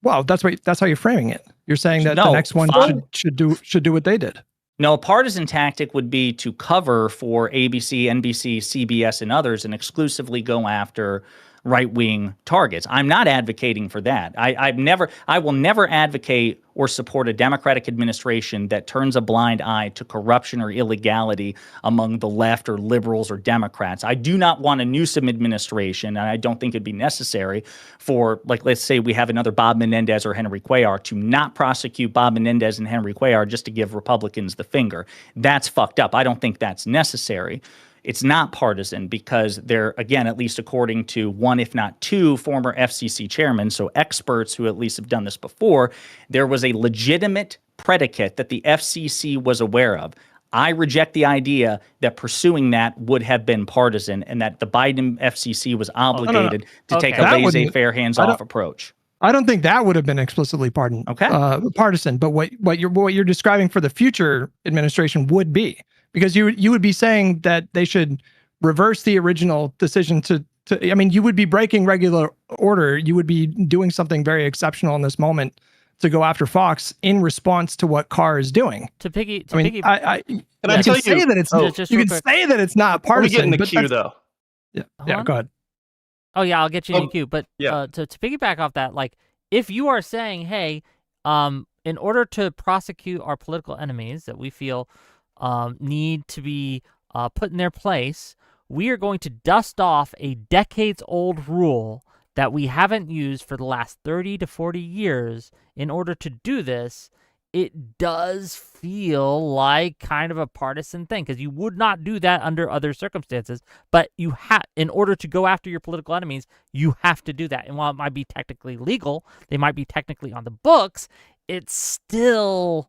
Well, that's how you're framing it. You're saying that the No, next one fine. should do what they did. No, a partisan tactic would be to cover for ABC, NBC, CBS, and others and exclusively go after right-wing targets. I'm not advocating for that. I will never advocate or support a Democratic administration that turns a blind eye to corruption or illegality among the left or liberals or Democrats. I do not want a Newsom administration, and I don't think it'd be necessary for, like, let's say we have another Bob Menendez or Henry Cuellar, to not prosecute Bob Menendez and Henry Cuellar just to give Republicans the finger. That's fucked up. I don't think that's necessary. It's not partisan because they're, again, at least according to one, if not two, former FCC chairmen, so experts who at least have done this before, there was a legitimate predicate that the FCC was aware of. I reject the idea that pursuing that would have been partisan and that the Biden FCC was obligated to take a laissez-faire, hands-off approach. I don't think that would have been explicitly partisan, but what you're describing for the future administration would be. Because you would be saying that they should reverse the original decision to I mean, you would be breaking regular order. You would be doing something very exceptional in this moment to go after Fox in response to what Carr is doing. Can I you tell can say that it's you can say that it's not partisan. We get in the queue though. Yeah, go ahead. Oh yeah, I'll get you in the queue. But to piggyback off that, like, if you are saying, hey, in order to prosecute our political enemies that we feel need to be put in their place, we are going to dust off a decades-old rule that we haven't used for the last 30 to 40 years in order to do this. It does feel like kind of a partisan thing because you would not do that under other circumstances, but you have, in order to go after your political enemies, you have to do that. And while it might be technically legal, they might be technically on the books, it's still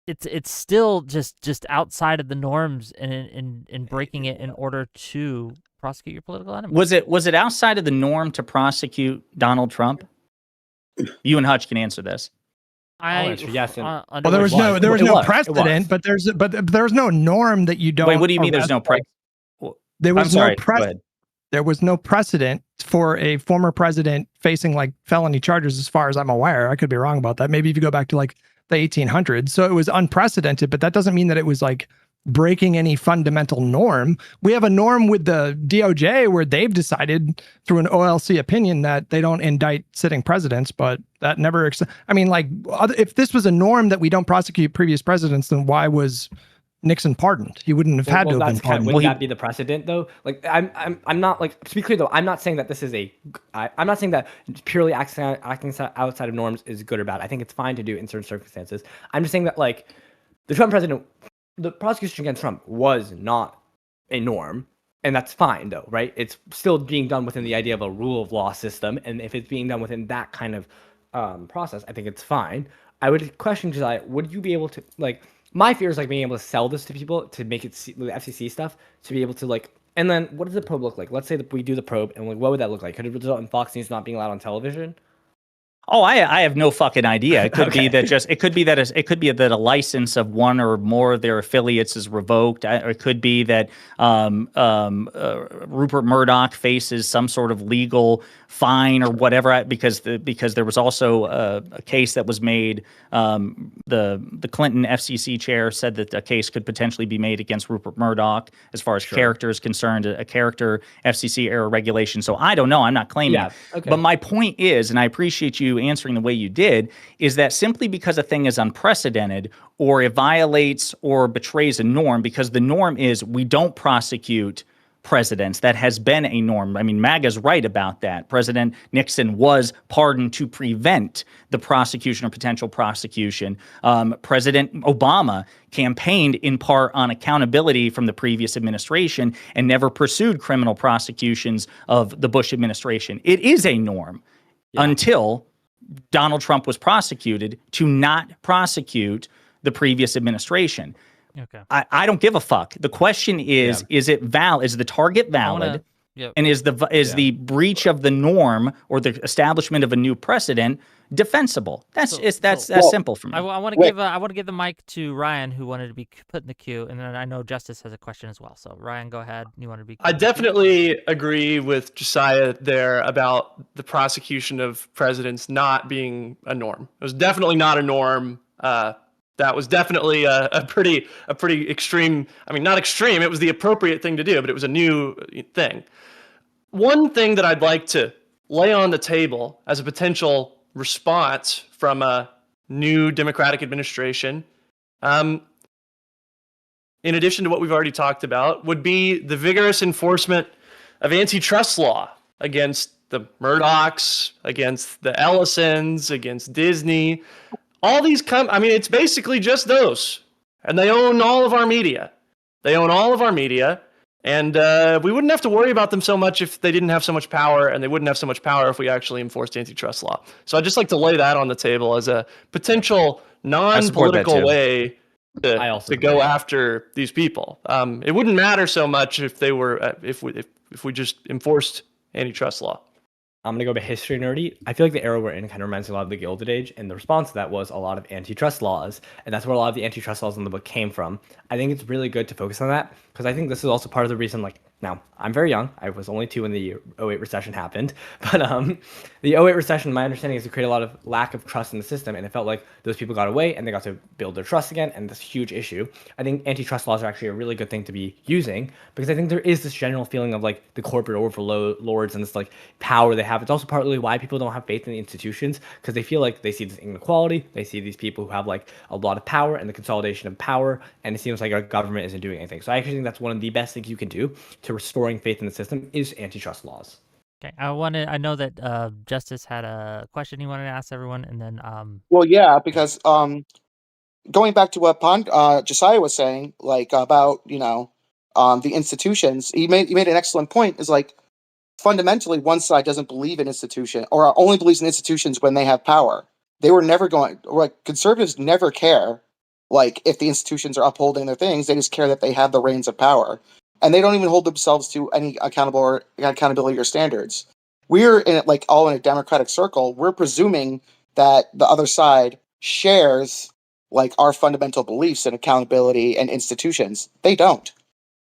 just outside of the norms and breaking it in order to prosecute your political enemies. Was it outside of the norm to prosecute Donald Trump? You and Hutch can answer this. I'll answer yes. Well, there was no precedent, but there was no norm that you don't. Wait, what do you mean? There's no precedent? There was there was no precedent for a former president facing like felony charges, as far as I'm aware. I could be wrong about that. Maybe if you go back to like the 1800s. So it was unprecedented, but that doesn't mean that it was like breaking any fundamental norm. We have a norm with the DOJ where they've decided through an OLC opinion that they don't indict sitting presidents, but that never, I mean, like, if this was a norm that we don't prosecute previous presidents, then why was Nixon pardoned? He wouldn't have had to have been pardoned. Wouldn't that be the precedent though? Like, I'm not, like, to be clear though, I'm not saying that this is I'm not saying that purely acting outside of norms is good or bad. I think it's fine to do in certain circumstances. I'm just saying that, like, the Trump president, the prosecution against Trump was not a norm, and that's fine though, right? It's still being done within the idea of a rule of law system, and if it's being done within that kind of process, I think it's fine. I would question, would you be able to, like, my fear is like being able to sell this to people to make it the FCC stuff to be able to, like, and then what does the probe look like? Let's say that we do the probe, and like, what would that look like? Could it result in Fox News not being allowed on television? Oh, I have no fucking idea. It could be that a license of one or more of their affiliates is revoked. Or it could be that Rupert Murdoch faces some sort of legal fine or whatever because there was also a case that was made. The Clinton FCC chair said that a case could potentially be made against Rupert Murdoch as far as character is concerned, a character FCC error regulation. So I don't know. I'm not claiming it. Okay. But my point is, and I appreciate you answering the way you did, is that simply because a thing is unprecedented or it violates or betrays a norm, because the norm is we don't prosecute presidents. That has been a norm. I mean, MAGA's right about that. President Nixon was pardoned to prevent the prosecution or potential prosecution. President Obama campaigned in part on accountability from the previous administration and never pursued criminal prosecutions of the Bush administration. It is a norm until Donald Trump was prosecuted to not prosecute the previous administration. Okay. I don't give a fuck. The question is it is the target valid? Yep. And is the breach of the norm or the establishment of a new precedent defensible? That's simple for me. I want to give the mic to Ryan, who wanted to be put in the queue, and then I know Justice has a question as well. So Ryan, go ahead. You want to be? I definitely agree with Josiah there about the prosecution of presidents not being a norm. It was definitely not a norm. That was definitely a pretty extreme. I mean, not extreme. It was the appropriate thing to do, but it was a new thing. One thing that I'd like to lay on the table as a potential response from a new Democratic administration, in addition to what we've already talked about, would be the vigorous enforcement of antitrust law against the Murdochs, against the Ellisons, against Disney. All these it's basically just those. And they own all of our media. And we wouldn't have to worry about them so much if they didn't have so much power, and they wouldn't have so much power if we actually enforced antitrust law. So I'd just like to lay that on the table as a potential non-political way to go after these people. It wouldn't matter so much if they were if we just enforced antitrust law. I'm going to go to history nerdy. I feel like the era we're in kind of reminds me a lot of the Gilded Age, and the response to that was a lot of antitrust laws, and that's where a lot of the antitrust laws in the book came from. I think it's really good to focus on that, because I think this is also part of the reason, now, I'm very young. I was only 2 when the 08 recession happened, but the 08 recession, my understanding is to create a lot of lack of trust in the system, and it felt like those people got away, and they got to build their trust again, and this huge issue. I think antitrust laws are actually a really good thing to be using, because I think there is this general feeling of the corporate overlords and this power they have. It's also partly why people don't have faith in the institutions, because they feel like they see this inequality, they see these people who have a lot of power and the consolidation of power, and it seems like our government isn't doing anything. So I actually think that's one of the best things you can do to restoring faith in the system is antitrust laws. Okay, I know that Justice had a question he wanted to ask everyone, and then Well, yeah, because going back to what Josiah was saying, about the institutions, he made an excellent point. Is fundamentally one side doesn't believe in institution, or only believes in institutions when they have power. They were never conservatives never care if the institutions are upholding their things. They just care that they have the reins of power. And they don't even hold themselves to any accountability or standards. We're in it all in a democratic circle. We're presuming that the other side shares our fundamental beliefs in accountability and institutions. They don't.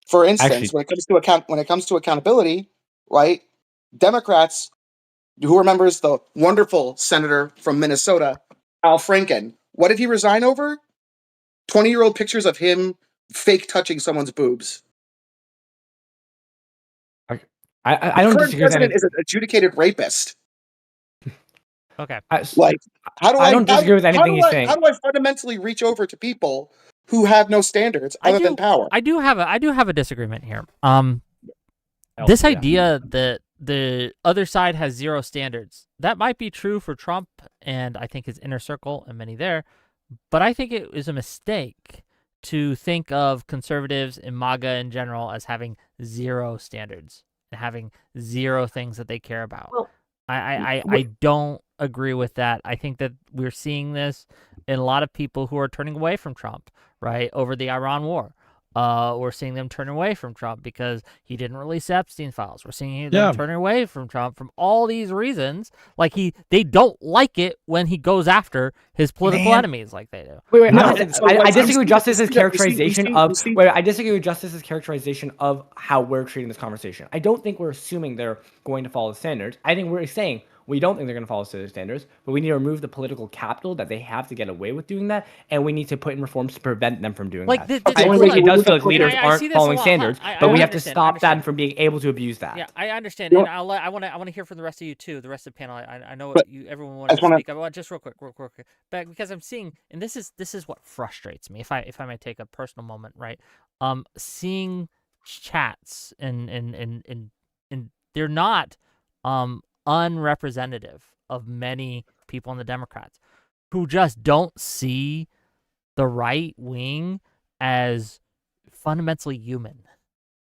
For instance, when it comes to accountability, right? Democrats, who remembers the wonderful senator from Minnesota, Al Franken? What did he resign over? 20-year-old pictures of him fake touching someone's boobs. I don't disagree with president is an adjudicated rapist. okay. How do I don't disagree with anything he's saying. How do I fundamentally reach over to people who have no standards other than power? I do have a disagreement here. This idea that the other side has zero standards, that might be true for Trump and I think his inner circle and many there, but I think it is a mistake to think of conservatives and MAGA in general as having zero standards and having zero things that they care about. Well, I don't agree with that. I think that we're seeing this in a lot of people who are turning away from Trump, right, over the Iran war. We're seeing them turn away from Trump because he didn't release Epstein files. We're seeing them turning away from Trump from all these reasons. They don't like it when he goes after his political enemies like they do. Wait. I disagree with Justice's characterization I disagree with Justice's characterization of how we're treating this conversation. I don't think we're assuming they're going to follow the standards. I think we're saying we don't think they're going to follow the standards, but we need to remove the political capital that they have to get away with doing that, and we need to put in reforms to prevent them from doing that. I think it does feel like leaders aren't following standards, but we have to stop them from being able to abuse that. Yeah, I understand, and I want to hear from the rest of you too, the rest of the panel. I know everyone wants to speak. I want just real quick, but because I'm seeing, and this is what frustrates me. If I may take a personal moment, right? Seeing chats and they're not unrepresentative of many people in the Democrats who just don't see the right wing as fundamentally human.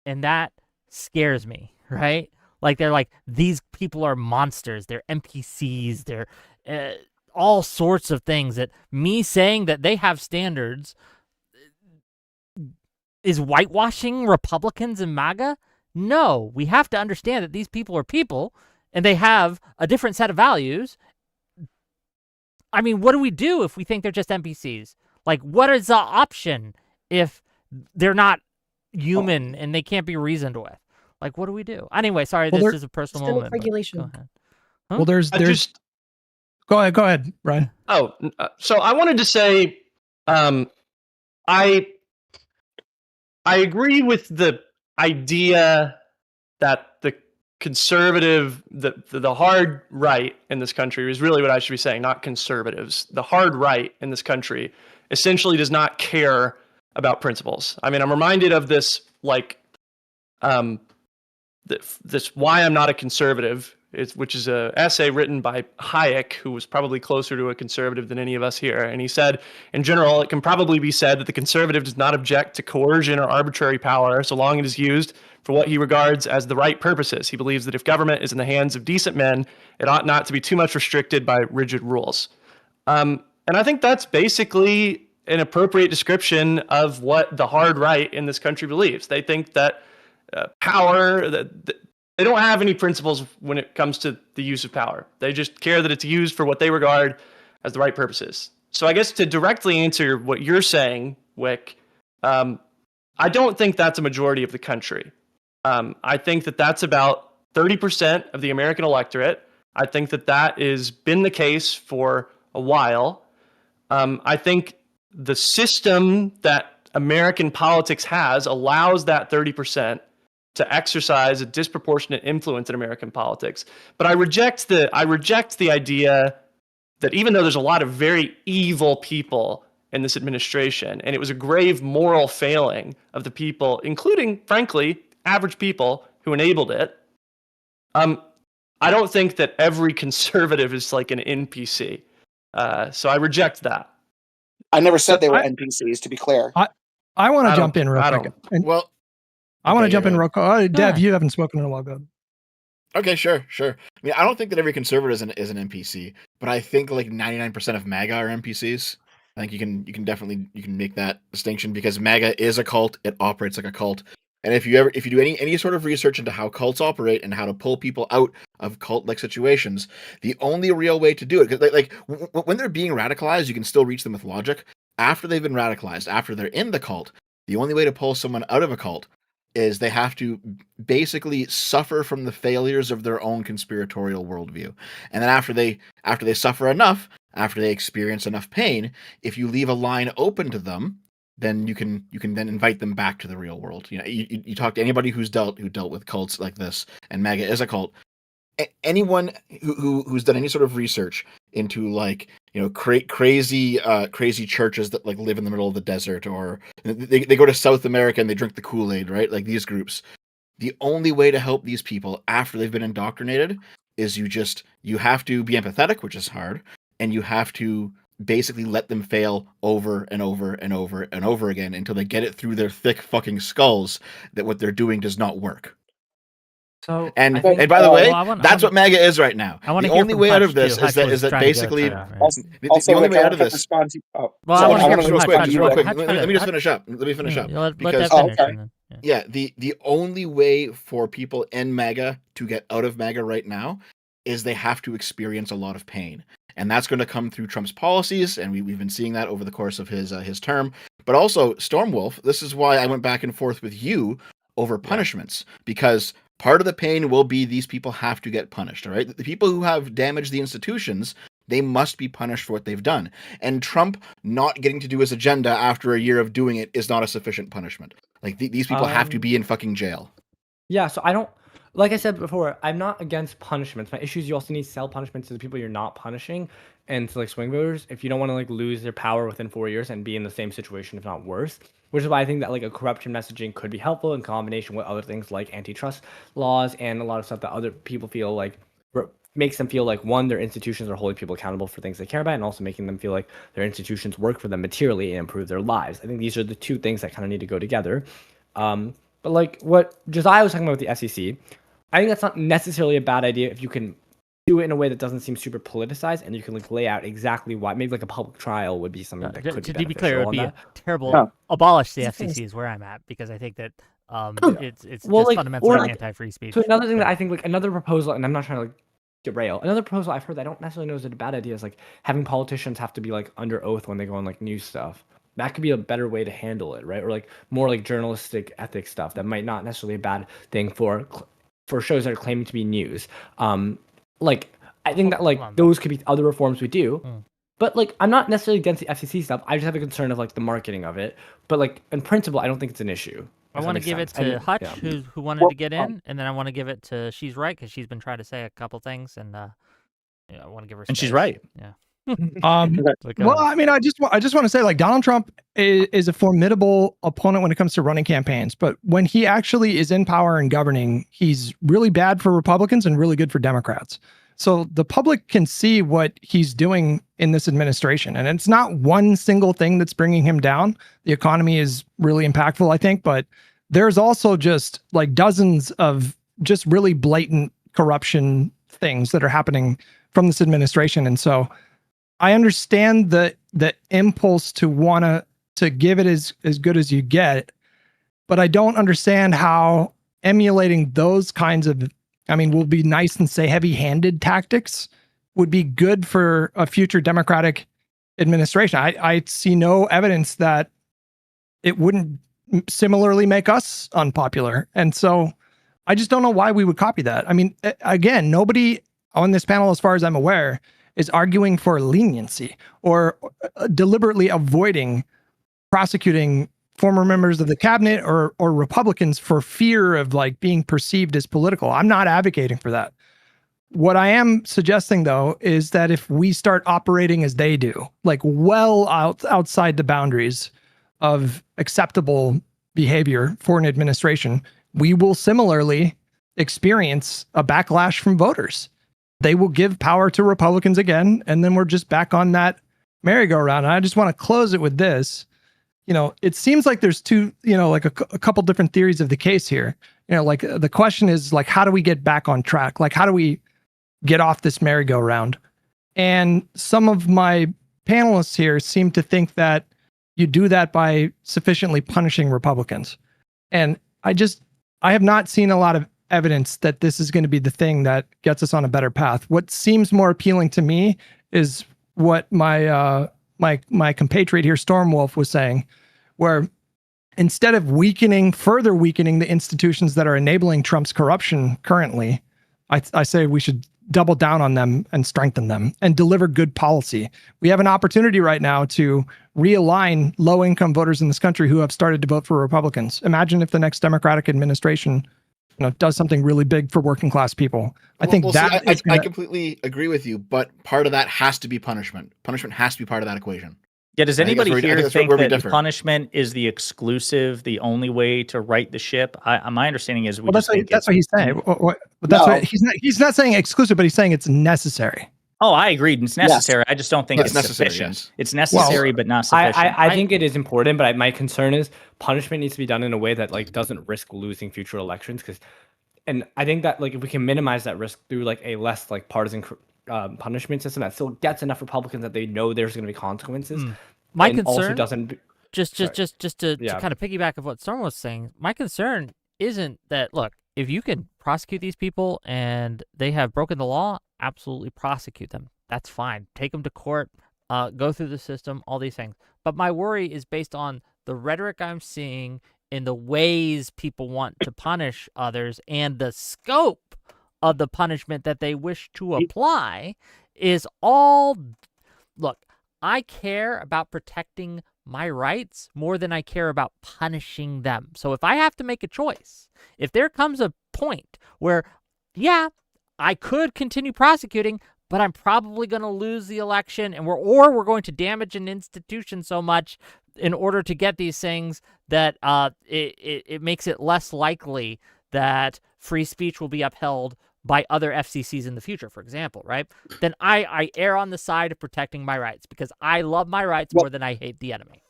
And that scares me, right? They're like, these people are monsters. They're NPCs. They're all sorts of things that me saying that they have standards is whitewashing Republicans and MAGA. No, we have to understand that these people are people and they have a different set of values. I mean, what do we do if we think they're just NPCs? Like, what is the option if they're not human and they can't be reasoned with? Like, what do we do? Anyway, sorry, Well, this is a personal Still moment. But regulation. go ahead. Well, there's just go ahead, Ryan. So I wanted to say, I agree with the idea that the conservative, the hard right in this country is really what I should be saying, not conservatives. The hard right in this country essentially does not care about principles. I mean, I'm reminded of this, like, this why I'm not a conservative, which is an essay written by Hayek, who was probably closer to a conservative than any of us here. And he said, in general, it can probably be said that the conservative does not object to coercion or arbitrary power so long as it is used for what he regards as the right purposes. He believes that if government is in the hands of decent men, it ought not to be too much restricted by rigid rules. And I think that's basically an appropriate description of what the hard right in this country believes. They think that power, they don't have any principles when it comes to the use of power. They just care that it's used for what they regard as the right purposes. So I guess to directly answer what you're saying, Wick, I don't think that's a majority of the country. I think that that's about 30% of the American electorate. I think that that has been the case for a while. I think the system that American politics has allows that 30% to exercise a disproportionate influence in American politics. But I reject the idea that even though there's a lot of very evil people in this administration, and it was a grave moral failing of the people, including, frankly, average people who enabled it, I don't think that every conservative is like an NPC. So I reject that. I never said they were NPCs, to be clear. I want to jump in real quick. Well, I want to jump in ahead. real quick. Dev, you haven't spoken in a while. Go. Okay, sure. I mean, I don't think that every conservative is an NPC, but I think like 99% of MAGA are NPCs. I think you can definitely make that distinction because MAGA is a cult. It operates like a cult. And if you do any sort of research into how cults operate and how to pull people out of cult-like situations, the only real way to do it, because like when they're being radicalized, you can still reach them with logic. After they've been radicalized, after they're in the cult, the only way to pull someone out of a cult is they have to basically suffer from the failures of their own conspiratorial worldview. And then after they suffer enough, after they experience enough pain, if you leave a line open to them, then you can then invite them back to the real world. You know, you talk to anybody who dealt with cults like this, and MAGA is a cult. Anyone who's done any sort of research into like, you know, crazy churches that like live in the middle of the desert, or they go to South America and they drink the Kool-Aid, right? Like these groups. The only way to help these people after they've been indoctrinated is you have to be empathetic, which is hard, and you have to basically let them fail over and over and over and over again until they get it through their thick fucking skulls that what they're doing does not work. So and by the way, that's what MAGA is right now. The only way out of this is that basically the only way out of this. Let me just finish up. Because yeah, the only way for people in MAGA to get out of MAGA right now is they have to experience a lot of pain. And that's going to come through Trump's policies, and we've been seeing that over the course of his term. But also, Stormwolf, this is why I went back and forth with you over punishments, because part of the pain will be these people have to get punished, all right? The people who have damaged the institutions, they must be punished for what they've done. And Trump not getting to do his agenda after a year of doing it is not a sufficient punishment. Like, these people have to be in fucking jail. Yeah, so I don't... Like I said before, I'm not against punishments. My issue is you also need to sell punishments to the people you're not punishing and to like swing voters if you don't want to like lose their power within 4 years and be in the same situation, if not worse. Which is why I think that like a corruption messaging could be helpful in combination with other things like antitrust laws and a lot of stuff that other people feel like makes them feel like, one, their institutions are holding people accountable for things they care about, and also making them feel like their institutions work for them materially and improve their lives. I think these are the two things that kind of need to go together. But like what Josiah was talking about with the SEC, I think that's not necessarily a bad idea if you can do it in a way that doesn't seem super politicized, and you can like lay out exactly why. Maybe like a public trial would be something that could be beneficial. To be clear, it would be terrible. Abolish the FCC is where I'm at, because I think that it's Well, just like, fundamentally or, like, anti-free speech. So another thing that I think, like, another proposal, and I'm not trying to, like, derail. Another proposal I've heard that I don't necessarily know is a bad idea is, like, having politicians have to be, like, under oath when they go on, like, news stuff. That could be a better way to handle it, right? Or, like, more, like, journalistic ethics stuff that might not necessarily be a bad thing for shows that are claiming to be news. Like, I think that, like, those could be other reforms we do. But, like, I'm not necessarily against the FCC stuff. I just have a concern of, like, the marketing of it. But, like, in principle, I don't think it's an issue. I want to give it to Hutch, who wanted to get in, and then I want to give it to She's Right, because she's been trying to say a couple things, and I want to give her space. And she's right. Yeah. Well, I mean, I just want to say, like, Donald Trump is a formidable opponent when it comes to running campaigns, but when he actually is in power and governing, he's really bad for Republicans and really good for Democrats. So the public can see what he's doing in this administration, and it's not one single thing that's bringing him down. The economy is really impactful, I think, but there's also just like dozens of just really blatant corruption things that are happening from this administration. And so I understand the impulse to want to give it as good as you get, but I don't understand how emulating those kinds of, I mean, we'll be nice and say heavy-handed tactics would be good for a future Democratic administration. I see no evidence that it wouldn't similarly make us unpopular. And so I just don't know why we would copy that. I mean, again, nobody on this panel, as far as I'm aware, is arguing for leniency or deliberately avoiding prosecuting former members of the cabinet or Republicans for fear of like being perceived as political. I'm not advocating for that. What I am suggesting, though, is that if we start operating as they do, like well outside the boundaries of acceptable behavior for an administration, we will similarly experience a backlash from voters. They will give power to Republicans again, and then we're just back on that merry-go-round. And I just want to close it with this. You know, it seems like there's two, you know, like a couple different theories of the case here. You know, like the question is like, how do we get back on track? Like, how do we get off this merry-go-round? And some of my panelists here seem to think that you do that by sufficiently punishing Republicans. And I have not seen a lot of evidence that this is going to be the thing that gets us on a better path. What seems more appealing to me is what my compatriot here, Stormwolf, was saying, where instead of further weakening the institutions that are enabling Trump's corruption currently, I say we should double down on them and strengthen them and deliver good policy. We have an opportunity right now to realign low-income voters in this country who have started to vote for Republicans. Imagine if the next Democratic administration, you know, does something really big for working class people. I completely agree with you, but part of that has to be punishment. Punishment has to be part of that equation. Yeah, does anybody here think that punishment is the exclusive, the only way to right the ship? My understanding is that's what he's saying. But he's not saying exclusive, but he's saying it's necessary. Oh, I agreed. It's necessary. Yes. I just don't think it's sufficient. Yes. It's necessary, but not sufficient. I think it is important, but my concern is punishment needs to be done in a way that like doesn't risk losing future elections. And I think that like if we can minimize that risk through like a less like partisan punishment system that still gets enough Republicans that they know there's going to be consequences. My concern also doesn't just to kind of piggyback of what Storm was saying. My concern isn't that, look, if you can prosecute these people and they have broken the law, absolutely prosecute them. That's fine. Take them to court, go through the system, all these things. But my worry is based on the rhetoric I'm seeing in the ways people want to punish others and the scope of the punishment that they wish to apply is all... Look, I care about protecting my rights more than I care about punishing them. So if I have to make a choice, if there comes a point where, yeah, I could continue prosecuting, but I'm probably going to lose the election, and we're going to damage an institution so much in order to get these things that it makes it less likely that free speech will be upheld by other FCCs in the future, for example, right? Then I err on the side of protecting my rights because I love my rights more than I hate the enemy.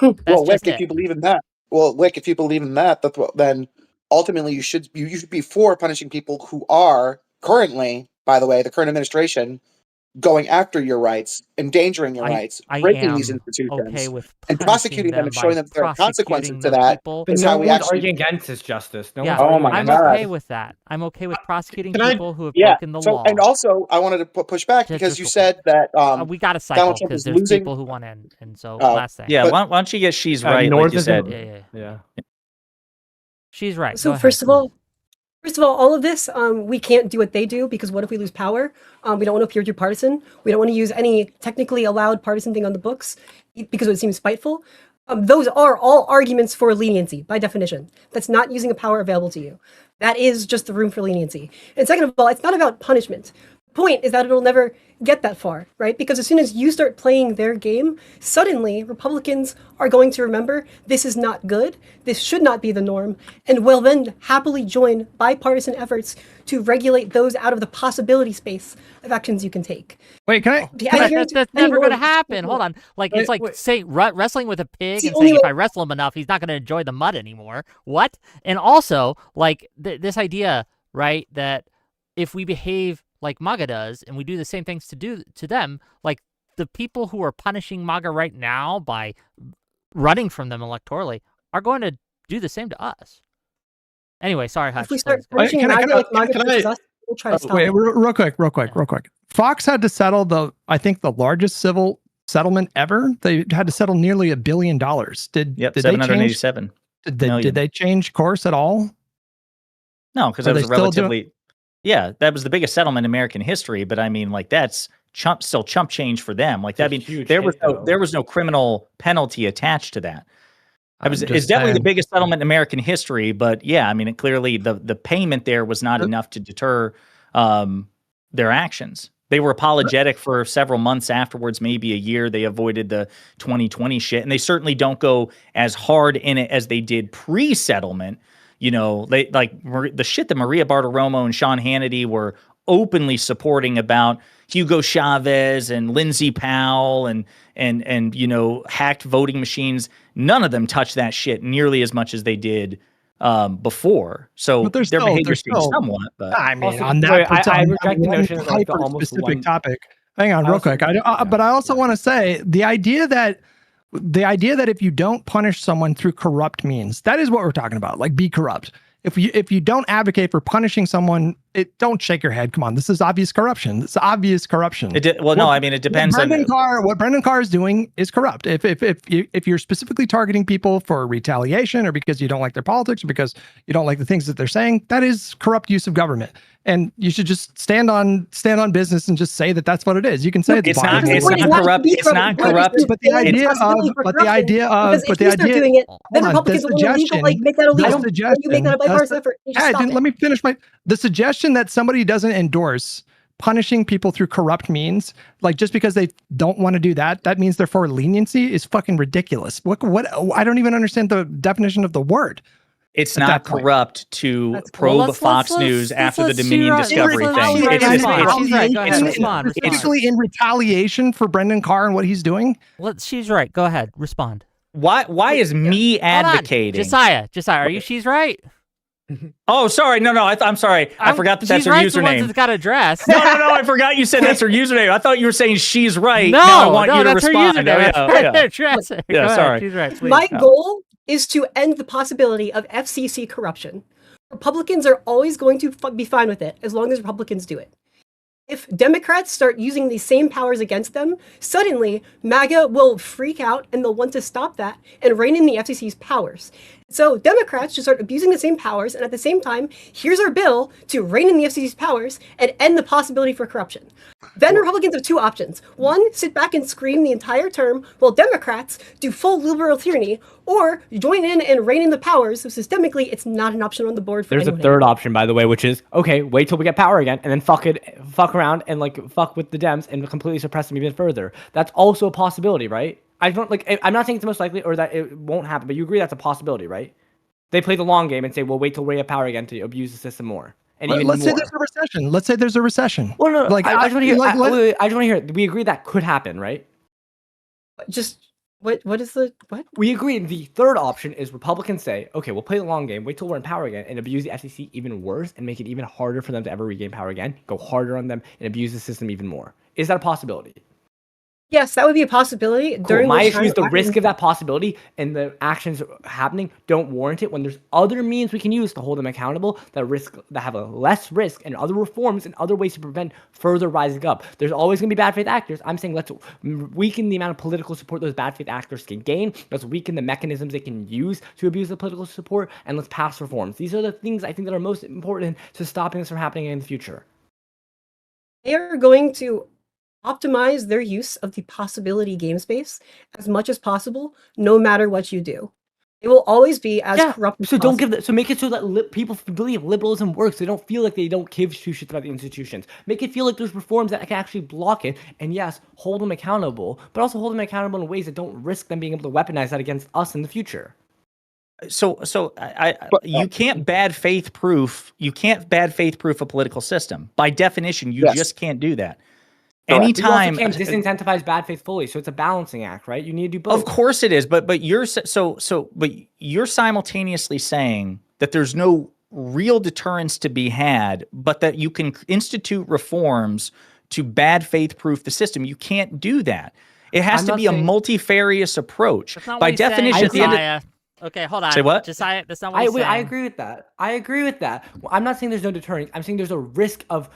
Wick, if you believe in that, then ultimately you should be for punishing people who are currently, by the way, the current administration going after your rights, endangering your rights, I breaking these am institutions, okay with and prosecuting them and by showing them there are consequences prosecuting to the that people. But is no how we one's actually. arguing against this justice. No Yeah, one's Oh my arguing I'm against God. okay this. with that. I'm okay with prosecuting Can I- people who have Yeah. broken the So, law. and also, I wanted to push back because you said that we got to cycle Donald Trump because is there's losing. people who want to end. And so Oh, last thing. Yeah, But- why don't you get she's right, like North you is said. Yeah. Yeah. She's right. So Go first ahead. of all, all of this, we can't do what they do because what if we lose power? We don't want to appear too partisan. We don't want to use any technically allowed partisan thing on the books because it seems spiteful. Those are all arguments for leniency by definition. That's not using a power available to you. That is just the room for leniency. And second of all, it's not about punishment. The point is that it'll never get that far, right? Because as soon as you start playing their game, suddenly Republicans are going to remember this is not good, this should not be the norm, and will then happily join bipartisan efforts to regulate those out of the possibility space of actions you can take. Wait, can I? That's never going to happen. Hold on. Like it's like say wrestling with a pig and saying if I wrestle him enough, he's not going to enjoy the mud anymore. What? And also like this idea, right, that if we behave like MAGA does and we do the same things to them, like the people who are punishing MAGA right now by running from them electorally are going to do the same to us. Anyway, sorry, Hutch. If we start Wait, punishing can I- MAGA like MAGA can I- pushes us, we'll try to stop Wait, it. real quick. Fox had to settle I think the largest civil settlement ever. They had to settle nearly $1 billion. Did they change? 787. Did they change course at all? No, because Are that was they still relatively. Yeah, that was the biggest settlement in American history. But I mean, like that's still chump change for them. Like that. I mean, there was no criminal penalty attached to that. It's definitely the biggest settlement in American history. But yeah, I mean, clearly the payment there was not enough to deter their actions. They were apologetic for several months afterwards, maybe a year. They avoided the 2020 shit, and they certainly don't go as hard in it as they did pre-settlement. You know, they like the shit that Maria Bartiromo and Sean Hannity were openly supporting about Hugo Chavez and Lindsey Powell and you know, hacked voting machines. None of them touched that shit nearly as much as they did before. So their behavior changed somewhat. But I mean, Also, on wait, that I reject the notion that like, the hyper almost specific one topic. Hang on, real quick. But I also want to say the idea that if you don't punish someone through corrupt means, that is what we're talking about. Like, be corrupt. If you don't advocate for punishing someone, don't shake your head. Come on, this is obvious corruption. It's obvious corruption. No, I mean it depends on what Brendan Carr is doing is corrupt. If you're specifically targeting people for retaliation or because you don't like their politics or because you don't like the things that they're saying, that is corrupt use of government. And you should just stand on business and just say that that's what it is. You can say it's not corrupt. It's not corrupt. But the idea of doing it, then Republicans will illegal, like make that illegal. You make that a bipartisan effort. Let me finish the suggestion that somebody doesn't endorse punishing people through corrupt means, like just because they don't want to do that means they're for leniency, is fucking ridiculous. What I don't even understand the definition of the word. It's not corrupt to probe Fox News after the Dominion Discovery thing. It's basically in retaliation for Brendan Carr and what he's doing. She's right. Go ahead. Respond. Why is me advocating? Josiah, are you? She's right. Oh, sorry. No. I'm sorry. I forgot that that's her username. The one that's got a dress. No. I forgot you said that's her username. I thought you were saying she's right. No, now I want you to that's respond. her username. Yeah, sorry. She's right. My goal is to end the possibility of FCC corruption. Republicans are always going to be fine with it as long as Republicans do it. If Democrats start using these same powers against them, suddenly MAGA will freak out and they'll want to stop that and rein in the FCC's powers. So Democrats should start abusing the same powers, and at the same time, here's our bill to rein in the FCC's powers and end the possibility for corruption. Then Republicans have two options. One, sit back and scream the entire term, while Democrats do full liberal tyranny, or join in and rein in the powers, so systemically it's not an option on the board for There's anyone. a third option, by the way, which is, okay, wait till we get power again, and then fuck around and like fuck with the Dems and completely suppress them even further. That's also a possibility, right? I'm not saying it's the most likely or that it won't happen, but you agree that's a possibility, right? They play the long game and say, well, wait till we have power again to abuse the system more. And let's say there's a recession. Let's say there's a recession. Well, no. Like, I just want to hear. I just want to hear. We agree that could happen, right? Just what is the what? We agree. The third option is Republicans say, okay, we'll play the long game, wait till we're in power again, and abuse the FCC even worse and make it even harder for them to ever regain power again. Go harder on them and abuse the system even more. Is that a possibility? Yes, that would be a possibility. Cool. During My which issue time is the I- risk of that possibility and the actions happening don't warrant it when there's other means we can use to hold them accountable that have a less risk and other reforms and other ways to prevent further rising up. There's always going to be bad faith actors. I'm saying let's weaken the amount of political support those bad faith actors can gain. Let's weaken the mechanisms they can use to abuse the political support, and let's pass reforms. These are the things I think that are most important to stopping this from happening in the future. They are going to optimize their use of the possibility game space as much as possible, no matter what you do. It will always be as corrupt as so don't give possible. that. So make it so that people believe liberalism works. They don't feel like they don't give two shits about the institutions. Make it feel like there's reforms that can actually block it. And yes, hold them accountable, but also hold them accountable in ways that don't risk them being able to weaponize that against us in the future. You can't bad faith proof. You can't bad faith proof a political system. By definition, you just can't do that. Anytime you also can't disincentivize bad faith fully, so it's a balancing act, right? You need to do both. Of course it is, but you're you're simultaneously saying that there's no real deterrence to be had, but that you can institute reforms to bad faith proof the system. You can't do that. It has to be a multifarious approach. By definition, Okay, hold on. Say what? Josiah, that's not what he's saying. I agree with that. Well, I'm not saying there's no deterrence. I'm saying there's a risk of,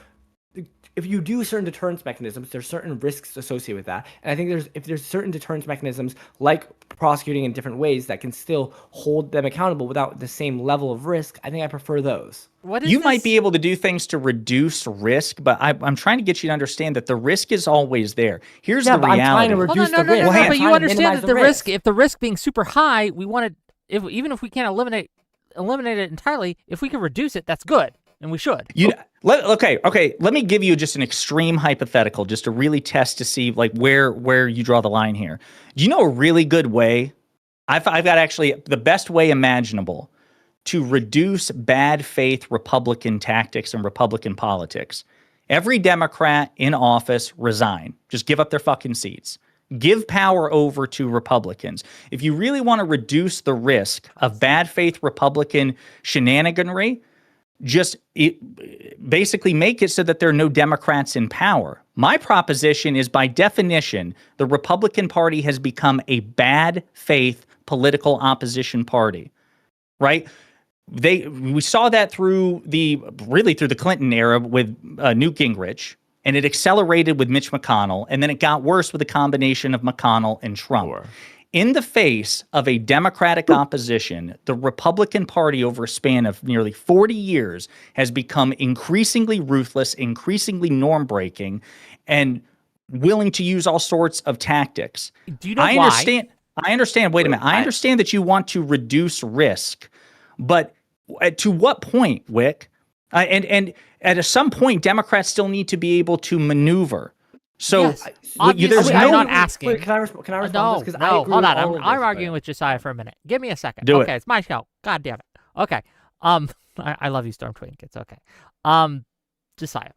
if you do certain deterrence mechanisms, there's certain risks associated with that. And I think if there's certain deterrence mechanisms like prosecuting in different ways that can still hold them accountable without the same level of risk, I think I prefer those. Might be able to do things to reduce risk, but I'm trying to get you to understand that the risk is always there. Here's the reality. I'm trying to reduce the risk. But you understand that the risk, if the risk being super high, we want to, even if we can't eliminate it entirely, if we can reduce it, that's good. And we should. Okay. Let me give you just an extreme hypothetical, just to really test to see like where you draw the line here. Do you know a really good way? I've got actually the best way imaginable to reduce bad faith Republican tactics and Republican politics. Every Democrat in office resign. Just give up their fucking seats. Give power over to Republicans. If you really want to reduce the risk of bad faith Republican shenaniganry, just basically make it so that there are no Democrats in power. My proposition is, by definition, the Republican Party has become a bad faith political opposition party, right? We saw that through the Clinton era with Newt Gingrich, and it accelerated with Mitch McConnell, and then it got worse with a combination of McConnell and Trump. Sure. In the face of a Democratic opposition, the Republican Party over a span of nearly 40 years has become increasingly ruthless, increasingly norm-breaking, and willing to use all sorts of tactics. Do you know why? I understand. Wait a minute. I understand that you want to reduce risk, but to what point, Wick? And at some point, Democrats still need to be able to maneuver. So yes. Obviously, I'm not asking. Wait, can I respond to this? No, hold on. I'm arguing but... with Josiah for a minute. Give me a second. Do okay, it. It's my show. God damn it. Okay. I love you, Storm Twink. It's okay. Josiah.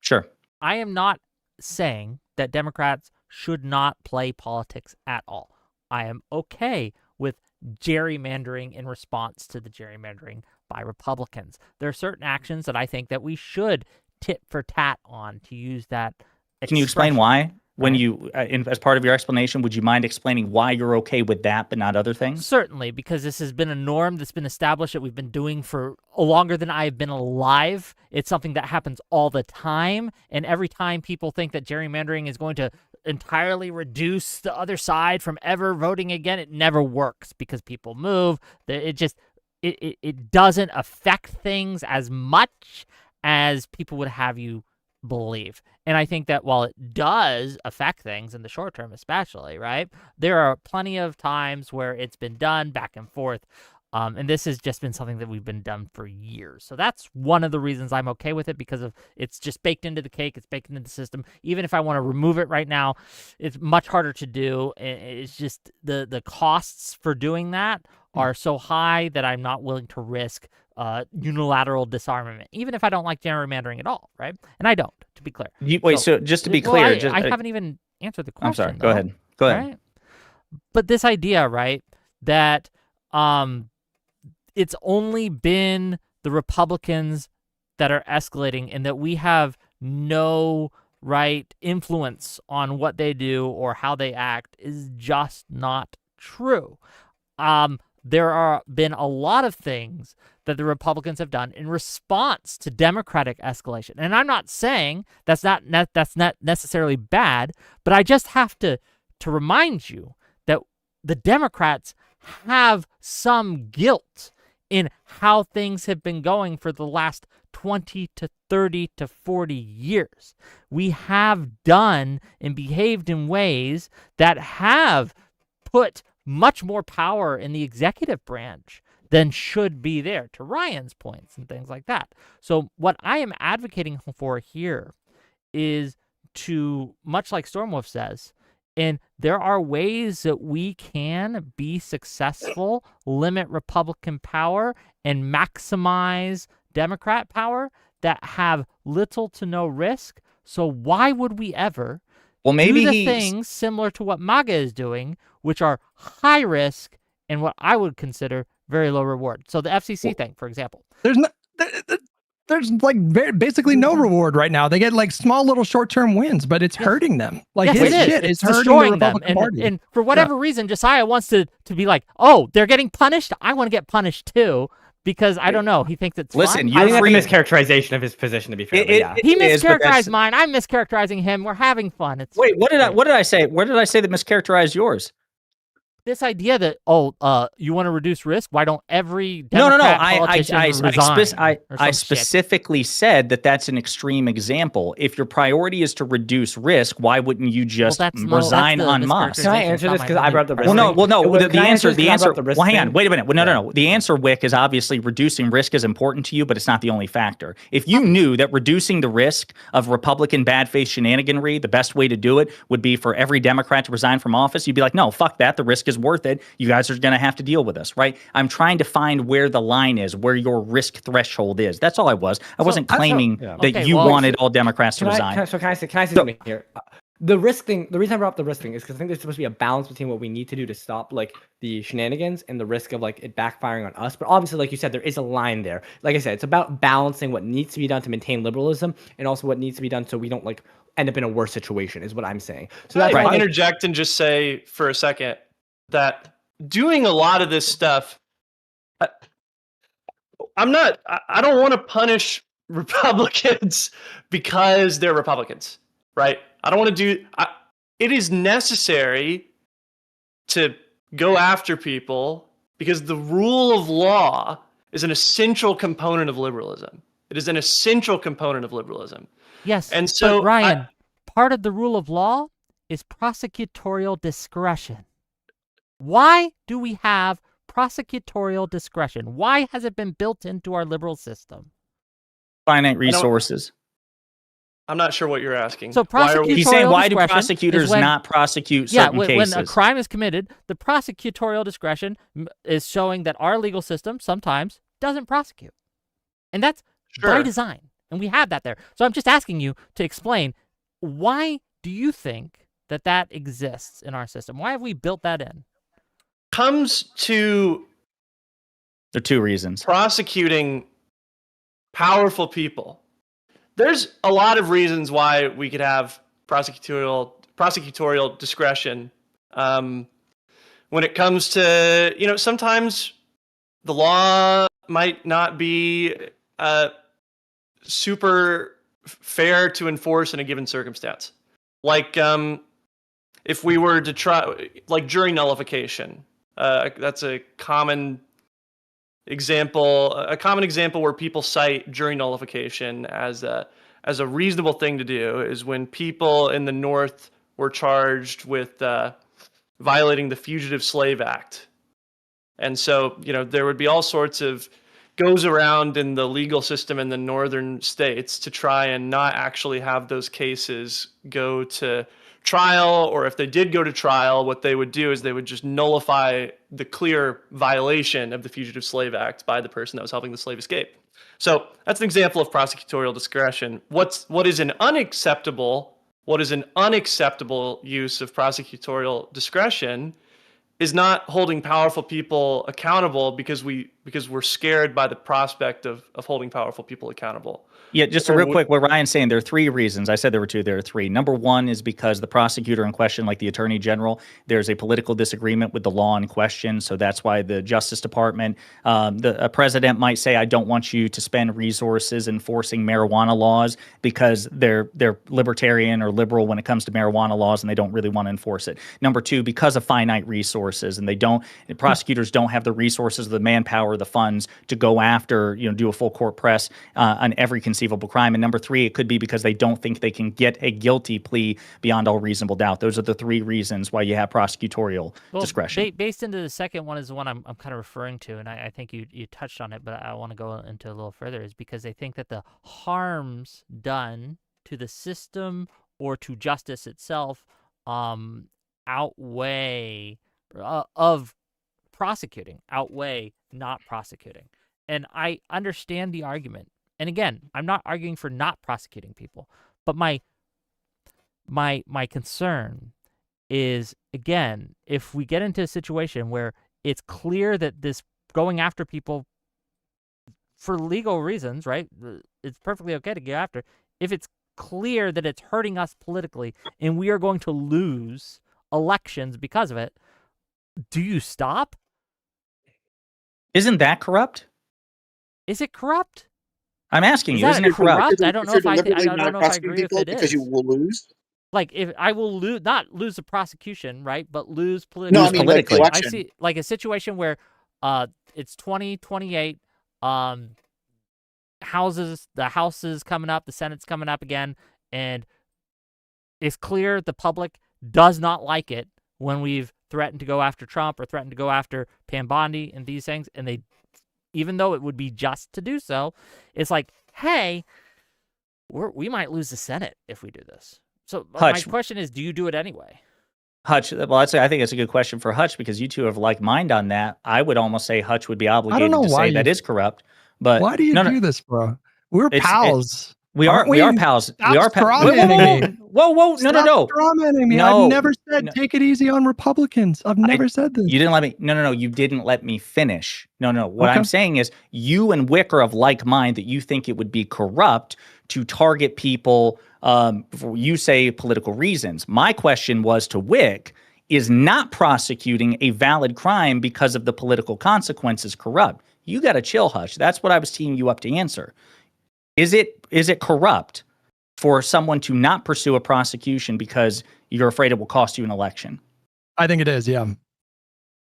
Sure. I am not saying that Democrats should not play politics at all. I am okay with gerrymandering in response to the gerrymandering by Republicans. There are certain actions that I think that we should tit for tat on, to use that. Can you explain why? When you, as part of your explanation, would you mind explaining why you're okay with that but not other things? Certainly, because this has been a norm that's been established that we've been doing for longer than I've been alive. It's something that happens all the time, and every time people think that gerrymandering is going to entirely reduce the other side from ever voting again, it never works because people move. It doesn't affect things as much as people would have you believe. And I think that while it does affect things in the short term, especially, right, there are plenty of times where it's been done back and forth. And this has just been something that we've been done for years. So that's one of the reasons I'm okay with it, because of it's just baked into the cake. It's baked into the system. Even if I want to remove it right now, it's much harder to do. It's just the costs for doing that are so high that I'm not willing to risk unilateral disarmament, even if I don't like gerrymandering at all, right? And I don't, to be clear. So just to be clear, I haven't even answered the question. I'm sorry. Go ahead. Right? But this idea, right, that it's only been the Republicans that are escalating, and that we have no right, influence on what they do or how they act is just not true. There are been a lot of things that the Republicans have done in response to Democratic escalation. And I'm not saying that's not necessarily bad, but I just have to remind you that the Democrats have some guilt in how things have been going for the last 20 to 30 to 40 years. We have done and behaved in ways that have put much more power in the executive branch than should be there, to Ryan's points and things like that. So what I am advocating for here is to, much like Stormwolf says, and there are ways that we can be successful, limit Republican power, and maximize Democrat power that have little to no risk. So why would we ever do the things similar to what MAGA is doing, which are high risk and what I would consider very low reward? So the FCC thing, for example. There's like basically no reward right now. They get like small little short-term wins, but it's hurting them. Like yes, his it is. shit It's is hurting the destroying them. Republican Party. And for whatever reason, Josiah wants to be like, oh, they're getting punished. I want to get punished too. Because I don't know, he thinks it's Listen, fine. I think that's a mischaracterization of his position. To be fair, he mischaracterized mine. I'm mischaracterizing him. We're having fun. Wait, what did I say? What did I say that mischaracterized yours? This idea that you want to reduce risk? Why don't every Democrat politician resign? I specifically said that that's an extreme example. If your priority is to reduce risk, why wouldn't you just resign en masse? Can I answer this because I brought up the risk? Well, no. The answer. Well, hang on. Wait a minute. No. The answer, Wick, is obviously reducing risk is important to you, but it's not the only factor. If you knew that reducing the risk of Republican bad faith shenaniganry, the best way to do it would be for every Democrat to resign from office, you'd be like, no, fuck that. The risk is worth it. You guys are going to have to deal with us, right? I'm trying to find where the line is, where your risk threshold is. That's all I was. I wasn't claiming that you wanted all Democrats to resign. Can I say something here? The risk thing, the reason I brought up the risk thing is because I think there's supposed to be a balance between what we need to do to stop like the shenanigans and the risk of like it backfiring on us. But obviously, like you said, there is a line there. Like I said, it's about balancing what needs to be done to maintain liberalism and also what needs to be done so we don't like end up in a worse situation is what I'm saying. So that's I'll interject and just say for a second that doing a lot of this stuff, I don't want to punish Republicans because they're Republicans, right? I don't want to it is necessary to go after people because the rule of law is an essential component of liberalism. It is an essential component of liberalism. Yes, and so but Ryan, part of the rule of law is prosecutorial discretion. Why do we have prosecutorial discretion? Why has it been built into our liberal system? Finite resources. I'm not sure what you're asking. So he's saying, why do prosecutors not prosecute certain cases? When a crime is committed, the prosecutorial discretion is showing that our legal system sometimes doesn't prosecute. And that's by design. And we have that there. So I'm just asking you to explain, why do you think that exists in our system? Why have we built that in? Comes to there are two reasons. Prosecuting powerful people. There's a lot of reasons why we could have prosecutorial discretion. When it comes to, sometimes the law might not be super fair to enforce in a given circumstance. Like if we were to try, like jury nullification. That's a common example. A common example where people cite jury nullification as a reasonable thing to do is when people in the North were charged with violating the Fugitive Slave Act, and so there would be all sorts of goes around in the legal system in the northern states to try and not actually have those cases go to trial, or if they did go to trial, what they would do is they would just nullify the clear violation of the Fugitive Slave Act by the person that was helping the slave escape. So that's an example of prosecutorial discretion. What is an unacceptable use of prosecutorial discretion is not holding powerful people accountable because we because we're scared by the prospect of holding powerful people accountable. Yeah, just a real quick, what Ryan's saying, there are three reasons. I said there were two, there are three. Number one is because the prosecutor in question, like the attorney general, there's a political disagreement with the law in question. So that's why the Justice Department, a president might say, I don't want you to spend resources enforcing marijuana laws because they're libertarian or liberal when it comes to marijuana laws and they don't really want to enforce it. Number two, because of finite resources, and prosecutors don't have the resources, the manpower, the funds to go after, do a full court press on every conceivable crime. And number three, it could be because they don't think they can get a guilty plea beyond all reasonable doubt. Those are the three reasons why you have prosecutorial discretion. Based into the second one is the one I'm kind of referring to, and I think you touched on it, but I want to go into a little further, is because they think that the harms done to the system or to justice itself outweigh not prosecuting. And I understand the argument. And again, I'm not arguing for not prosecuting people, but my concern is, again, if we get into a situation where it's clear that this going after people for legal reasons, right? It's perfectly okay to go after. If it's clear that it's hurting us politically and we are going to lose elections because of it, do you stop? Isn't that corrupt? Is it corrupt? I'm asking you, isn't it corrupt? I don't know if I agree with it because you will lose. Like, if I will not lose the prosecution, right, but lose politically. No, I mean politically. I see like a situation where it's 2028, the House is coming up, the Senate's coming up again, and it's clear the public does not like it when we've threatened to go after Trump or threatened to go after Pam Bondi and these things, and they, even though it would be just to do so, it's like, hey, we might lose the Senate if we do this. So Hutch, my question is, do you do it anyway? Hutch, well, I think it's a good question for Hutch because you two have like mind on that. I would almost say Hutch would be obligated to say that is corrupt. But why do you do this, bro? We're pals. We are pals. We are pals. Whoa. No. Strawmanning me. No, I've never said take it easy on Republicans. I've never said this. You didn't let me. No. You didn't let me finish. No. What I'm saying is you and Wick are of like mind that you think it would be corrupt to target people for, you say, political reasons. My question was to Wick, is not prosecuting a valid crime because of the political consequences corrupt? You got to chill, Hutch. That's what I was teeing you up to answer. Is it corrupt for someone to not pursue a prosecution because you're afraid it will cost you an election? I think it is, yeah.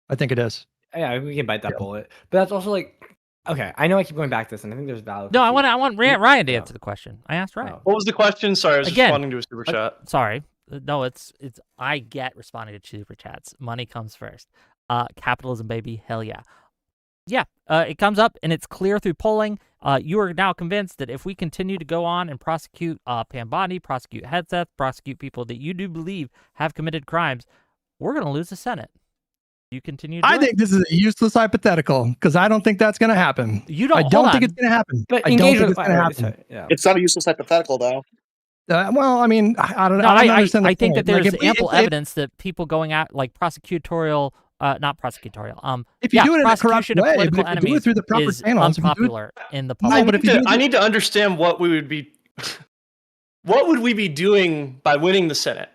I think it is. Yeah, we can bite that bullet. But that's also like, okay, I know I keep going back to this, and I think there's valid. No, I want Ryan to answer the question. I asked Ryan. What was the question? Sorry, I was responding to a super chat. Sorry. No, it's I get responding to super chats. Money comes first. Capitalism, baby. Hell yeah. Yeah, it comes up, and it's clear through polling. You are now convinced that if we continue to go on and prosecute Pam Bondi, prosecute Hedseth, prosecute people that you do believe have committed crimes, we're going to lose the Senate. You continue. I think this is a useless hypothetical because I don't think that's going to happen. I don't think it's going to happen. But I don't think it's going to happen. Yeah. It's not a useless hypothetical, though. Well, I mean, I don't know. I think that there's ample evidence that people going at like prosecutorial. Not prosecutorial. If you do it in a corrupt way, political but if you do it through the proper channels, unpopular in the public. I need to understand what we would be. What would we be doing by winning the Senate?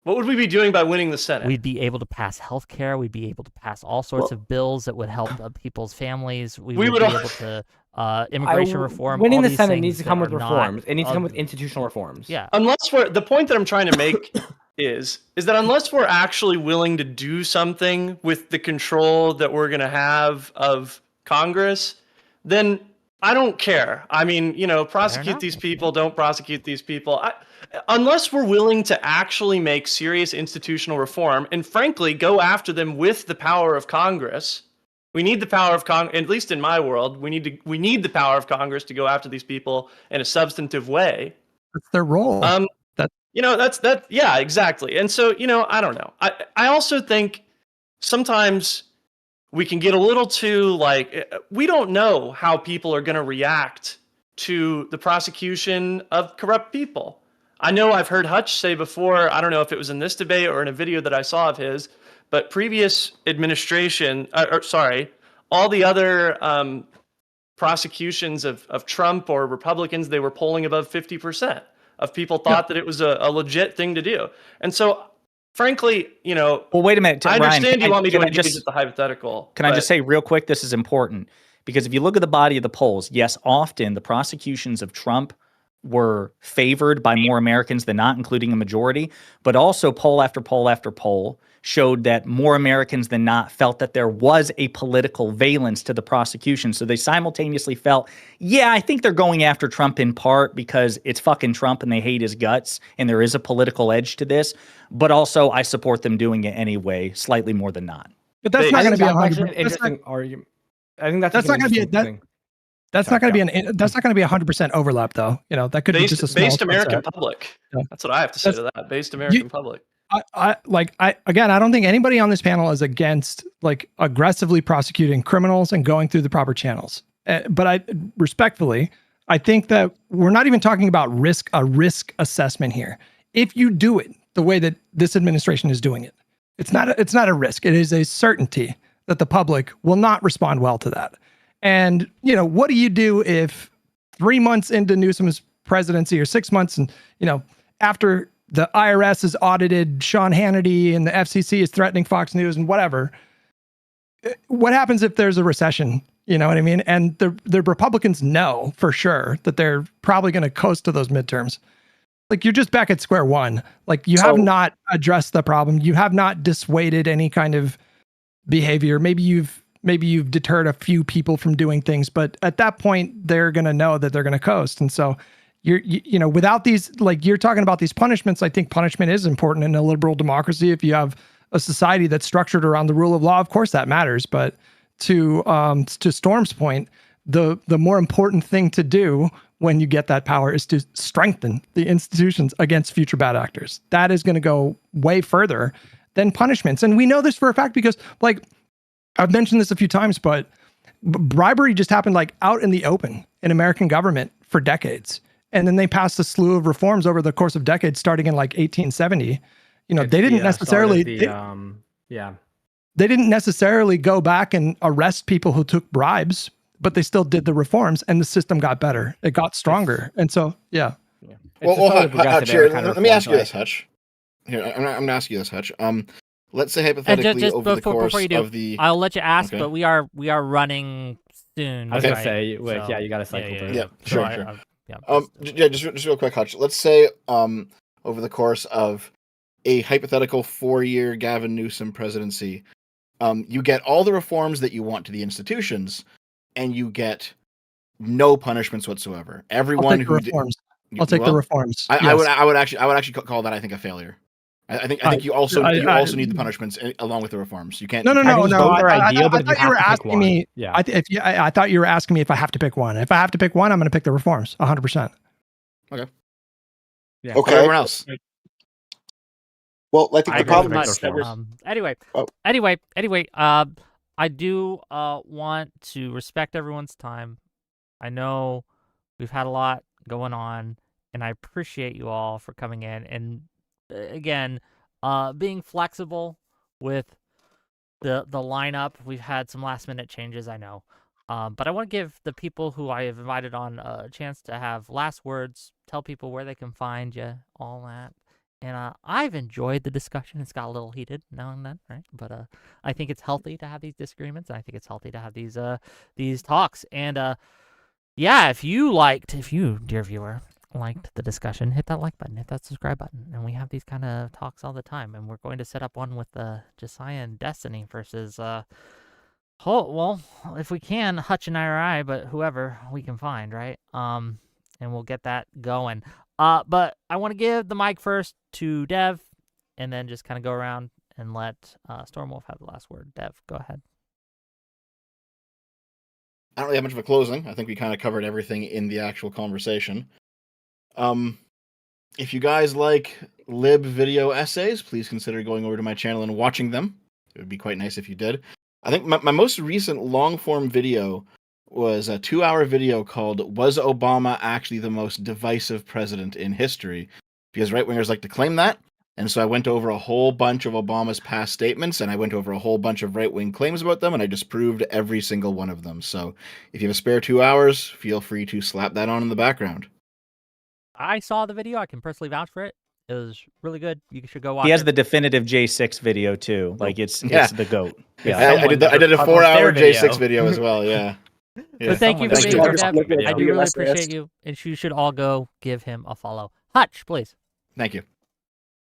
What would we be doing by winning the Senate? We'd be able to pass health care. We'd be able to pass all sorts of bills that would help people's families. We would be able to immigration reform. Winning the Senate needs to come with reforms. It needs to come with institutional reforms. Yeah. Unless the point that I'm trying to make is that unless we're actually willing to do something with the control that we're going to have of Congress, then I don't care. I mean, prosecute these people, don't prosecute these people. Unless we're willing to actually make serious institutional reform and frankly go after them with the power of Congress. We need the power of Congress, at least in my world, we need the power of Congress to go after these people in a substantive way. That's their role. Yeah, exactly. And so, I don't know. I also think sometimes we can get a little too we don't know how people are going to react to the prosecution of corrupt people. I know I've heard Hutch say before, I don't know if it was in this debate or in a video that I saw of his, but previous administration, all the other prosecutions of Trump or Republicans, they were polling above 50% of people thought that it was a legit thing to do. And so, frankly, Well, wait a minute, I Ryan, understand you want me to can I engage just- with the hypothetical. Can I just say real quick, this is important, because if you look at the body of the polls, yes, often the prosecutions of Trump were favored by more Americans than not, including a majority, but also poll after poll after poll showed that more Americans than not felt that there was a political valence to the prosecution. So they simultaneously felt, yeah, I think they're going after Trump in part because it's fucking Trump and they hate his guts and there is a political edge to this, but also I support them doing it anyway, slightly more than not. But that's not going to be that's actually 100%. an interesting argument. I think that's not going to be thing. That's not going to be that's not going to be 100% overlap, though. That could be just a small based American subset. public. Yeah. That's what I have to say to that. Based American public. I don't think anybody on this panel is against like aggressively prosecuting criminals and going through the proper channels. But I respectfully, I think that we're not even talking about a risk assessment here. If you do it the way that this administration is doing it, it's not a risk. It is a certainty that the public will not respond well to that. And, what do you do if 3 months into Newsom's presidency or 6 months and, after the IRS has audited Sean Hannity and the FCC is threatening Fox News and whatever, what happens if there's a recession? You know what I mean? And the Republicans know for sure that they're probably going to coast to those midterms. Like, you're just back at square one. Like, you have not addressed the problem. You have not dissuaded any kind of behavior. Maybe you've deterred a few people from doing things, but at that point they're going to know that they're going to coast. And so without these, like you're talking about these punishments, I think punishment is important in a liberal democracy. If you have a society that's structured around the rule of law, of course that matters. But to Storm's point, the more important thing to do when you get that power is to strengthen the institutions against future bad actors. That is going to go way further than punishments. And we know this for a fact because, like, I've mentioned this a few times, but bribery just happened like out in the open in American government for decades. And then they passed a slew of reforms over the course of decades, starting in like 1870. They didn't necessarily, they didn't necessarily go back and arrest people who took bribes, but they still did the reforms and the system got better. It got stronger. And so, yeah. Well, Hutch, here, let me ask you this, Hutch. Here, I'm going to ask you this, Hutch. Let's say hypothetically just over the course of the... I'll let you ask, but we are running soon. I was going to say, you got to cycle through. Yeah, sure. Just real quick, Hutch. Let's say over the course of a hypothetical 4-year Gavin Newsom presidency, you get all the reforms that you want to the institutions, and you get no punishments whatsoever. Everyone who I'll take the reforms. I would actually call that, I think, a failure. I think you also need the punishments along with the reforms. You can't. No. I thought you were asking me. Yeah. I thought you were asking me if I have to pick one. If I have to pick one, I'm going to pick the reforms. 100%. Okay. Yeah. Okay. Everyone else. Well, I think the problem is anyway. I do want to respect everyone's time. I know we've had a lot going on, and I appreciate you all for coming in and. Again, being flexible with the lineup. We've had some last minute changes, I know. But I want to give the people who I have invited on a chance to have last words, tell people where they can find you, all that. And I've enjoyed the discussion. It's got a little heated now and then, right? But I think it's healthy to have these disagreements. And I think it's healthy to have these talks. And if you, dear viewer, liked the discussion, hit that like button, hit that subscribe button, and we have these kind of talks all the time. And we're going to set up one with Josiah and Destiny versus if we can, Hutch and IRI, but whoever we can find, right? And we'll get that going. But I want to give the mic first to Dev, and then just kind of go around and let Stormwolf have the last word. Dev, go ahead. I don't really have much of a closing. I think we kind of covered everything in the actual conversation. If you guys like lib video essays, please consider going over to my channel and watching them. It would be quite nice if you did. I think my most recent long-form video was a 2-hour video called "Was Obama Actually the Most Divisive President in History?" Because right-wingers like to claim that, And so I went over a whole bunch of Obama's past statements, and I went over a whole bunch of right-wing claims about them, and I disproved every single one of them. So if you have a spare 2 hours, feel free to slap that on in the background. I saw the video. I can personally vouch for it. It was really good. You should go watch He has it. the definitive J6 video too. Like it's the GOAT. Yeah. I did a 4-hour J6 video as well. Yeah. So thank you for Thank being you. here, Dev. Video. I do Your really last appreciate list. you, and you should all go give him a follow. Hutch, please. Thank you.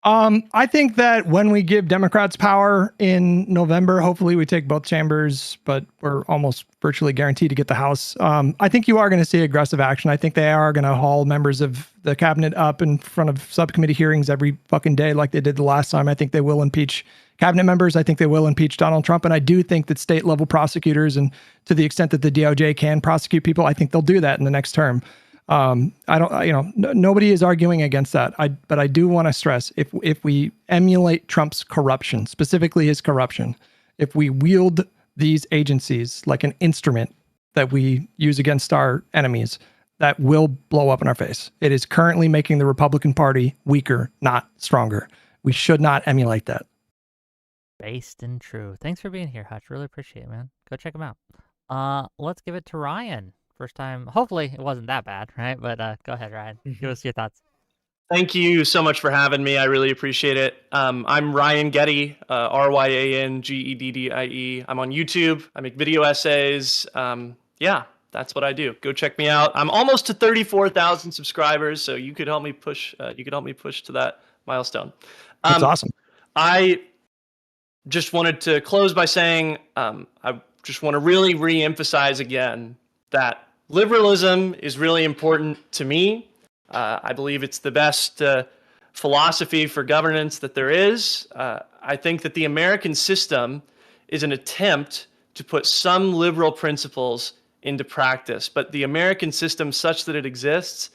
I think that when we give Democrats power in November, hopefully we take both chambers, but we're almost virtually guaranteed to get the House. I think you are going to see aggressive action. I think they are going to haul members of the cabinet up in front of subcommittee hearings every fucking day like they did the last time. I think they will impeach cabinet members. I think they will impeach Donald Trump. And I do think that state level prosecutors, and to the extent that the DOJ can prosecute people, I think they'll do that in the next term. Nobody is arguing against that. But I do want to stress, if we emulate Trump's corruption, specifically his corruption, if we wield these agencies like an instrument that we use against our enemies, that will blow up in our face. It is currently making the Republican Party weaker, not stronger. We should not emulate that. Based and true. Thanks for being here, Hutch. Really appreciate it, man. Go check him out. Let's give it to Ryan. First time. Hopefully it wasn't that bad, right? But go ahead, Ryan. Give us your thoughts. Thank you so much for having me. I really appreciate it. I'm Ryan Geddie, RyanGeddie. I'm on YouTube. I make video essays. Yeah, that's what I do. Go check me out. I'm almost to 34,000 subscribers, so you could help me push. You could help me push to that milestone. That's awesome. I just wanted to close by saying I just want to really re-emphasize again that liberalism is really important to me. I believe it's the best philosophy for governance that there is. I think that the American system is an attempt to put some liberal principles into practice, but the American system, such that it exists,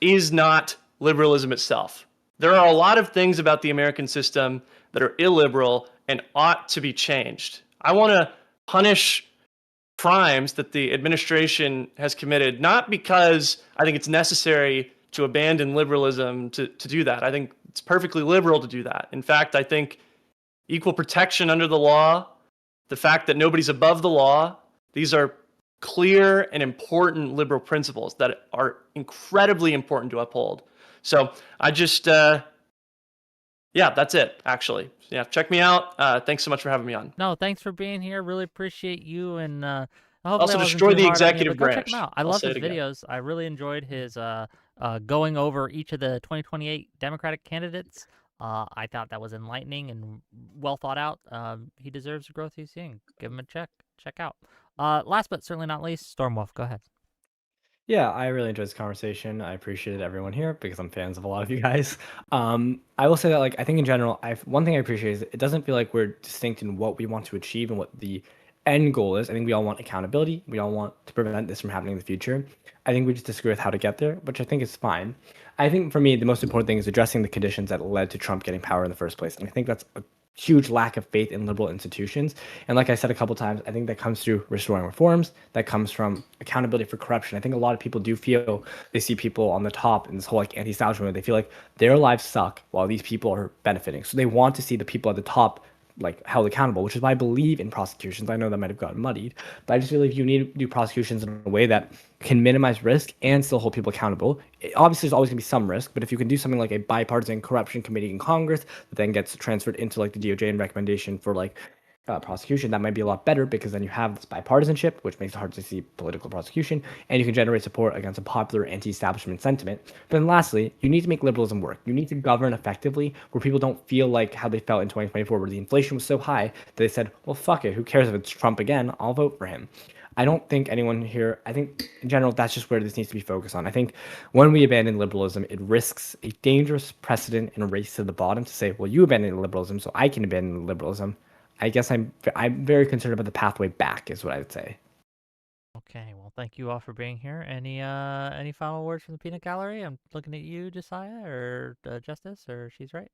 is not liberalism itself. There are a lot of things about the American system that are illiberal and ought to be changed. I want to punish crimes that the administration has committed, not because I think it's necessary to abandon liberalism to do that. I think it's perfectly liberal to do that. In fact, I think equal protection under the law, the fact that nobody's above the law, these are clear and important liberal principles that are incredibly important to uphold. So I just, yeah, that's it, actually. Yeah, check me out. Thanks so much for having me on. No, thanks for being here. Really appreciate you. And Also destroy the executive branch. branch. Go check him out. I love his videos. I really enjoyed his going over each of the 2028 Democratic candidates. I thought that was enlightening and well thought out. He deserves the growth he's seeing. Give him a check out. Last but certainly not least, Stormwolf, go ahead. Yeah, I really enjoyed this conversation. I appreciated everyone here because I'm fans of a lot of you guys. I will say that, like, I think in general, one thing I appreciate is it doesn't feel like we're distinct in what we want to achieve and what the end goal is. I think we all want accountability. We all want to prevent this from happening in the future. I think we just disagree with how to get there, which I think is fine. I think for me, the most important thing is addressing the conditions that led to Trump getting power in the first place. And I think that's a huge lack of faith in liberal institutions. And like I said a couple times, I think that comes through restoring reforms. That comes from accountability for corruption. I think a lot of people do feel they see people on the top in this whole like anti-establishment. They feel like their lives suck while these people are benefiting. So they want to see the people at the top like held accountable, which is why I believe in prosecutions. I know that might have gotten muddied, but I just feel like you need to do prosecutions in a way that can minimize risk and still hold people accountable. Obviously, there's always going to be some risk, but if you can do something like a bipartisan corruption committee in Congress that then gets transferred into like the DOJ and recommendation for like prosecution, that might be a lot better because then you have this bipartisanship, which makes it hard to see political prosecution, and you can generate support against a popular anti-establishment sentiment. But then lastly, you need to make liberalism work. You need to govern effectively where people don't feel like how they felt in 2024, where the inflation was so high that they said, well, fuck it, who cares if it's Trump again, I'll vote for him. I don't think anyone here, I think in general, that's just where this needs to be focused on. I think when we abandon liberalism, it risks a dangerous precedent and a race to the bottom to say, well, you abandoned liberalism, so I can abandon liberalism. I guess I'm very concerned about the pathway back, is what I would say. Okay, well, thank you all for being here. Any final words from the Peanut Gallery? I'm looking at you, Josiah, or Justice, or she's right.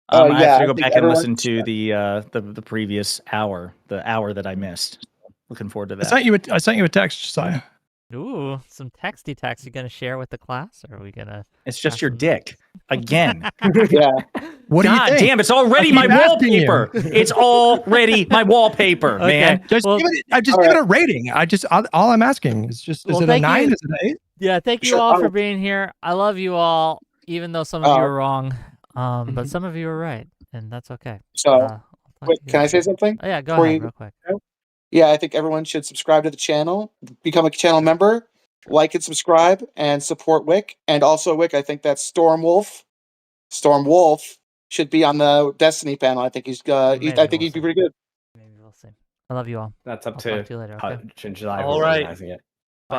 I have to go back and listen to the previous hour, the hour that I missed. Looking forward to that. I sent you a text, Josiah. Ooh, some texty text. You gonna share with the class, or are we gonna? It's just pass your them? dick again. Yeah. What do you God think? damn! It's already I my keep asking you. wallpaper. It's already my wallpaper, Okay. man. Just Well, give it. I just all give right. it a rating. all I'm asking is just Well, is it a thank 9? you. Is it an 8? Yeah, thank you Sure. all for Oh. being here. I love you all, even though some of you Uh, are wrong. But some of you are right, and that's okay. So, I'll talk wait, to you can I guys say later. something? Oh yeah, go before ahead, you- real quick. Yeah, I think everyone should subscribe to the channel, become a channel member, like and subscribe, and support Wick. And also, Wick, I think that Stormwolf should be on the Destiny panel. I think he's I Maybe think we'll he'd be see. pretty good. Maybe we'll see. I love you all. That's up I'll to talk to you later. Okay. Hutch and July. All who's right. organizing it.